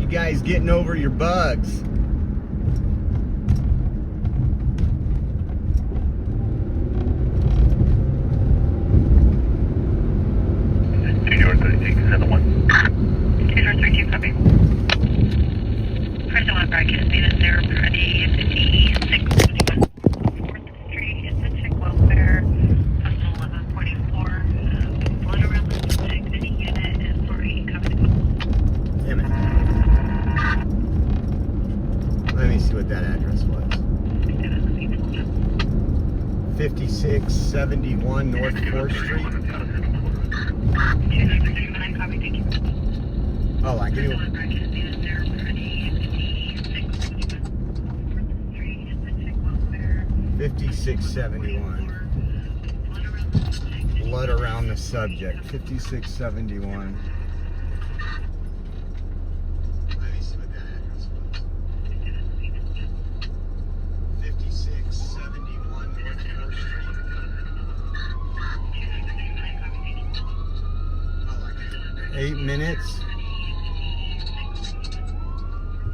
You guys getting over your bugs. Junior 3671. 232, copy. Fresno on broadcast data 0 ready 5671. 4th Street, Pacific Welfare, postal 1144. Blood around the subject, any unit, and 48 copy the call. Damn it. Let me see what that address was. 5671 North 4th Street. 239, copy, thank you. Oh, I can do Fresno on broadcast data 0 ready 5671. 4th Street, Pacific Welfare. 5671. Blood around the subject. 5671. Let me see what that address was. 5671 North 4th Street. Oh, I can do 8 minutes.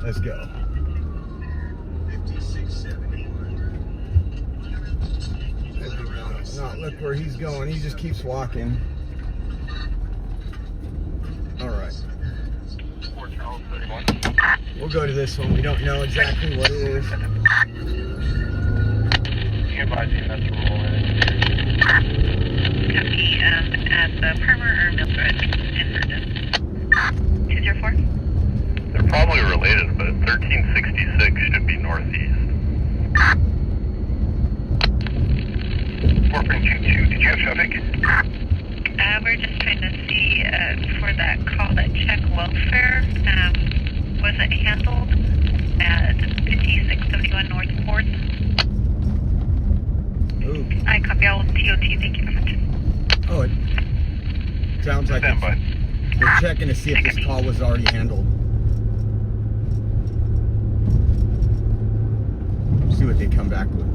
Let's go. 5671. No, look where he's going. He just keeps walking. All right. We'll go to this one. We don't know exactly what it is. Copy, at the Permer or Mildred in Herndon. 204? They're probably related, but 1366 should be northeast. 4.22, did you have traffic? we're just trying to see for that call that check welfare. Was it handled at 5671 North 4th? Ooh. I copy all TOT, thank you very much. Oh, it sounds like Stand by. they're checking to see if this call was already handled. See what they come back with.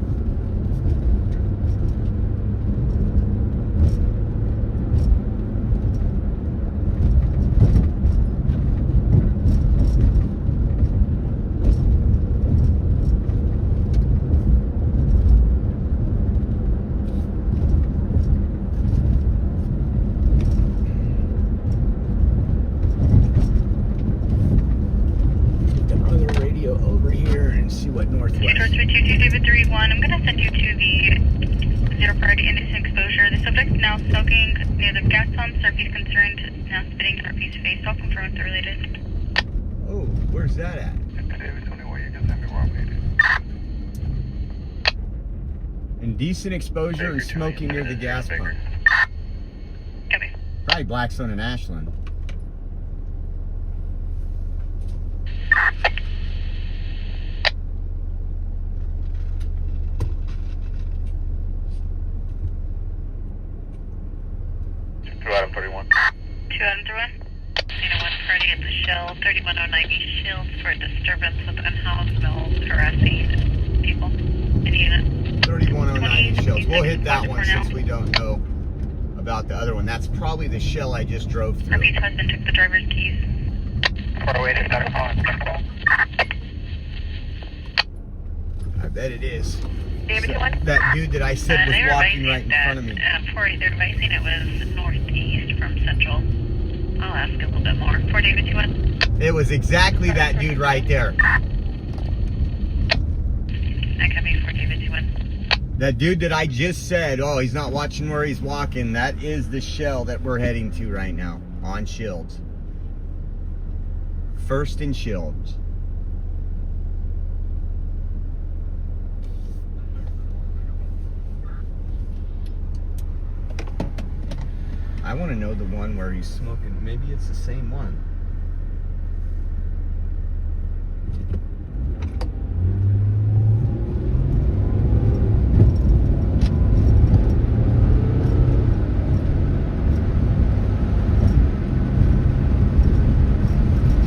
Over here and see what Northwest. Northwest 22 David 31. I'm going to send you to the zero priority indecent exposure. The subject is now smoking near the gas pump. RP's concerned, now spitting in RP's face. I'll confirm if they're related. Oh, where's that at? David 21, you can send me where I'm needed. Indecent exposure and smoking near the gas pump. Copy. Probably Blackstone and Ashland. Adam 31. 2 Adam 31. 1 Friday at the Shell, 31090 Shields for disturbance with unhoused males harassing people in the unit. 31090 shells. We'll hit that one since we don't know about the other one. That's probably the shell I just drove through. RP's husband took the driver's keys. 408 is Dr. Collins. I bet it is. David, So, that dude that I said was they're walking advising right in that, front of me. 408, they're advising it was northeast from Central. I'll ask a little bit more. 4 David 21. It was exactly that dude right there. I copy 4 David 21. That dude that I just said, oh, he's not watching where he's walking, that is the shell that we're heading to right now on Shields. First and Shields. I want to know the one where he's smoking. Maybe it's the same one.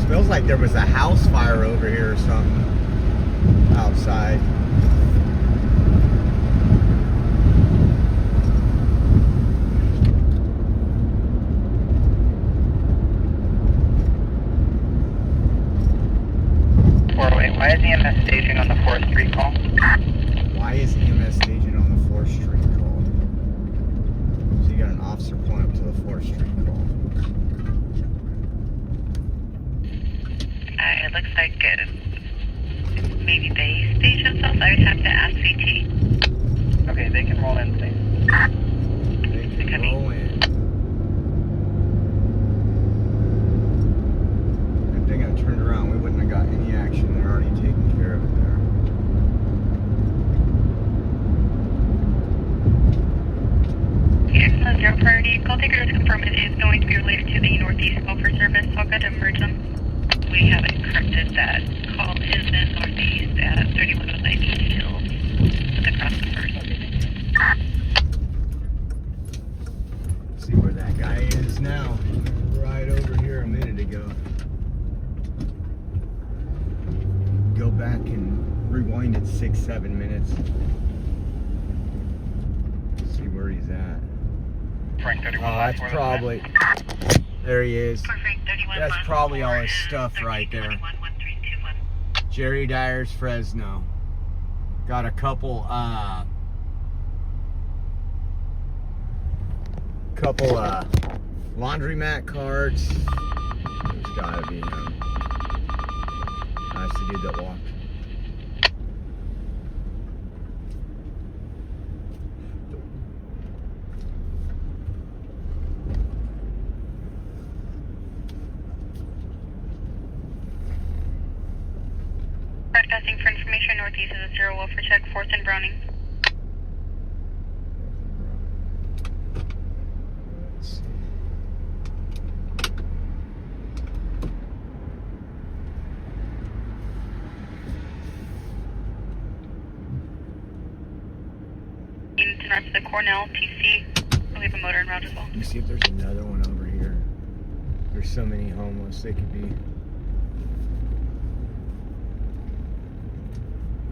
Smells like there was a house fire over here or something outside. Why is EMS staging on the 4th Street call? Why is EMS staging on the 4th Street call? So you got an officer pulling up to the 4th Street call. It looks like maybe they stage themselves. I would have to ask CT. Okay, they can roll in, please. They can roll in. If they got turned around, we wouldn't have got any action. They're already taking care of it there. Excellent, zero priority. Call taker is confirmed it is going to be related to the Northeast Welfare Service. I'll go to emerge them. We have it corrected that call is in Northeast at 31090 Hills with the cross first. See where that guy is now. Right over here a minute ago. Go back and rewind it 6-7 minutes. See where he's at. Frank 31. Oh, that's probably. There he is. That's probably all his stuff right there. Jerry Dyer's Fresno. Got a couple laundromat cards. There's gotta be him. That's the dude that walked. Broadcasting for information, Northeast is a zero welfare check, 4th and Browning. Let's see. Cornell, TC. We have a motor en route as well. Let me see if there's another one over here. There's so many homeless they could be.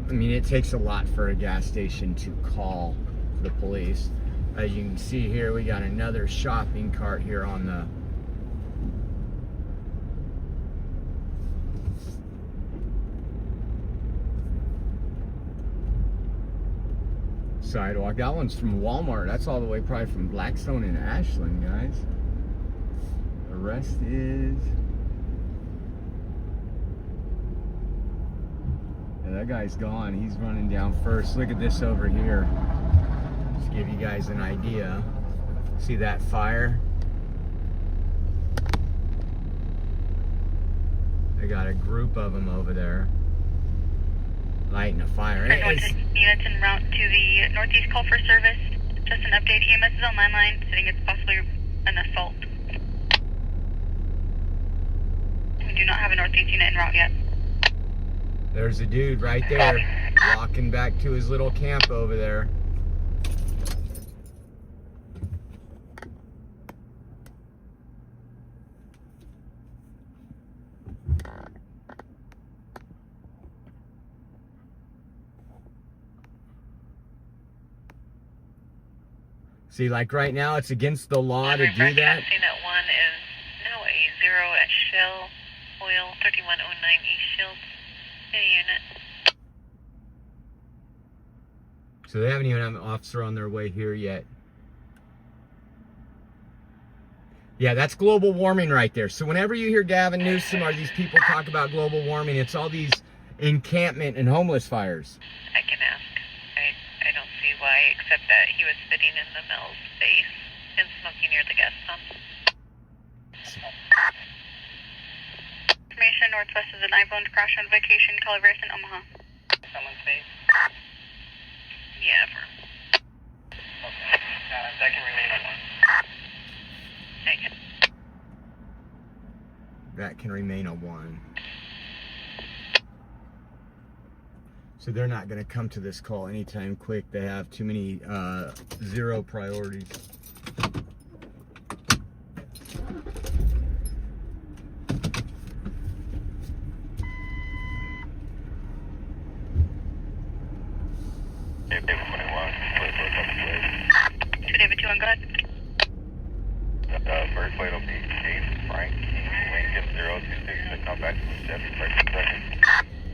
I mean, it takes a lot for a gas station to call the police. As you can see here, we got another shopping cart here on the sidewalk. That one's from Walmart. That's all the way probably from Blackstone and Ashland, guys. The rest is... yeah, that guy's gone. He's running down first. Look at this over here. Just to give you guys an idea. See that fire? They got a group of them over there lighting a fire. And Units en route to the northeast call for service. Just an update. EMS is on line, stating it's possibly an assault. We do not have a northeast unit en route yet. There's a dude right there walking back to his little camp over there. See, like right now, it's against the law to do that. Broadcasting at 1 is now a 0 at Shell Oil 3109 East Shields. Any unit. So they haven't even had an officer on their way here yet. Yeah, that's global warming right there. So whenever you hear Gavin Newsom or these people talk about global warming, it's all these encampment and homeless fires. I can ask. I don't see why, except that he was spitting in the Mel's face and smoking near the gas pump. Information, northwest is an iPhone crash on vacation, Calaveras in Omaha. Someone's face? Yeah, affirm. Okay. That can remain at 1. Take it. That can remain a 1. So they're not going to come to this call anytime quick. They have too many 0 priorities. David 2 on God. First plate will be Case Frank Lincoln 026 to come back to Chevy Frank second.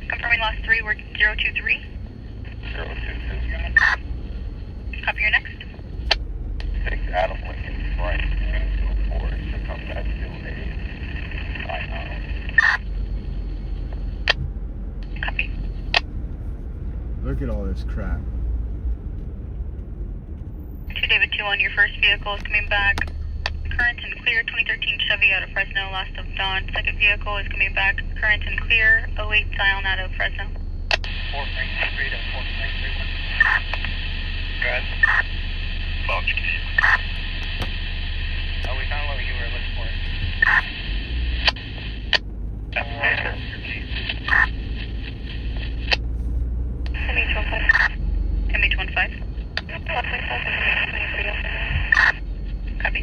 Confirming lost 3, we're 023. 022. Copy your next. 6 Adam Lincoln Frank 224 to come back to a Copy. Look at all this crap. 2 David 2 on your first vehicle is coming back. Current and clear, 2013 Chevy out of Fresno, last of dawn. Second vehicle is coming back. Current and clear, 08 Zion out of Fresno. 4 Frank 3 to 4 Frank 31. Go ahead. Box key. Oh, we found what you were looking for. That's your key. MH15. MH15. Copy.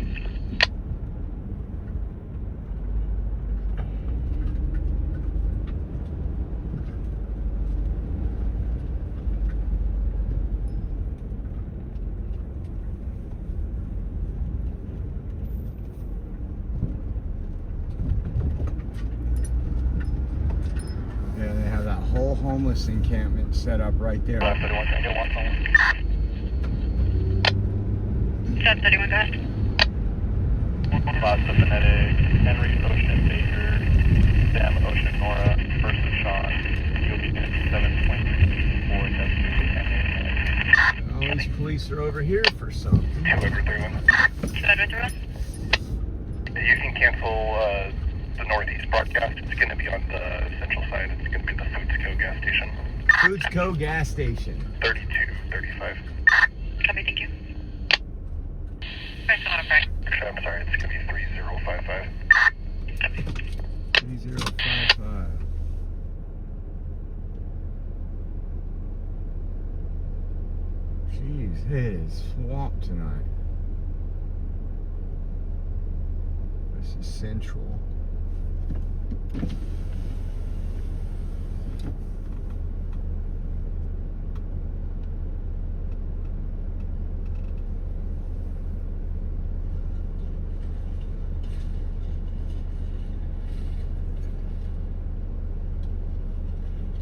Yeah, they have that whole homeless encampment set up right there. Left 31, can I get 1 phone? Stop 31, go ahead. Lots of Phonetic, Henry, Ocean, Baker, Sam, Ocean, Nora, First and Sean, you'll be in 7.4, All these police are over here for something. 2 over 31. Start with 31. You can cancel the northeast broadcast. It's going to be on the central side. It's going to be the Foods Co. gas station. Foods Co. gas station. 3235. Copy, thank you. First one, Frank. Actually, I'm sorry, it's going to be 3055. 3055. Jeez, it is swamp This is Central.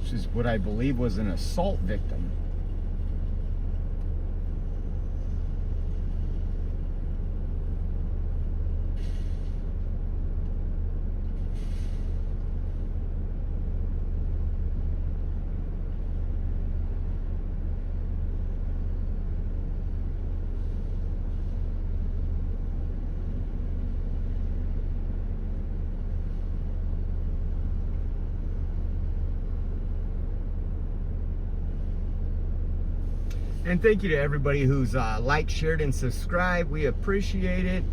This is what I believe was an assault victim. And thank you to everybody who's liked, shared, and subscribed. We appreciate it.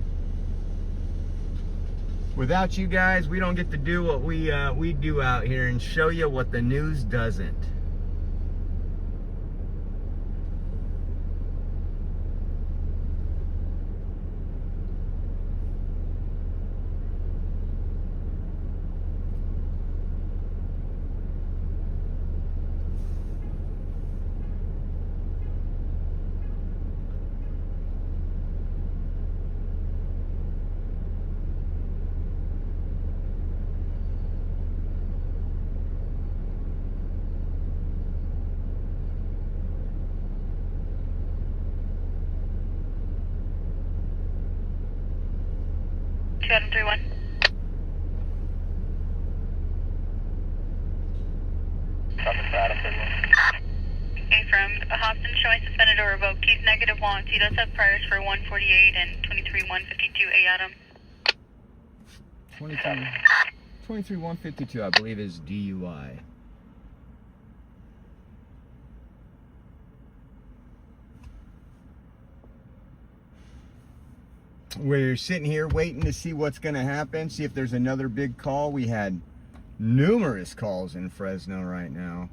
Without you guys, we don't get to do what we do out here and show you what the news doesn't. Adam 31. From Hobson showing suspended or revoked. He's negative wants. He does have priors for 148 and 23-152. Adam. 23-152, I believe, is DUI. We're sitting here waiting to see what's going to happen, see if there's another big call. We had numerous calls in Fresno right now.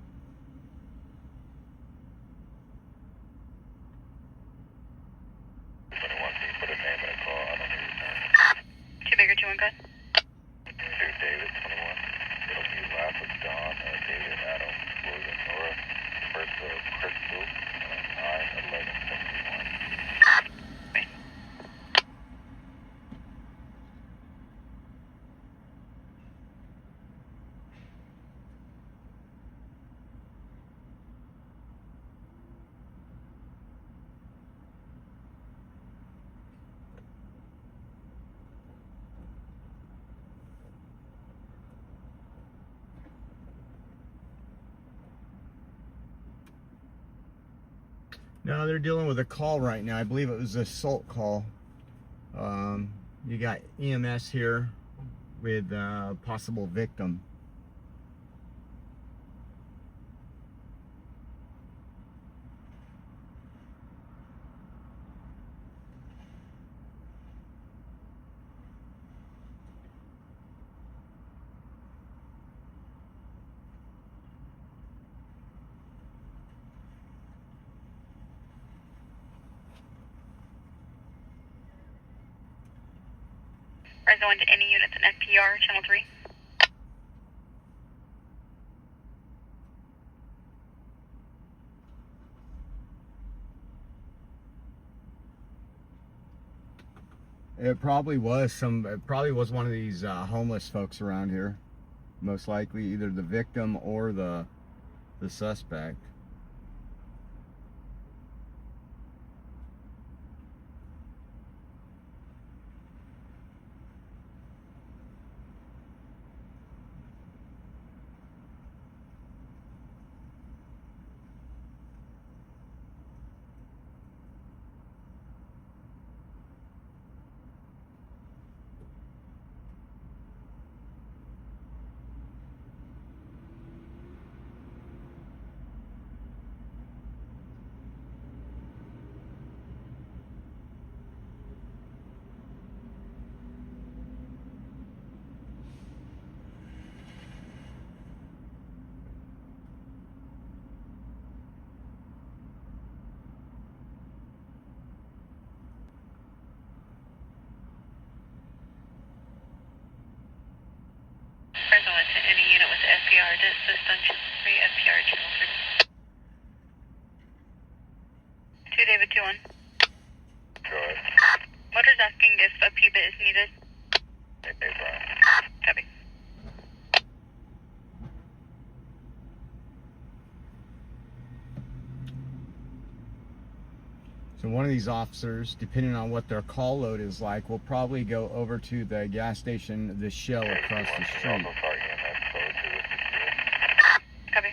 Two bigger, 2-1 cut. David 21. It'll be last with Don, David, Adam, William, Nora, first Crystal, 9-11-71. No, they're dealing with a call right now. I believe it was an assault call. You got EMS here with a possible victim. Fresno into any units in FPR, channel 3. It probably was one of these homeless folks around here. Most likely either the victim or the suspect. charges. This Dungeon 3 FPR Channel 3. 2 David 2-1. Good. Motor's asking if a P-bit is needed. Hey, Brian. Copy. So one of these officers, depending on what their call load is like, will probably go over to the gas station, the Shell across the street. Copy.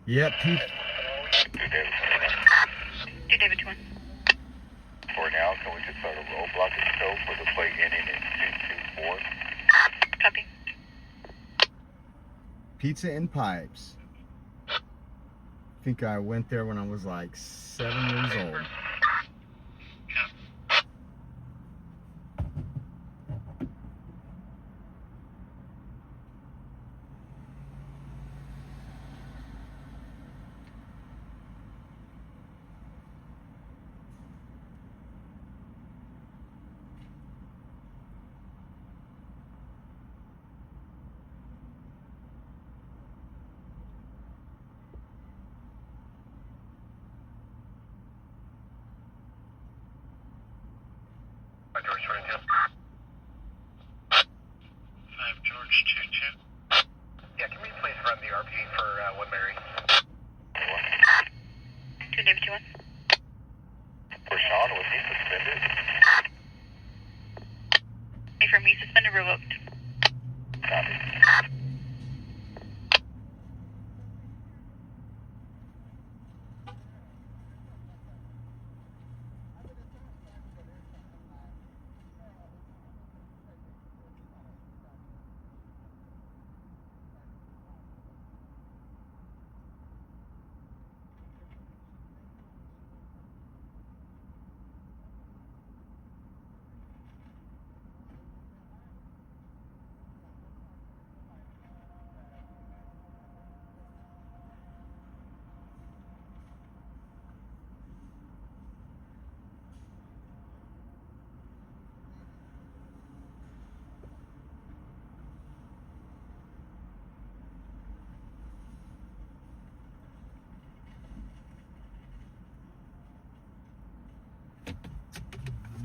Yep, 2 David 2-1. For now, can we just start a roadblock and show for the plate ending in 224? Copy. Pizza and Pipes. I think I went there when I was like 7 years old. George 22. 5 George 22. Yeah, can we please run the RP for 1 Mary? 2 David 2-1. For Sean, was he suspended? Affirm, he's suspended, revoked. Copy.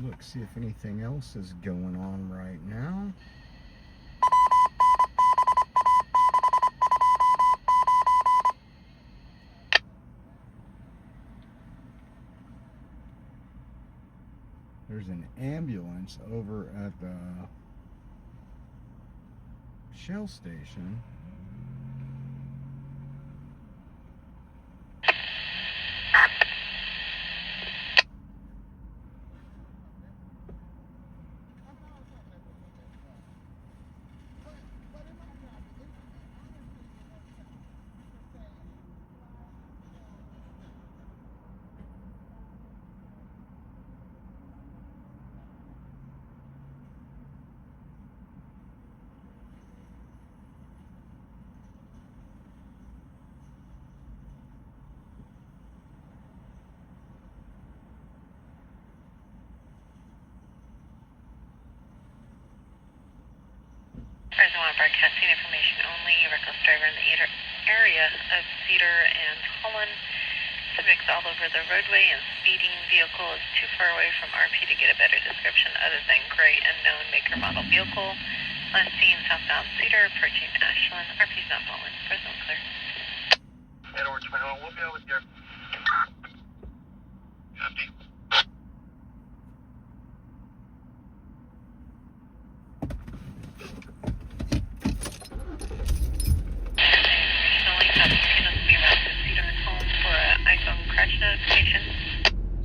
Look, see if anything else is going on right now. There's an ambulance over at the Shell station. Fresno broadcasting information only. Reckless driver in the area of Cedar and Holland. Subject's all over the roadway and speeding. Vehicle is too far away from RP to get a better description other than gray unknown maker model vehicle. Last seen southbound Cedar, approaching Ashland. RP's not following. Fresno clear. Edward 21, we'll go with your... Copy.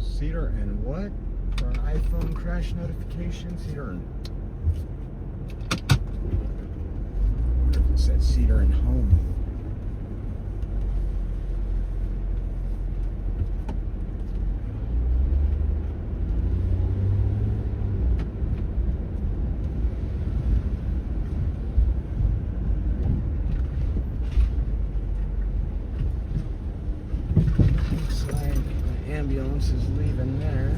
Cedar and what? For an iPhone crash notification? Cedar and... I wonder if it said Cedar and home. Looks like the ambulance is leaving there.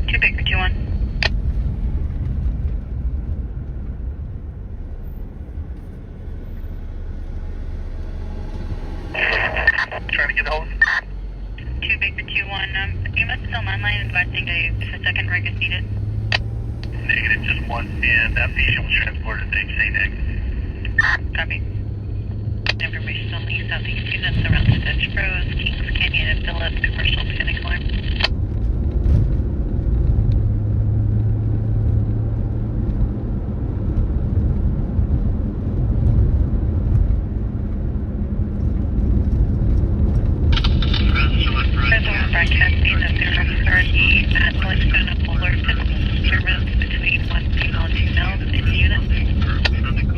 Two Baker 2-1. Trying to get hold. 2 Baker 2-1. EMS is on landline advising a second rig is needed. Negative, just one, and that patient was transported to HC next. Copy. Information only southeast units around the Dutch Bros, Kings Canyon and Phillips, commercial panic alarm. Fresno broadcasting that there are 30 at Blackstone and Bullard disturbance between one female and two males in the unit.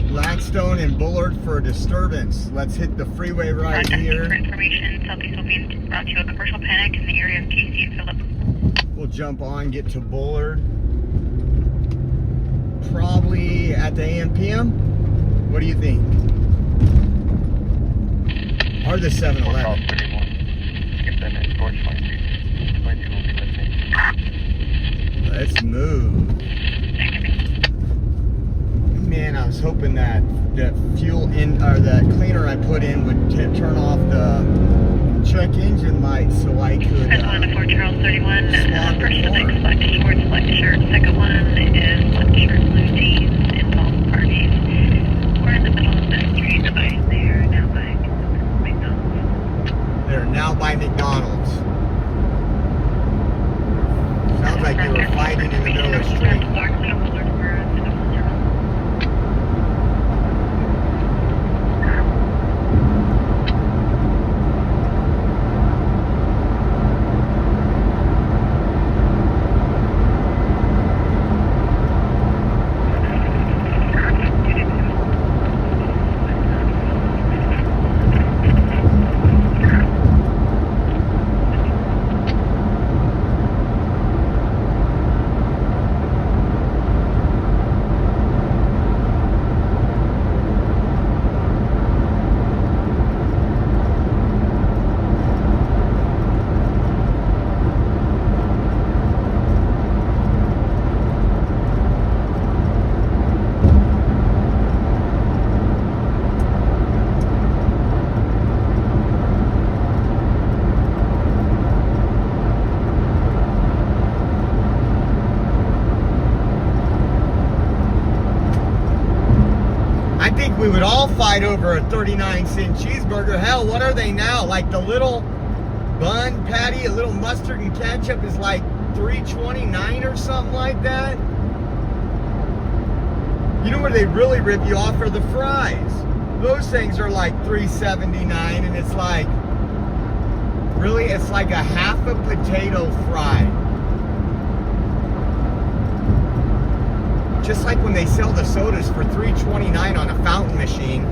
Blackstone and Bullard for a disturbance. Let's hit the freeway right Broadcasting here. for information, southeast will be brought to a commercial panic in the area of Casey and Phillips. We'll jump on, get to Bullard. Probably at the AM PM. What do you think? Or the 7-Eleven? Get them in George 22. 22 will be listening. Let's move. Man, I was hoping that the fuel in or the cleaner I put in would turn off the check engine lights so I could. That's 1 to 4 Charles 31. swap First the subject car. selected towards black shirt. Second one is black shirt, blue jeans, involved parties. We're in the middle of the street. They are now by McDonald's. They're now by McDonald's. Sounds like they were fighting in the middle of the street. We would all fight over a 39-cent cheeseburger. Hell, what are they now? Like the little bun patty, a little mustard and ketchup is like $3.29 or something like that. You know where they really rip you off are the fries. Those things are like $3.79, and it's like, really, it's like a half a potato fry. Just like when they sell the sodas for $3.29 on a fountain machine,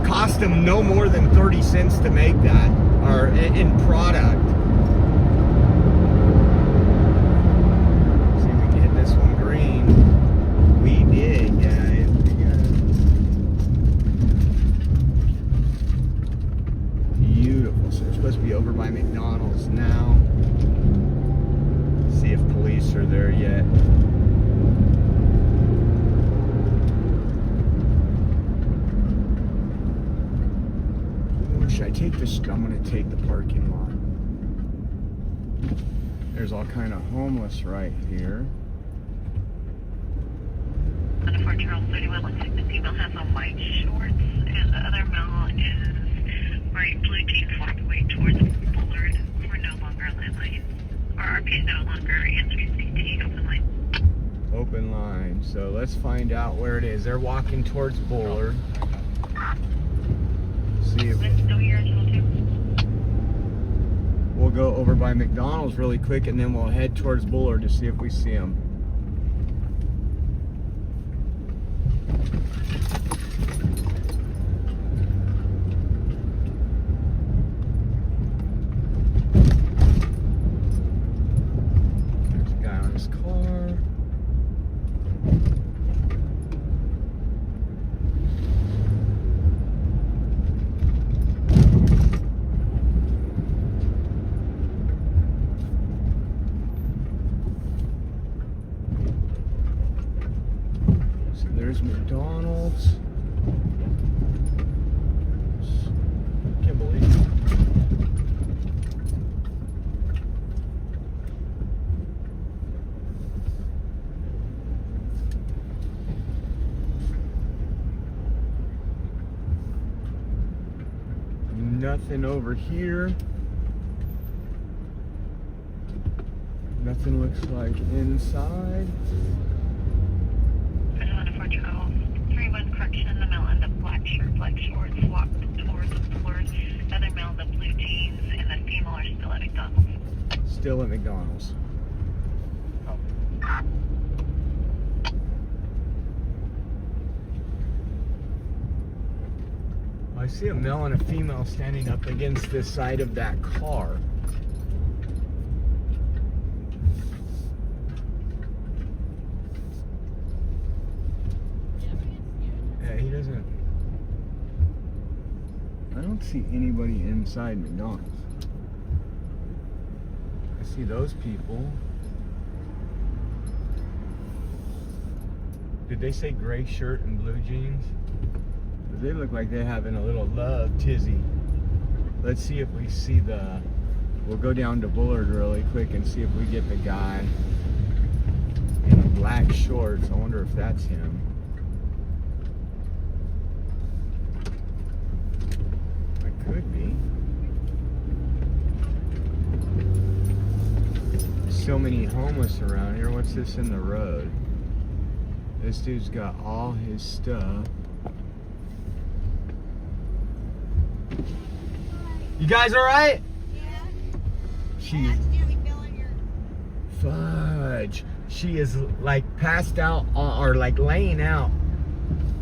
cost them no more than 30 cents to make that, or in product. See if we can hit this one green. We did, guys. We got supposed to be over by McDonald's now. See if police are there yet. Or should I take this? I'm gonna take the parking lot. There's all kind of homeless right here. On a 4-year-old 31, looks like the female has on white shorts, and the other male is wearing blue jeans walking away towards Bullard. We're no longer a landline. Our RP is no longer answering CT open line. Open line. So let's find out where it is. They're walking towards Bullard. See if It's still here until 2. we'll go over by McDonald's really quick, and then we'll head towards Bullard to see if we see him. There's a guy on his car. So there's McDonald's. Can't believe it. Nothing over here. Nothing looks like inside. There's on a 4-year-old 31 correction, the male in the black shirt, black shorts, walked towards Bullard. The other male in the blue jeans, and the female are still at McDonald's. Still at McDonald's. I see a male and a female standing up against the side of that car. Yeah, he doesn't. I don't see anybody inside McDonald's. I see those people. Did they say gray shirt and blue jeans? They look like they're having a little love tizzy. Let's see if we see the... We'll go down to Bullard really quick and see if we get the guy in the black shorts. I wonder if that's him. It could be. So many homeless around here. What's this in the road? This dude's got all his stuff. You guys all right? Yeah. She's fudge. She is like passed out or like laying out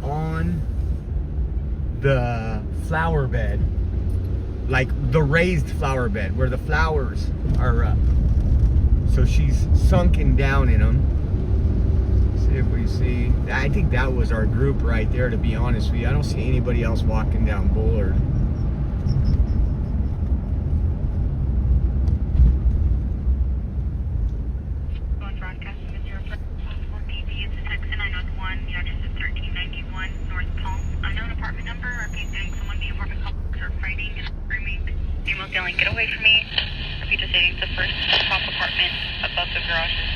on the flower bed, like the raised flower bed where the flowers are up. So she's sunken down in them. See if we see. I think that was our group right there, to be honest with you. I don't see anybody else walking down Bullard. Going broadcast with your possible DV. It's Texas 911. The address is 1391 North Palm. Unknown apartment number. Repeat, getting someone the apartment complex are fighting and screaming. Females yelling, "Get away from me!" Repeat, just stating the first top apartment above the garages.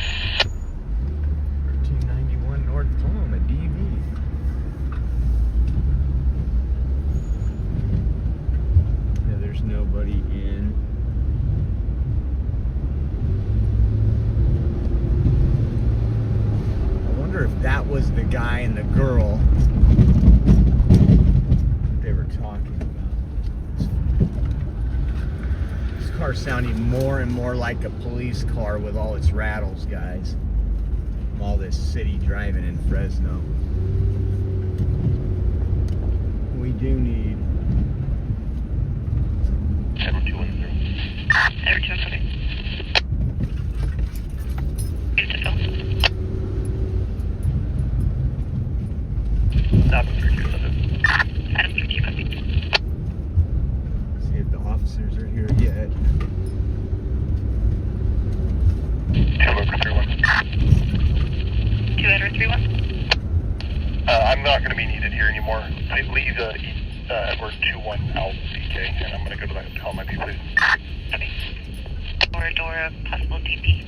1391 North Palm, a DV. Yeah, there's nobody in. I wonder if that was the guy and the girl they were talking about. This car's sounding more and more like a police car with all its rattles, guys. From all this city driving in Fresno. We do need... Edward 213. Edward 213. Give it to Phil. Stop at 327. Adam 327. See if the officers are here. Yeah. Edward 21 Alpha CK, and I'm going to go to the hotel, my please. Copy. Door of possible DP.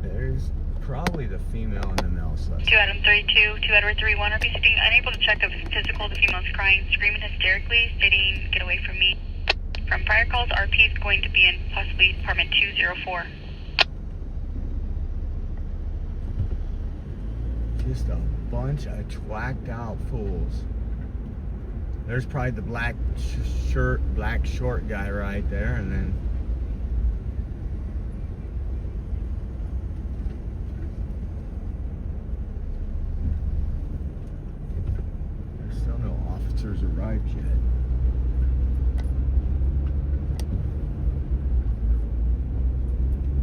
There's probably the female and the male suspect. 2 Adam 32, 2 Edward 31 are being unable to check if physical. The female is crying, screaming hysterically, stating, "Get away from me." From prior calls, RP is going to be in possibly apartment 204. Just a bunch of twacked out fools. There's probably the black short guy right there, and then there's still no officers arrived yet.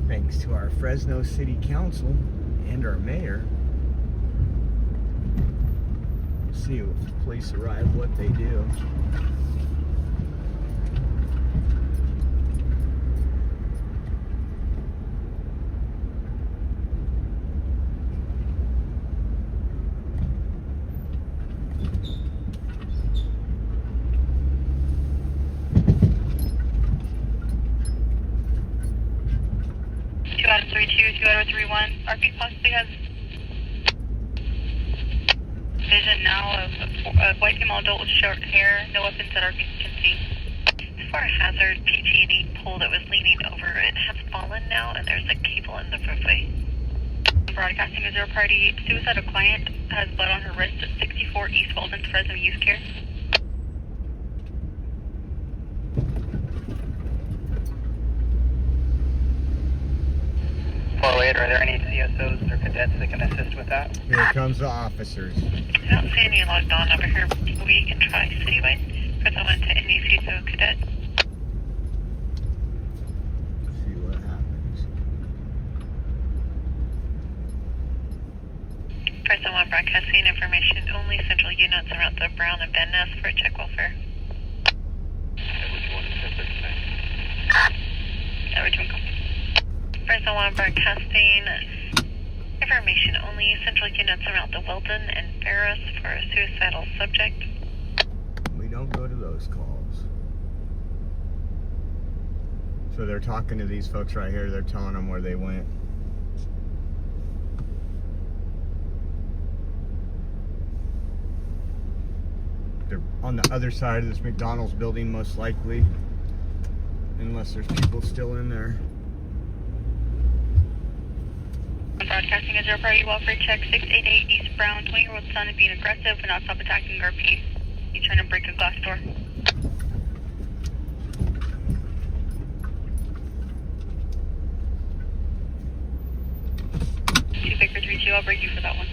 Thanks to our Fresno City Council and our mayor. See if the police arrive, what they do. Two out of 32, 2 out of 31. RP possibly has vision now of a white female adult with short hair, no weapons that RP can see. For a hazard, PG&E pole that was leaning over, it has fallen now, and there's a cable in the roadway. Broadcasting is your party. Suicidal client has blood on her wrist at 64 East Walden, Fresno Youth Care. Are there any CSOs or cadets that can assist with that? Here comes the officers. I don't see any logged on over here. We can try citywide. Press on to any CSO cadet. See what happens. Press on broadcasting information only. Central units around the Brown and Van Ness for check welfare. Everyone copy. Fresno 1 broadcasting information only. Central units around the Weldon and Ferris for a suicidal subject. We don't go to those calls. So they're talking to these folks right here. They're telling them where they went. They're on the other side of this McDonald's building, most likely. Unless there's people still in there. Broadcasting is your priority welfare check 688 East Brown. 20-year-old son is being aggressive and not stop attacking RP. He's trying to break a glass door. 2 Baker 32, I'll break you for that one.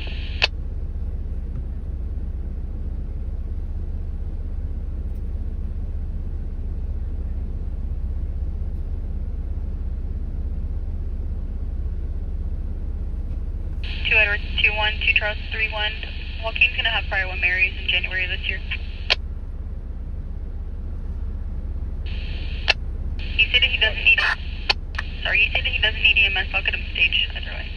Edward 21, 2 Charles 31. Joaquin's gonna have prior 1 Marys in January of this year. He said that he doesn't need EMS. I'll get him staged either way.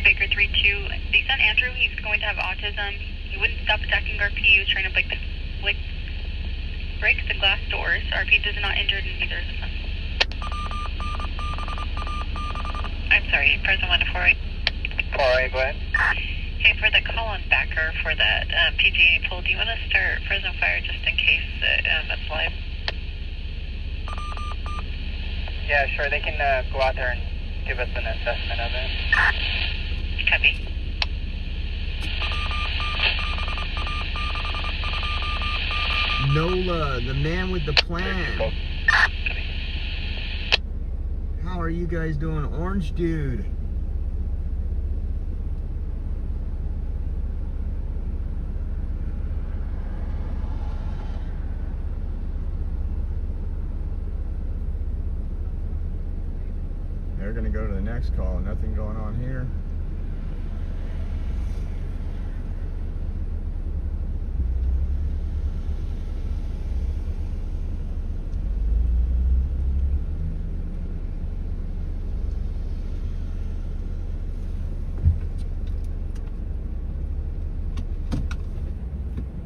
Baker 32. The son Andrew, he's going to have autism. He wouldn't stop attacking RP. He was trying to break the glass doors. RP is not injured and neither is the son. I'm sorry, Present 1 to 48. 48, go ahead. Hey, for the call-on backer for that PG&E pool, do you want to start Fresno Fire just in case that's live? Yeah, sure. They can go out there and give us an assessment of it. Copy. Nola, the man with the plan. How are you guys doing, Orange Dude? they're gonna go to the next call. Nothing going on here.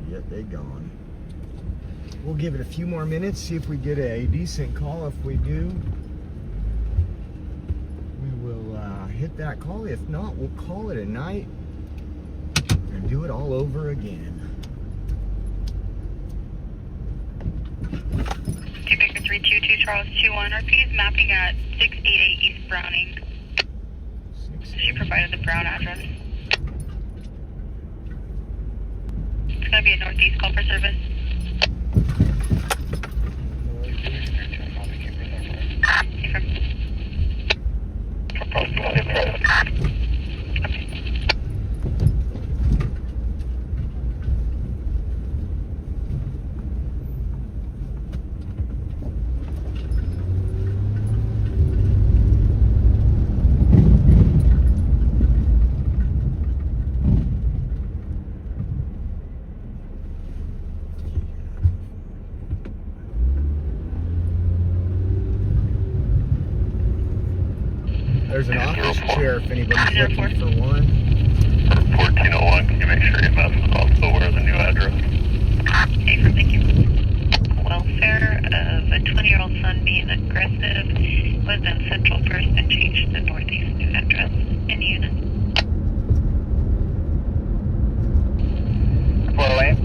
Yet they gone. We'll give it a few more minutes, see if we get a decent call. If we do, we will hit that call. If not, we'll call it a night and do it all over again. Baker 322 Charles 21 RPs mapping at 688 East Browning. She provided the Brown address. It's going to be a northeast call for service. There's an office chair if anybody's looking for one. 1401, can you make sure your mess is also aware of the new address? Okay, thank you. Welfare of a 20-year-old son being aggressive was in Central First and changed to Northeast new address in unit. Lane.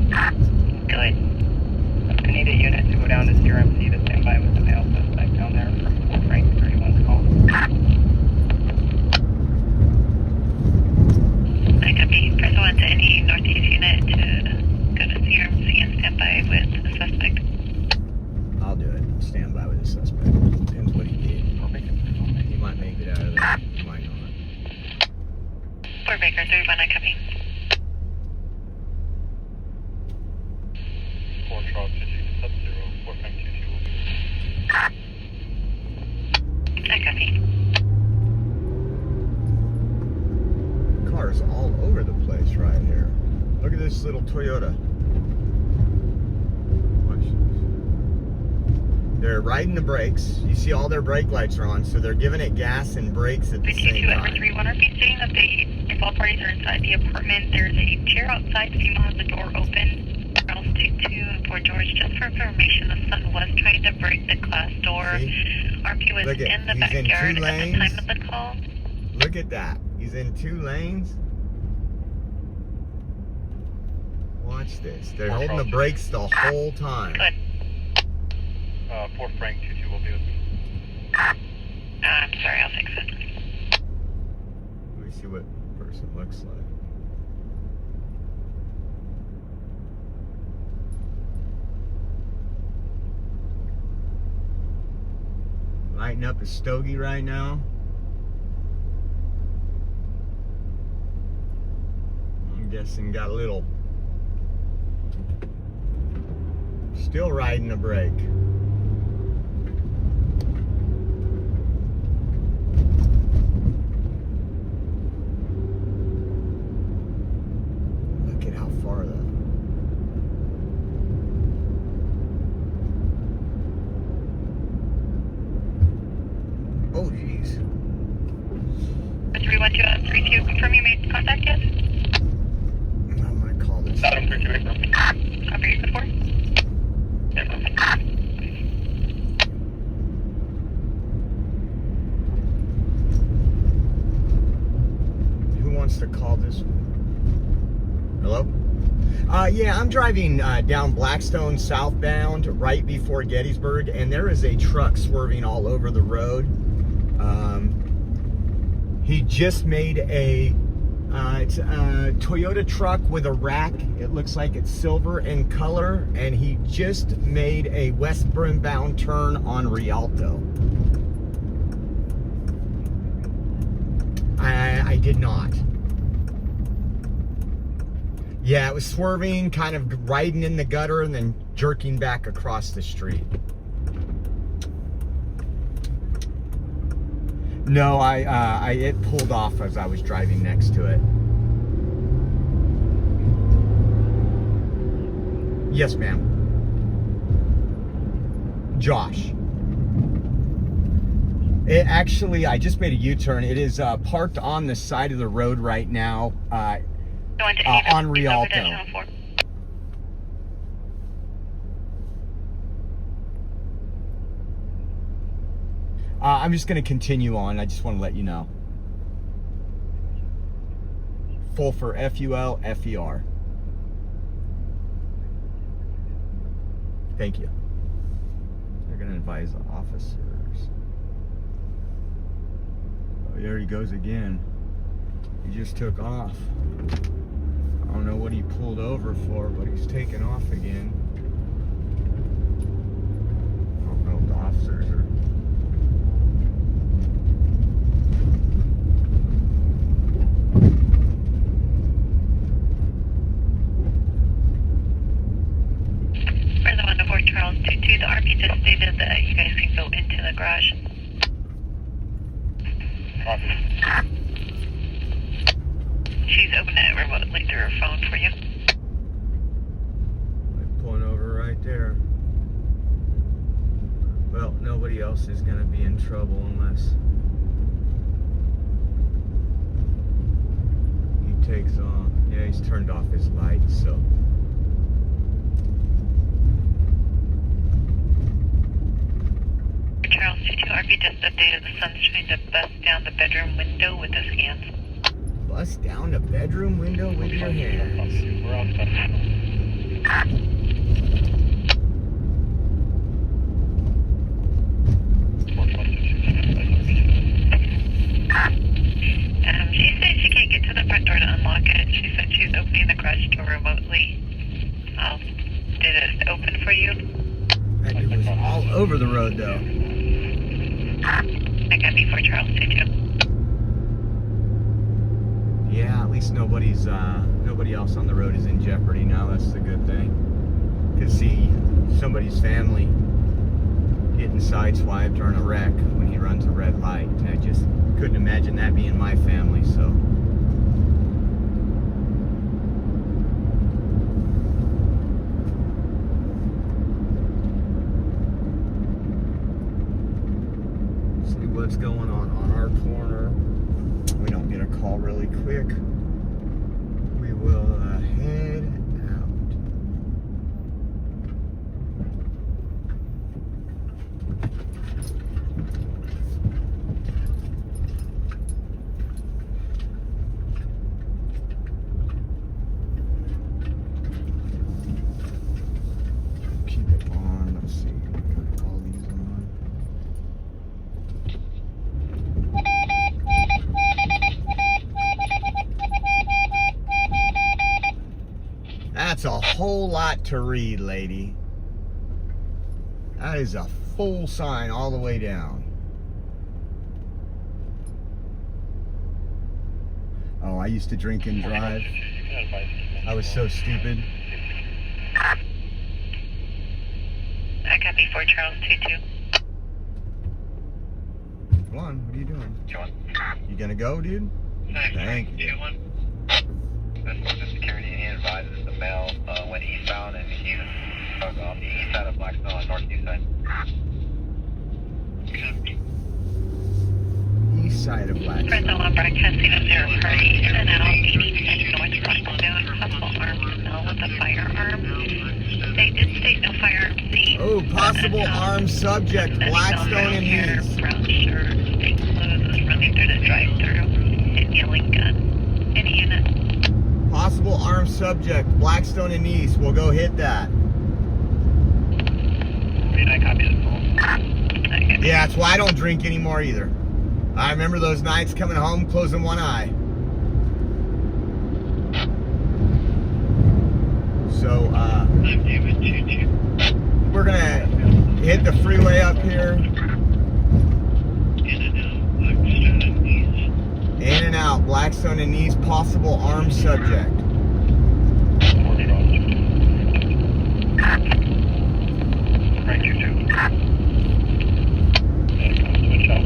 Good. I need a unit to go down to CRMC to stand by with the male suspect down there from Fort Frank 31's call. I copy. Press 1 to any Northeast unit to go to CRMC and stand by with the suspect. I'll do it. Stand by with the suspect. Depends what he did. He might make it out of there. He might not. Fort Baker 31, I copy. 4 Charles 22 sub-0, Fort Frank 22 will be I copy. Cars all over the place right here. Look at this little Toyota. Watch this. They're riding the brakes. You see all their brake lights are on, so they're giving it gas and brakes at the same time. 31 are stating that if all parties are inside the apartment, there's a chair outside. The female has the door open. Charles 22 and Fort George, just for information, the son was trying to break the glass door. See? RP was in the he's in backyard two at lanes. the time of the call. Look at that. He's in 2 lanes. Watch this. They're holding the brakes the whole time. Good. Fort Frank 22 will be with me. I'm sorry, I'll fix it. Let me see what the person looks like. Lighting up a stogie right now. I'm guessing got a little. Still riding the brake. Look at how far the. Oh, jeez. 312-32, confirm you made contact yet? I'm gonna call this. Adam 32 Copy you before? Who wants to call this one? Hello? Yeah, I'm driving down Blackstone southbound right before Gettysburg, and there is a truck swerving all over the road. He just made it's a Toyota truck with a rack. It looks like it's silver in color, and he just made a westbound turn on Rialto. I did not. Yeah, it was swerving, kind of riding in the gutter, and then jerking back across the street. No, it pulled off as I was driving next to it. Yes, ma'am. Josh. It actually, I just made a U-turn. It is parked on the side of the road right now on Rialto. I'm just going to continue on. I just want to let you know. Full for FUL, FER. Thank you. They're going to advise the officers. Oh, there he goes again. He just took off. I don't know what he pulled over for, but he's taking off again. I don't know if the officers are... Fresno 104 Charles 22, the RP just stated that you guys can go into the garage. She's opening it remotely through her phone for you. I'm pulling over right there. Well, nobody else is going to be in trouble unless he takes off. Yeah, he's turned off his lights, so... Charles 22 RP just updated the son's trying to bust down the bedroom window with his hands. Bust down the bedroom window with your hands. We're outside. She said she can't get to the front door to unlock it. She said she was opening the garage door remotely. Did it open for you? It was all over the road, though. I got before Charles 22. Yeah, at least nobody else on the road is in jeopardy now. That's the good thing. Could see somebody's family getting sideswiped or in a wreck when he runs a red light. I just couldn't imagine that being my family, so. See what's going on our corner. We don't get a call really quick. We will head out. Keep it on. Let's see. Got all these on. That's a whole lot to read, lady. That is a full sign all the way down. Oh, I used to drink and drive. I was so stupid. I got before Charles 22. Come on, what are you doing? You gonna go, dude? Thank you. This is security. He advised us the male went eastbound and he was on the east side of Blackstone on northeast side. East side of Blackstone. Fresno 1 broadcasting of their party in and out 8010 North Blackstone. Possible armed male with a firearm. They did state no firearm seen. Oh, possible armed subject, Blackstone and East. Brown shirt, state clothes, was running through the drive-through and yelling gun. Any unit. Possible armed subject, Blackstone and East. We'll go hit that. I copy the phone. Yeah, that's why I don't drink anymore either. I remember those nights coming home, closing one eye. So, we're gonna hit the freeway up here. In and out, Blackstone and East, possible armed subject. Right, you too. Switch out.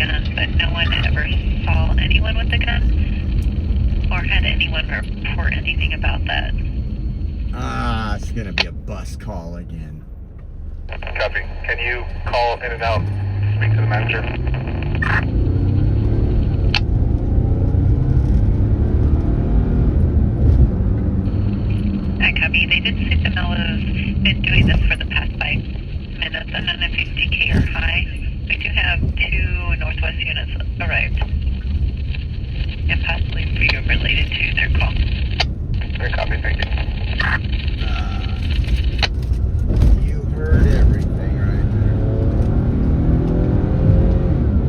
gun, but no one ever saw anyone with a gun or had anyone report anything about that. It's gonna be a bus call again. Copy. Can you call in and out, speak to the manager? I copy. They did say the mill has been doing this for the past 5 minutes and none of 50K or high. We do have 2 Northwest units arrived and possibly be related to their call. Very copy, thank you. You heard everything right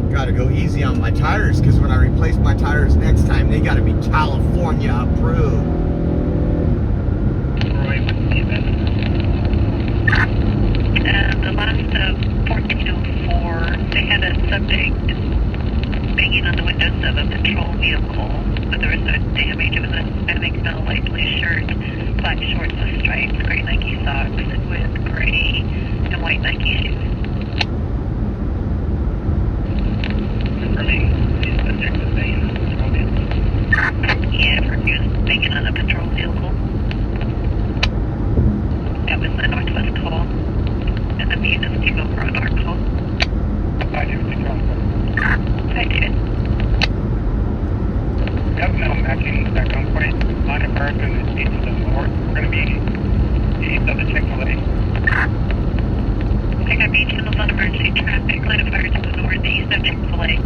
there. Gotta go easy on my tires, because when I replace my tires next time, they gotta be California approved. The last of 1404, they had a subject banging on the windows of a patrol vehicle, but there was no damage. It was a Hispanic male, light blue shirt, black shorts with stripes, gray Nike socks with gray and white Nike shoes. Yeah, for he was banging on a patrol vehicle. That was the Northwest call. And the units came over on our call. I did. I did. We have no matching at gunpoint on American and east of the north. We're going to be east of the Chick-fil-A. I got B channels on emergency traffic, line of fire to the northeast of Chick-fil-A.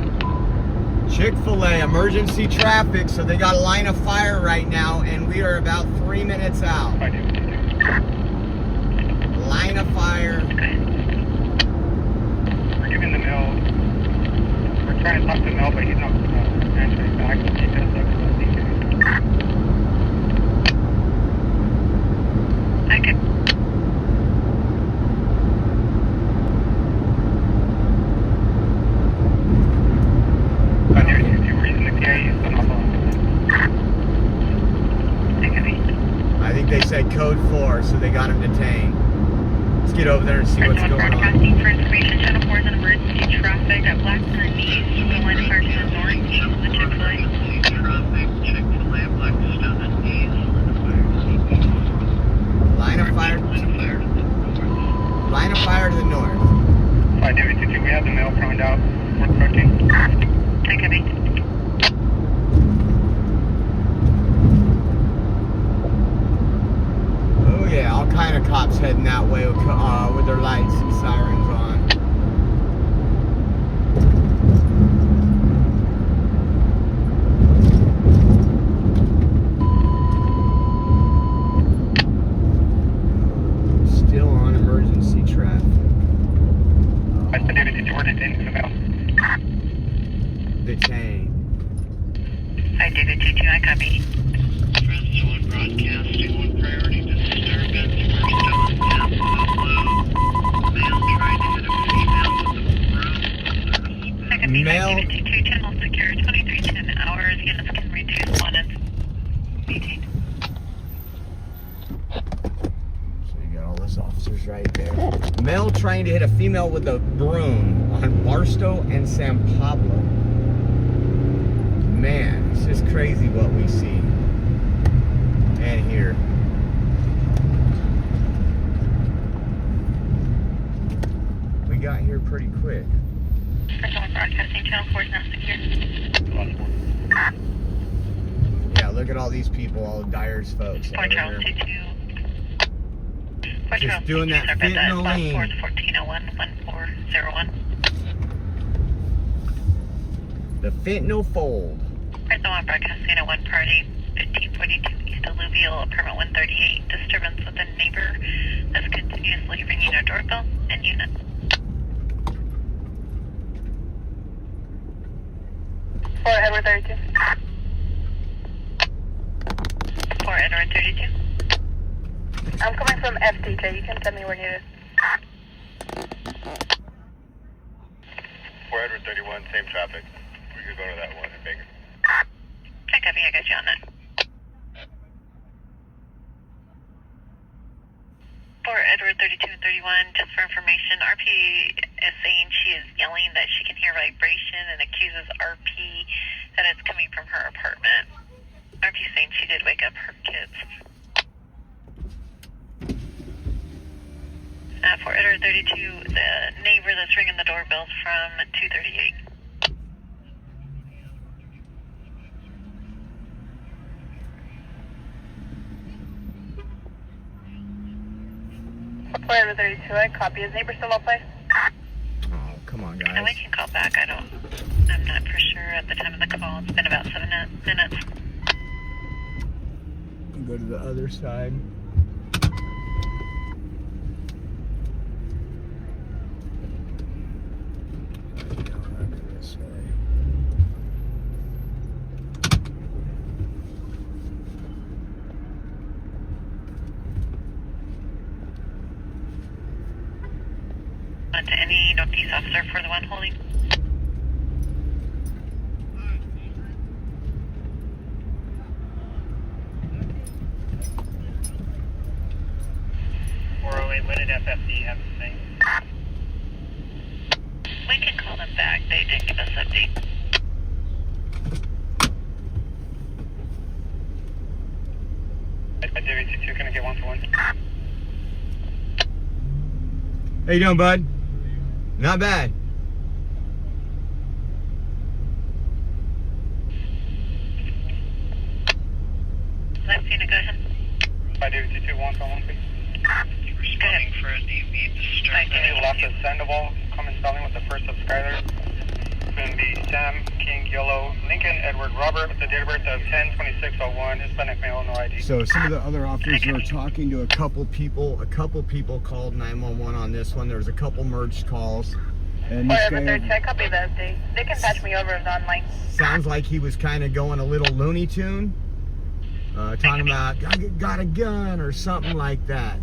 Chick-fil-A emergency traffic, so they got a line of fire right now, and we are about 3 minutes out. I do. Line of fire. We're giving the mail. We're trying to talk to the mail, but he's not answering back. He does look I could. I knew you were using the PA, so not long. I think they said code 4, so they got him detained. Let's get over there and see what's going on. Broadcasting for information, Channel 4 is in emergency traffic at Blackstone and East, the line of fire to the northeast of the Chick-fil-A. Traffic, Chick-fil-A, Blackstone and East, Line of fire. Line of fire to the north. 522, we have the mail proned out. We're approaching. I could be. Oh yeah, all kind of cops heading that way with their lights and sirens on. Still on emergency traffic. I said, David, did you order detained in the mail? Detained. I did it, T2, I copy. Fresno on broadcasting, 1 priority disturbance, first on down solo, male trying to hit a female with a broom. I copy. Male. T2, channel secure, 2310 hours, units can reduce 1 and 18. So you got all those officers right there. Male trying to hit a female with a broom on Barstow and San Pablo. Man, it's just crazy what we see and hear. We got here pretty quick. Fresno Broadcasting, Channel 4 is now secure. Yeah, look at all these people, all the Dyer's folks over Port Charles, here. T2. Port Just Charles, doing T2, that sorry about that. fentanyl Class lean. 4 is 1401-1401. The fentanyl fold. Fresno Broadcasting at 1 party, 1542 East Alluvial, apartment 138. Disturbance with a neighbor that's continuously ringing our doorbell and unit. 4 Edward 32. 4 Edward 32. I'm coming from FTJ. You can tell me where needed. 4 Edward 31, same traffic. We could go to that one in Baker. I copy. I got you on that. 4 Edward 32 and 31, just for information, RP is saying she is yelling that she can hear vibration and accuses RP that it's coming from her apartment. RP saying she did wake up her kids. For Edward 32, the neighbor that's ringing the doorbell's from 238. For Edward 32, I copy. Is neighbor still outside? Oh, come on, guys. And we can call back. I'm not for sure at the time of the call. It's been about 7 minutes. Go to the other side. This way. To any Northeast officer for the one holding. When did FFD have the thing? We can call them back. They didn't give us an update. WT2, can I get 1-1? How you doing, bud? Not bad. Lexina, go ahead. WT2, 1-1, please. Responding for a DV disturbance. You left at Sandoval, common spelling with the first of Skyler. It's going to be Sam, King, Yellow, Lincoln, Edward, Robert, with the date of birth of 10/26/01, Hispanic male, no ID. So some of the other officers were talking to a couple people. A couple people called 911 on this one. There was a couple merged calls. And this Edward 32, I guy copy the update. They can patch me over if online. sounds like he was kind of going a little Looney Tune. Talking about, I got a gun or something like that.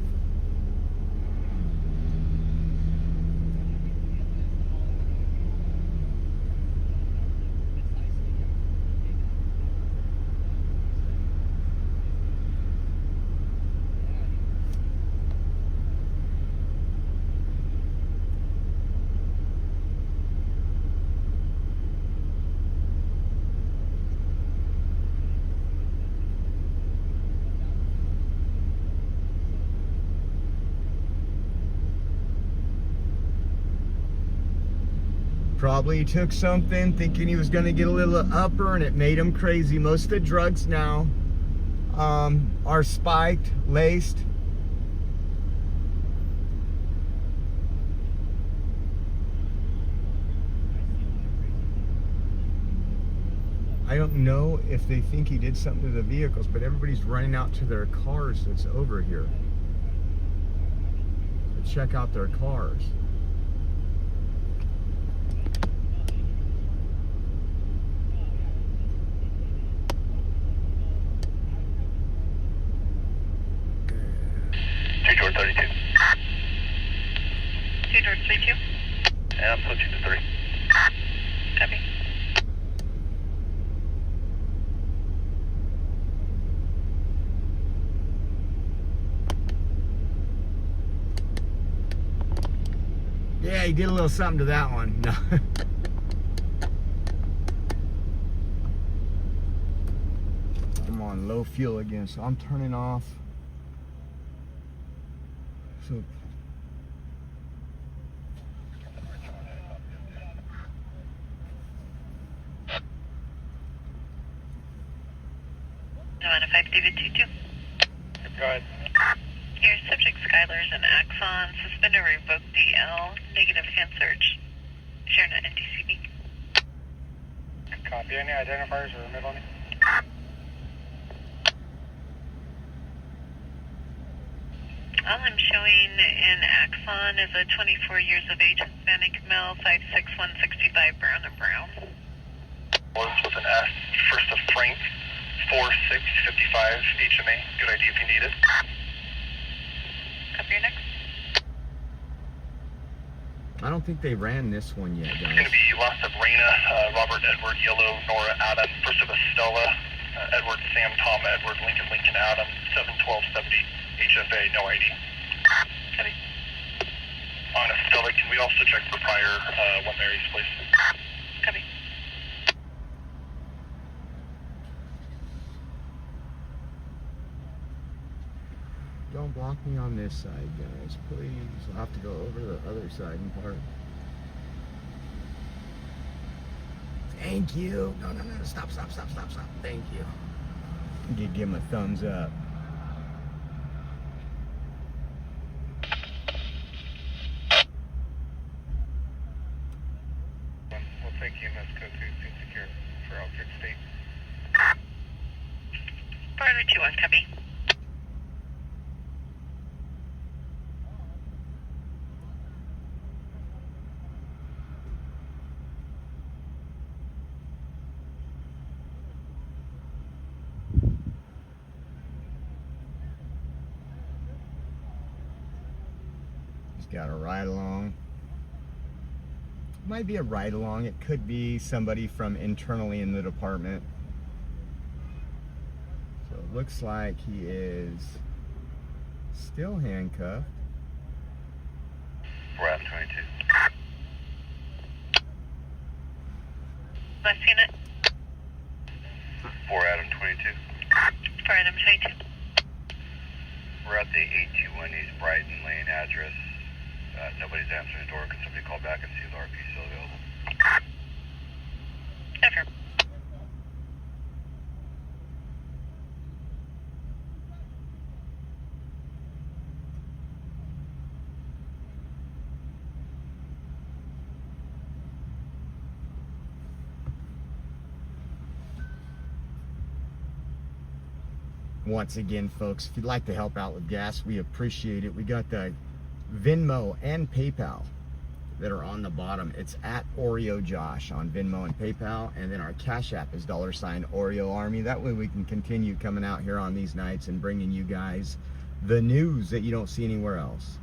Probably took something thinking he was going to get a little upper and it made him crazy. Most of the drugs now are spiked, laced. I don't know if they think he did something to the vehicles, but everybody's running out to their cars that's over here to check out their cars. George 32. 2 George 32. And I'm switching to 3. Copy. Yeah, he did a little something to that one. No. I'm on low fuel again, so I'm turning off. So Notify David 22. Go ahead. Here, subject Skylar's an Axon, suspended revoked DL, negative hand search. Sharing at NTCB. Copy. Any identifiers or middle name? All I'm showing in Axon is a 24 years of age Hispanic male, 5'6", 165, brown and brown. Was with an S, first of Frank, 4655 HMA. Good ID if you need it. Copy your next. I don't think they ran this one yet, It's going guys. to be last of Raina, Robert, Edward, Yellow, Nora, Adam, first of Estella, Edward, Sam, Tom, Edward, Lincoln, Lincoln, Adam, 71270 HFA, no ID. Copy. On Estella, can we also check for prior One Mary's, please? Copy. Don't block me on this side, guys, please. I'll have to go over to the other side and park. Thank you. No, stop. Thank you. Give him a thumbs up. We'll take EMS code 2, seat secure for Alfred State. Fire 2-1, copy. Got a ride along. Might be a ride along. It could be somebody from internally in the department. So it looks like he is still handcuffed. 4 Adam 22. Last unit. 4 Adam 22. 4 Adam 22. We're at the 821 East Brighton Lane address. Nobody's answering the door. Can somebody call back and see if the RP is still available? Affirm. Once again, folks, if you'd like to help out with gas, we appreciate it. We got the Venmo and PayPal that are on the bottom. It's at Oreo Josh on Venmo and PayPal, and then our Cash App is $ Oreo Army. That way we can continue coming out here on these nights and bringing you guys the news that you don't see anywhere else.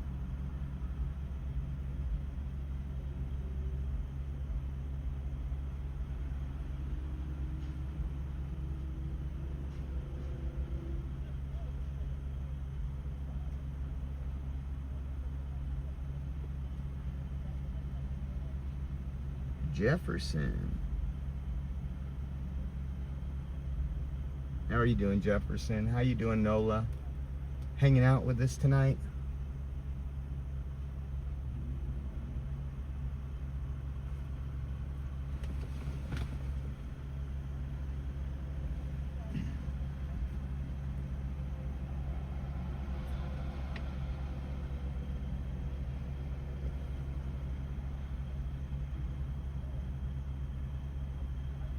Jefferson. How are you doing, Jefferson? How you doing, Nola? Hanging out with us tonight?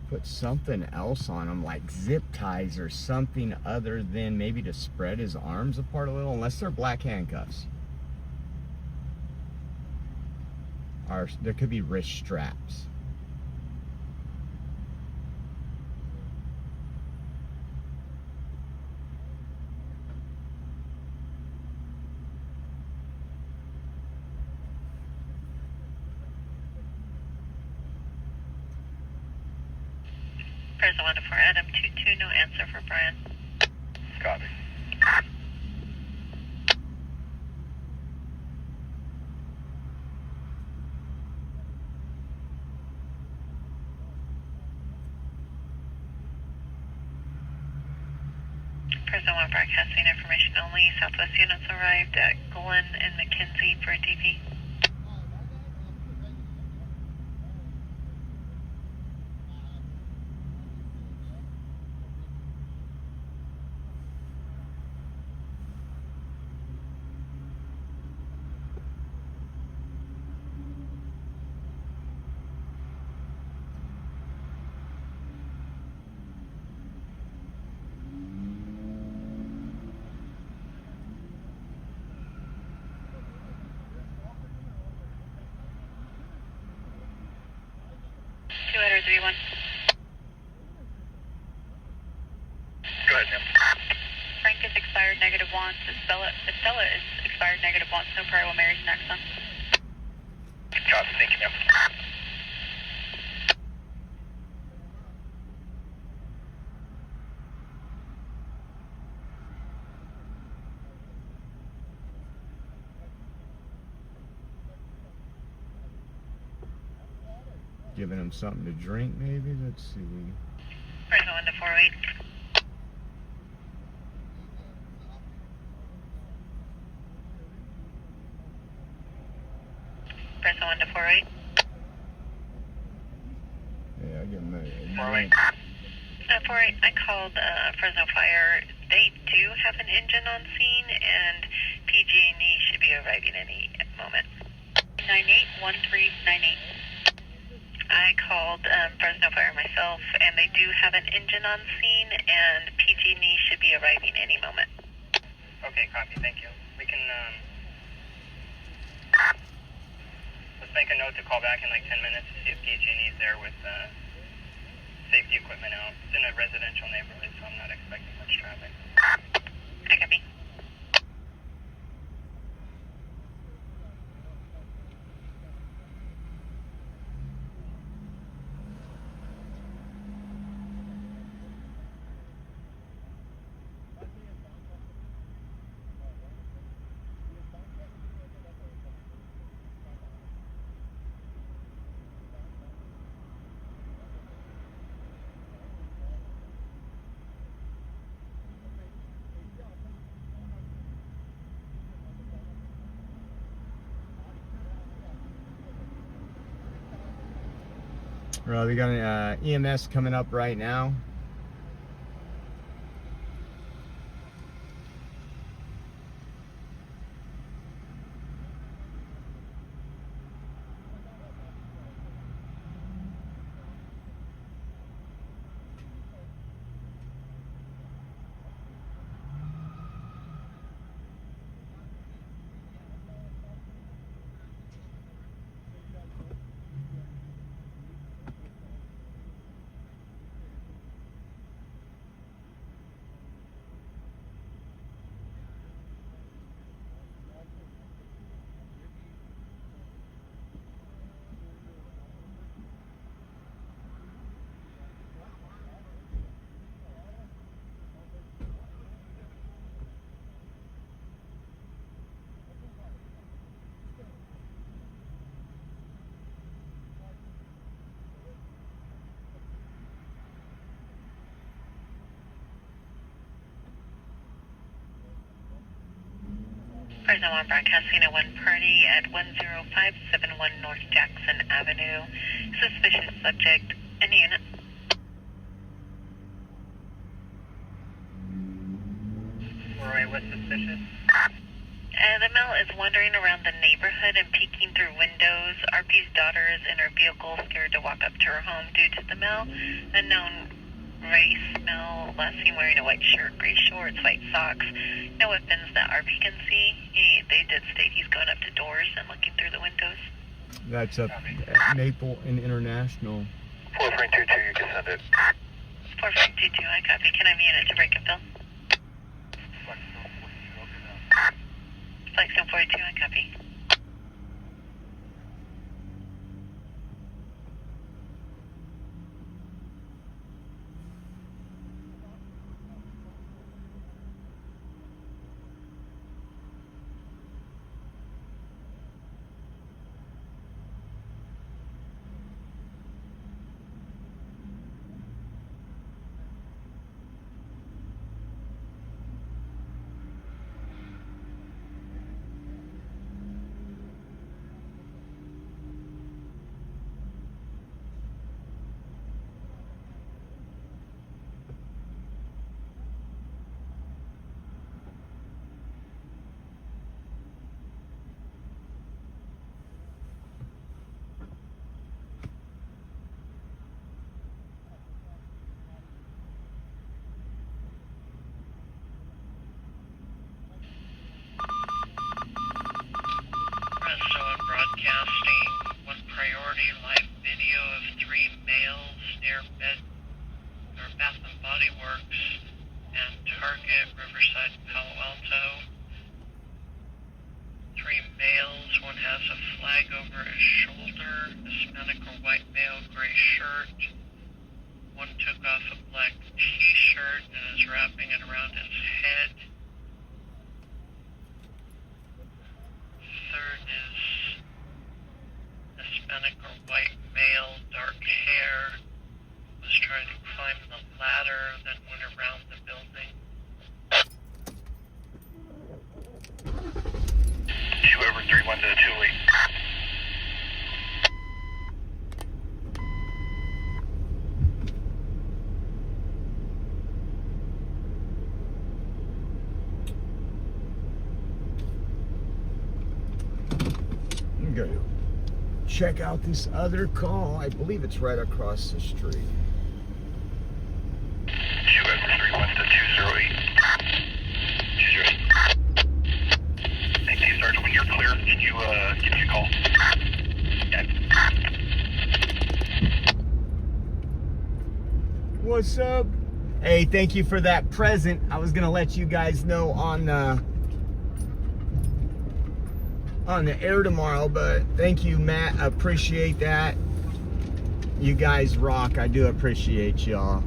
Put something else on him, like zip ties or something other than maybe to spread his arms apart a little, unless they're black handcuffs. Or there could be wrist straps. Fresno 1 to 4 Adam 22, no answer for Brian. Copy. Fresno 1 broadcasting information only. Southwest units arrived at Glen and McKenzie for DP. One. Go ahead, Tim. Frank is expired -1. Estella is expired -1. No prior One Mary's next one. Copy. Thank you, ma'am. giving him something to drink, maybe. Let's see. Fresno 1 to 48. Fresno 1 to 48. Yeah, I give him a 48. 48. I called Fresno Fire. They do have an engine on scene, and PG&E should be arriving any moment. 981398. I called Fresno Fire myself, and they do have an engine on scene, and PG&E should be arriving any moment. Okay, copy. Thank you. We can, let's make a note to call back in like 10 minutes to see if PG&E is there with safety equipment out. It's in a residential neighborhood, so I'm not expecting much traffic. I copy. Well, we got an EMS coming up right now. Fresno 1 broadcasting a 1 party at 10571 North Jackson Avenue. Suspicious subject. Any unit? Alright, what's suspicious? The male is wandering around the neighborhood and peeking through windows. RP's daughter is in her vehicle, scared to walk up to her home due to the male. Unknown race, male, last seen wearing a white shirt, gray shorts, white socks. No weapons that RP can see. They did state he's going up to doors and looking through the windows. That's up at Maple and International. 4322, you can send it. 4522, I copy. Can I have a unit to break and fill? Flex 42, I copy. Broadcasting one priority live video of 3 males near Bath and Body Works and Target, Riverside, Palo Alto. 3 males, one has a flag over his shoulder, Hispanic or white male, gray shirt. One took off a black t-shirt and is wrapping it around his head. Third is Hispanic or white male, dark hair, was trying to climb the ladder, then went around the building. Whoever 31 to 28. I'm gonna check out this other call. I believe it's right across the street. Whoever 31 to 208. 208. Hey, Sergeant, when you're clear, can you give me a call? Yeah. What's up? Hey, thank you for that present. I was gonna let you guys know on the air tomorrow, but thank you, Matt. I appreciate that. You guys rock. I do appreciate y'all.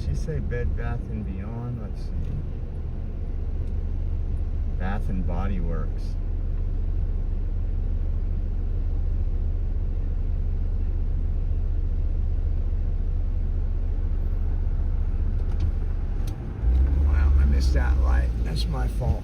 She say Bed Bath and Beyond. Let's see. Bath and Body Works. Wow, I missed that light. That's my fault.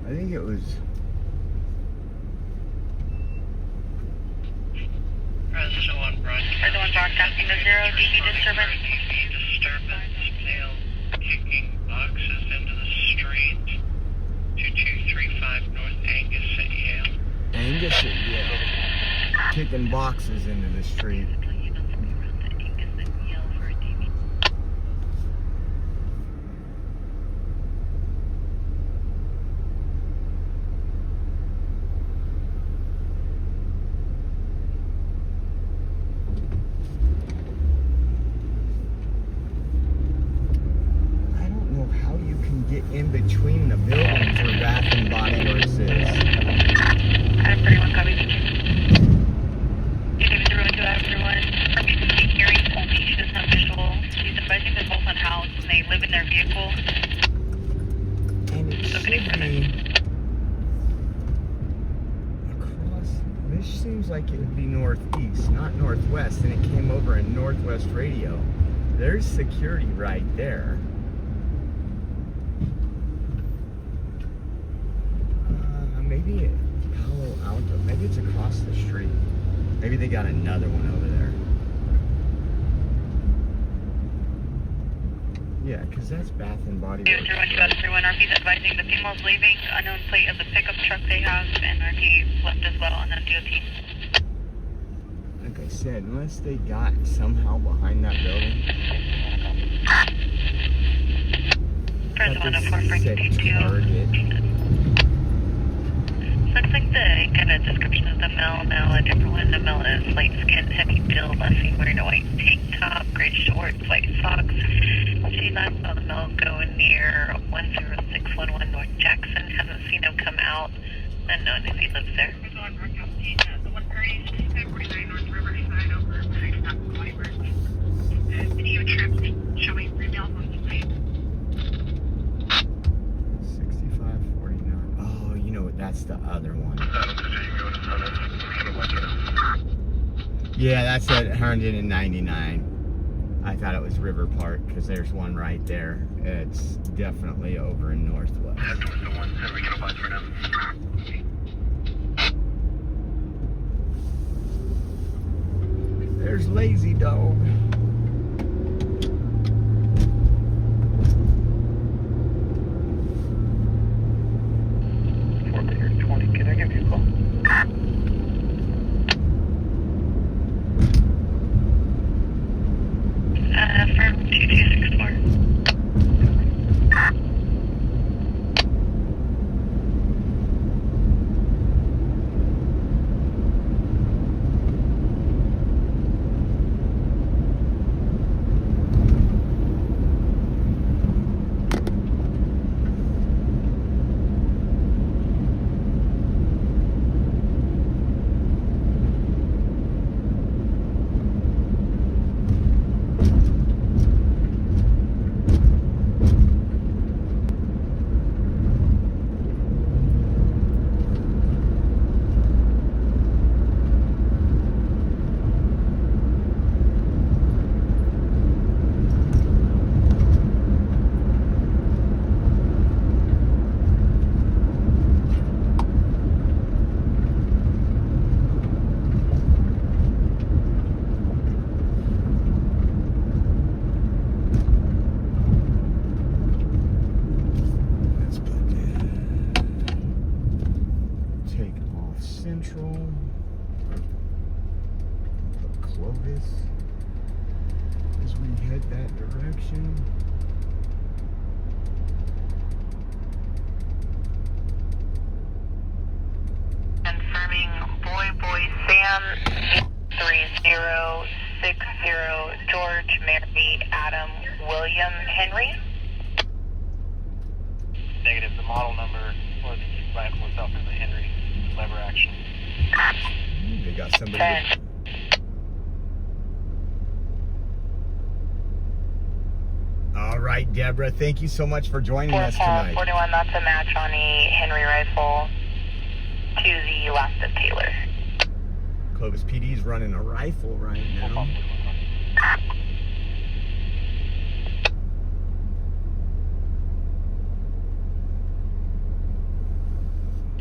I think it was Fresno on broadcast. Fresno on broadcasting to 0 dB disturbance. dB disturbance. Male kicking boxes into the street. 2235 North Angus at Yale. Angus at Yale. Kicking boxes into the street. Get in between the buildings where Bath and Body Works is. Adam 31, copy. David 31 to Adam 31. From BBC hearing only, she doesn't have visual. He's advising they're both on house and they live in their vehicle. And it should be across. This seems like it would be northeast, not northwest, and it came over in Northwest Radio. There's security right there. Maybe Palo Alto. Maybe it's across the street. Maybe they got another one over there. Yeah, because that's Bath and Body Works. 01 to Bath 31. RP's advising the female's leaving. Unknown plate of the pickup truck they have, and RP left as well on the DOT. Like I said, unless they got somehow behind that building. Fresno 104 frequency 2. Target. Looks like the kind of description of the male, a different one. The male is light skin, heavy build, last seen wearing a white tank top, gray shorts, white socks. She last saw the male go near 10611 North Jackson. Hasn't seen him come out. Unknown if he lives there. The 130, 49 North Riverside over High Stop Fiber. Video trips showing females on the site. 6549. Oh, you know what? That's the other one. Yeah, that's at 199. I thought it was River Park because there's one right there. It's definitely over in Northwest. That was the one that we can apply for now. There's Lazy Dog. Can I give you a call? Firm 2264. Clovis as we head that direction. Confirming Boy Sam 3060 George Mary Adam William Henry. Negative. The model number or the rifle itself is a Henry lever action. They got somebody. 10. All right, Deborah, thank you so much for joining us tonight. 41, that's a match on the Henry rifle to the last of Taylor. Clovis PD's running a rifle right now.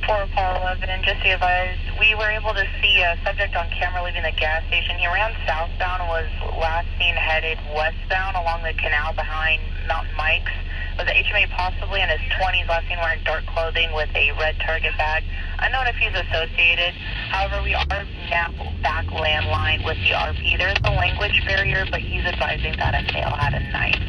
For Paul 11, just be advised, we were able to see a subject on camera leaving the gas station. He ran southbound, was last seen headed westbound along the canal behind Mountain Mike's. Was the HMA possibly in his 20s, last seen wearing dark clothing with a red Target bag. Unknown if he's associated. However, we are now back landline with the RP. There's a language barrier, but he's advising that a male had a knife.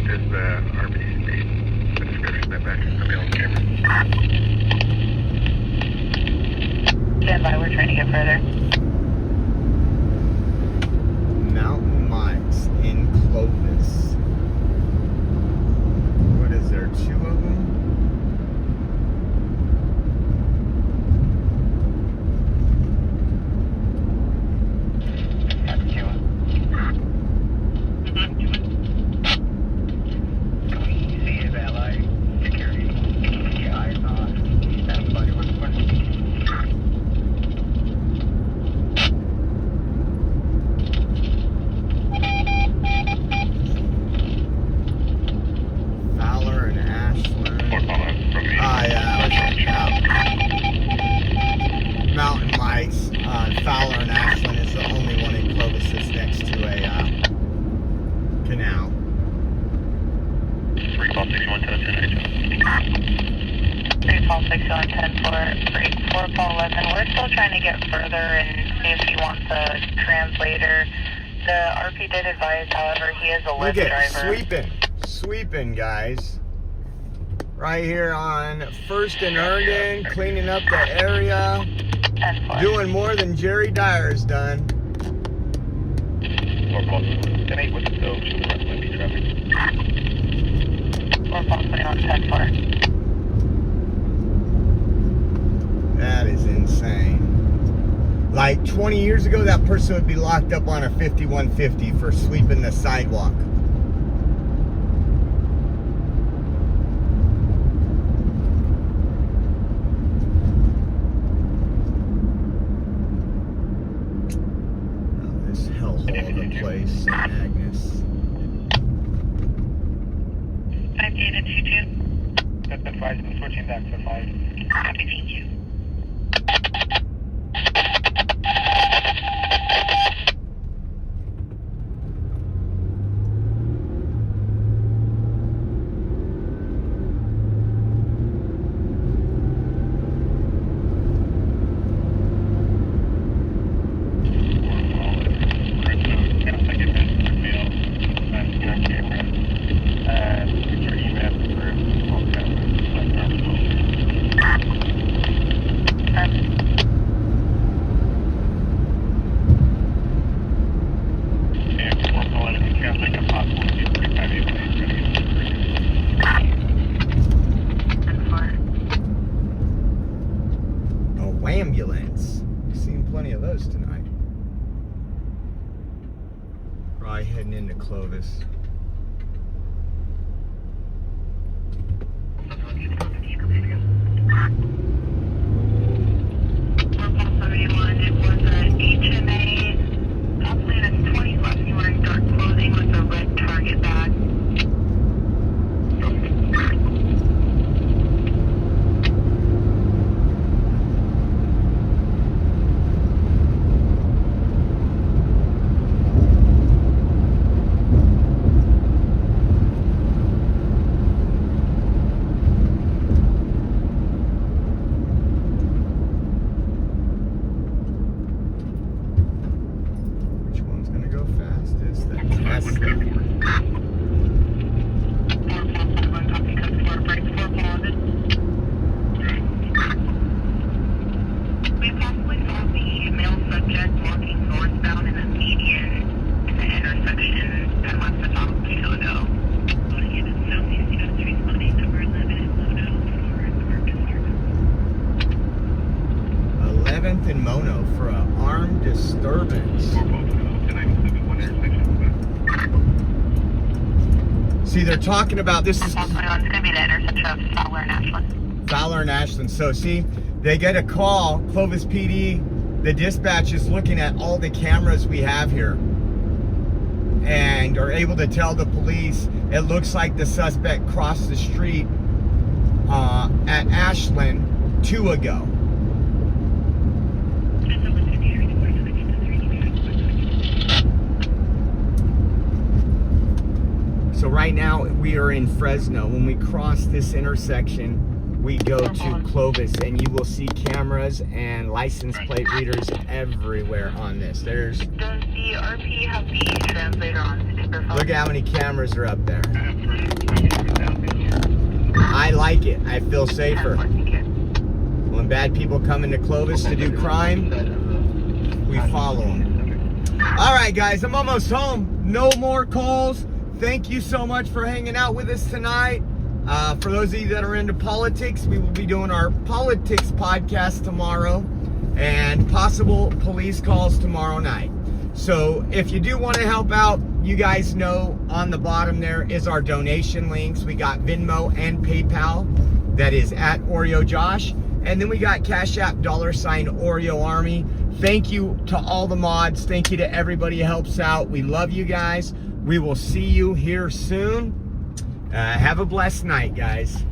Is the RP state the description that matches the male camera? Stand by, we're trying to get further. Mountain Mike's in Clovis. What is there, 2 of them? Mountain Mike's, Fowler and Ashland is the only one in Clovis that's next to a canal. 3 call 6110 3 call 6110 for Paul 11. We're still trying to get further and see if he wants a translator. The RP did advise, however, he is a Lyft driver. Sweeping, guys. Right here on 1st and Herndon, cleaning up the area. Doing more than Jerry Dyer's done. 4 call 10-8 with the Stoke, should the rest might be traffic. 4 call 2110-4. That is insane. Like 20 years ago, that person would be locked up on a 5150 for sweeping the sidewalk. Place, St. Agnes. 5 data 22. That's been 5, been switching back to 5. Copy, thank you. Ambulance. We've seen plenty of those tonight. Right, heading into Clovis. It was an HMA, possibly in his 20s, last seen wearing dark clothing with a red Target bag. 10th and Mono for an armed disturbance. See, they're talking about this is It's going to be the intersection of Fowler and Ashland. Fowler and Ashland. So see, they get a call, Clovis PD, the dispatch is looking at all the cameras we have here and are able to tell the police it looks like the suspect crossed the street at Ashland 2 ago. So right now we are in Fresno. When we cross this intersection, we go to Clovis, and you will see cameras and license plate readers everywhere on this. Does the RP have the translator on speakerphone? Look at how many cameras are up there. I like it. I feel safer. When bad people come into Clovis to do crime, we follow them. All right, guys, I'm almost home. No more calls. Thank you so much for hanging out with us tonight. For those of you that are into politics, we will be doing our politics podcast tomorrow and possible police calls tomorrow night. So if you do want to help out, you guys know on the bottom there is our donation links. We got Venmo and PayPal. That is at Oreo Josh. And then we got Cash App $Oreo Army. Thank you to all the mods. Thank you to everybody who helps out. We love you guys. We will see you here soon. Have a blessed night, guys.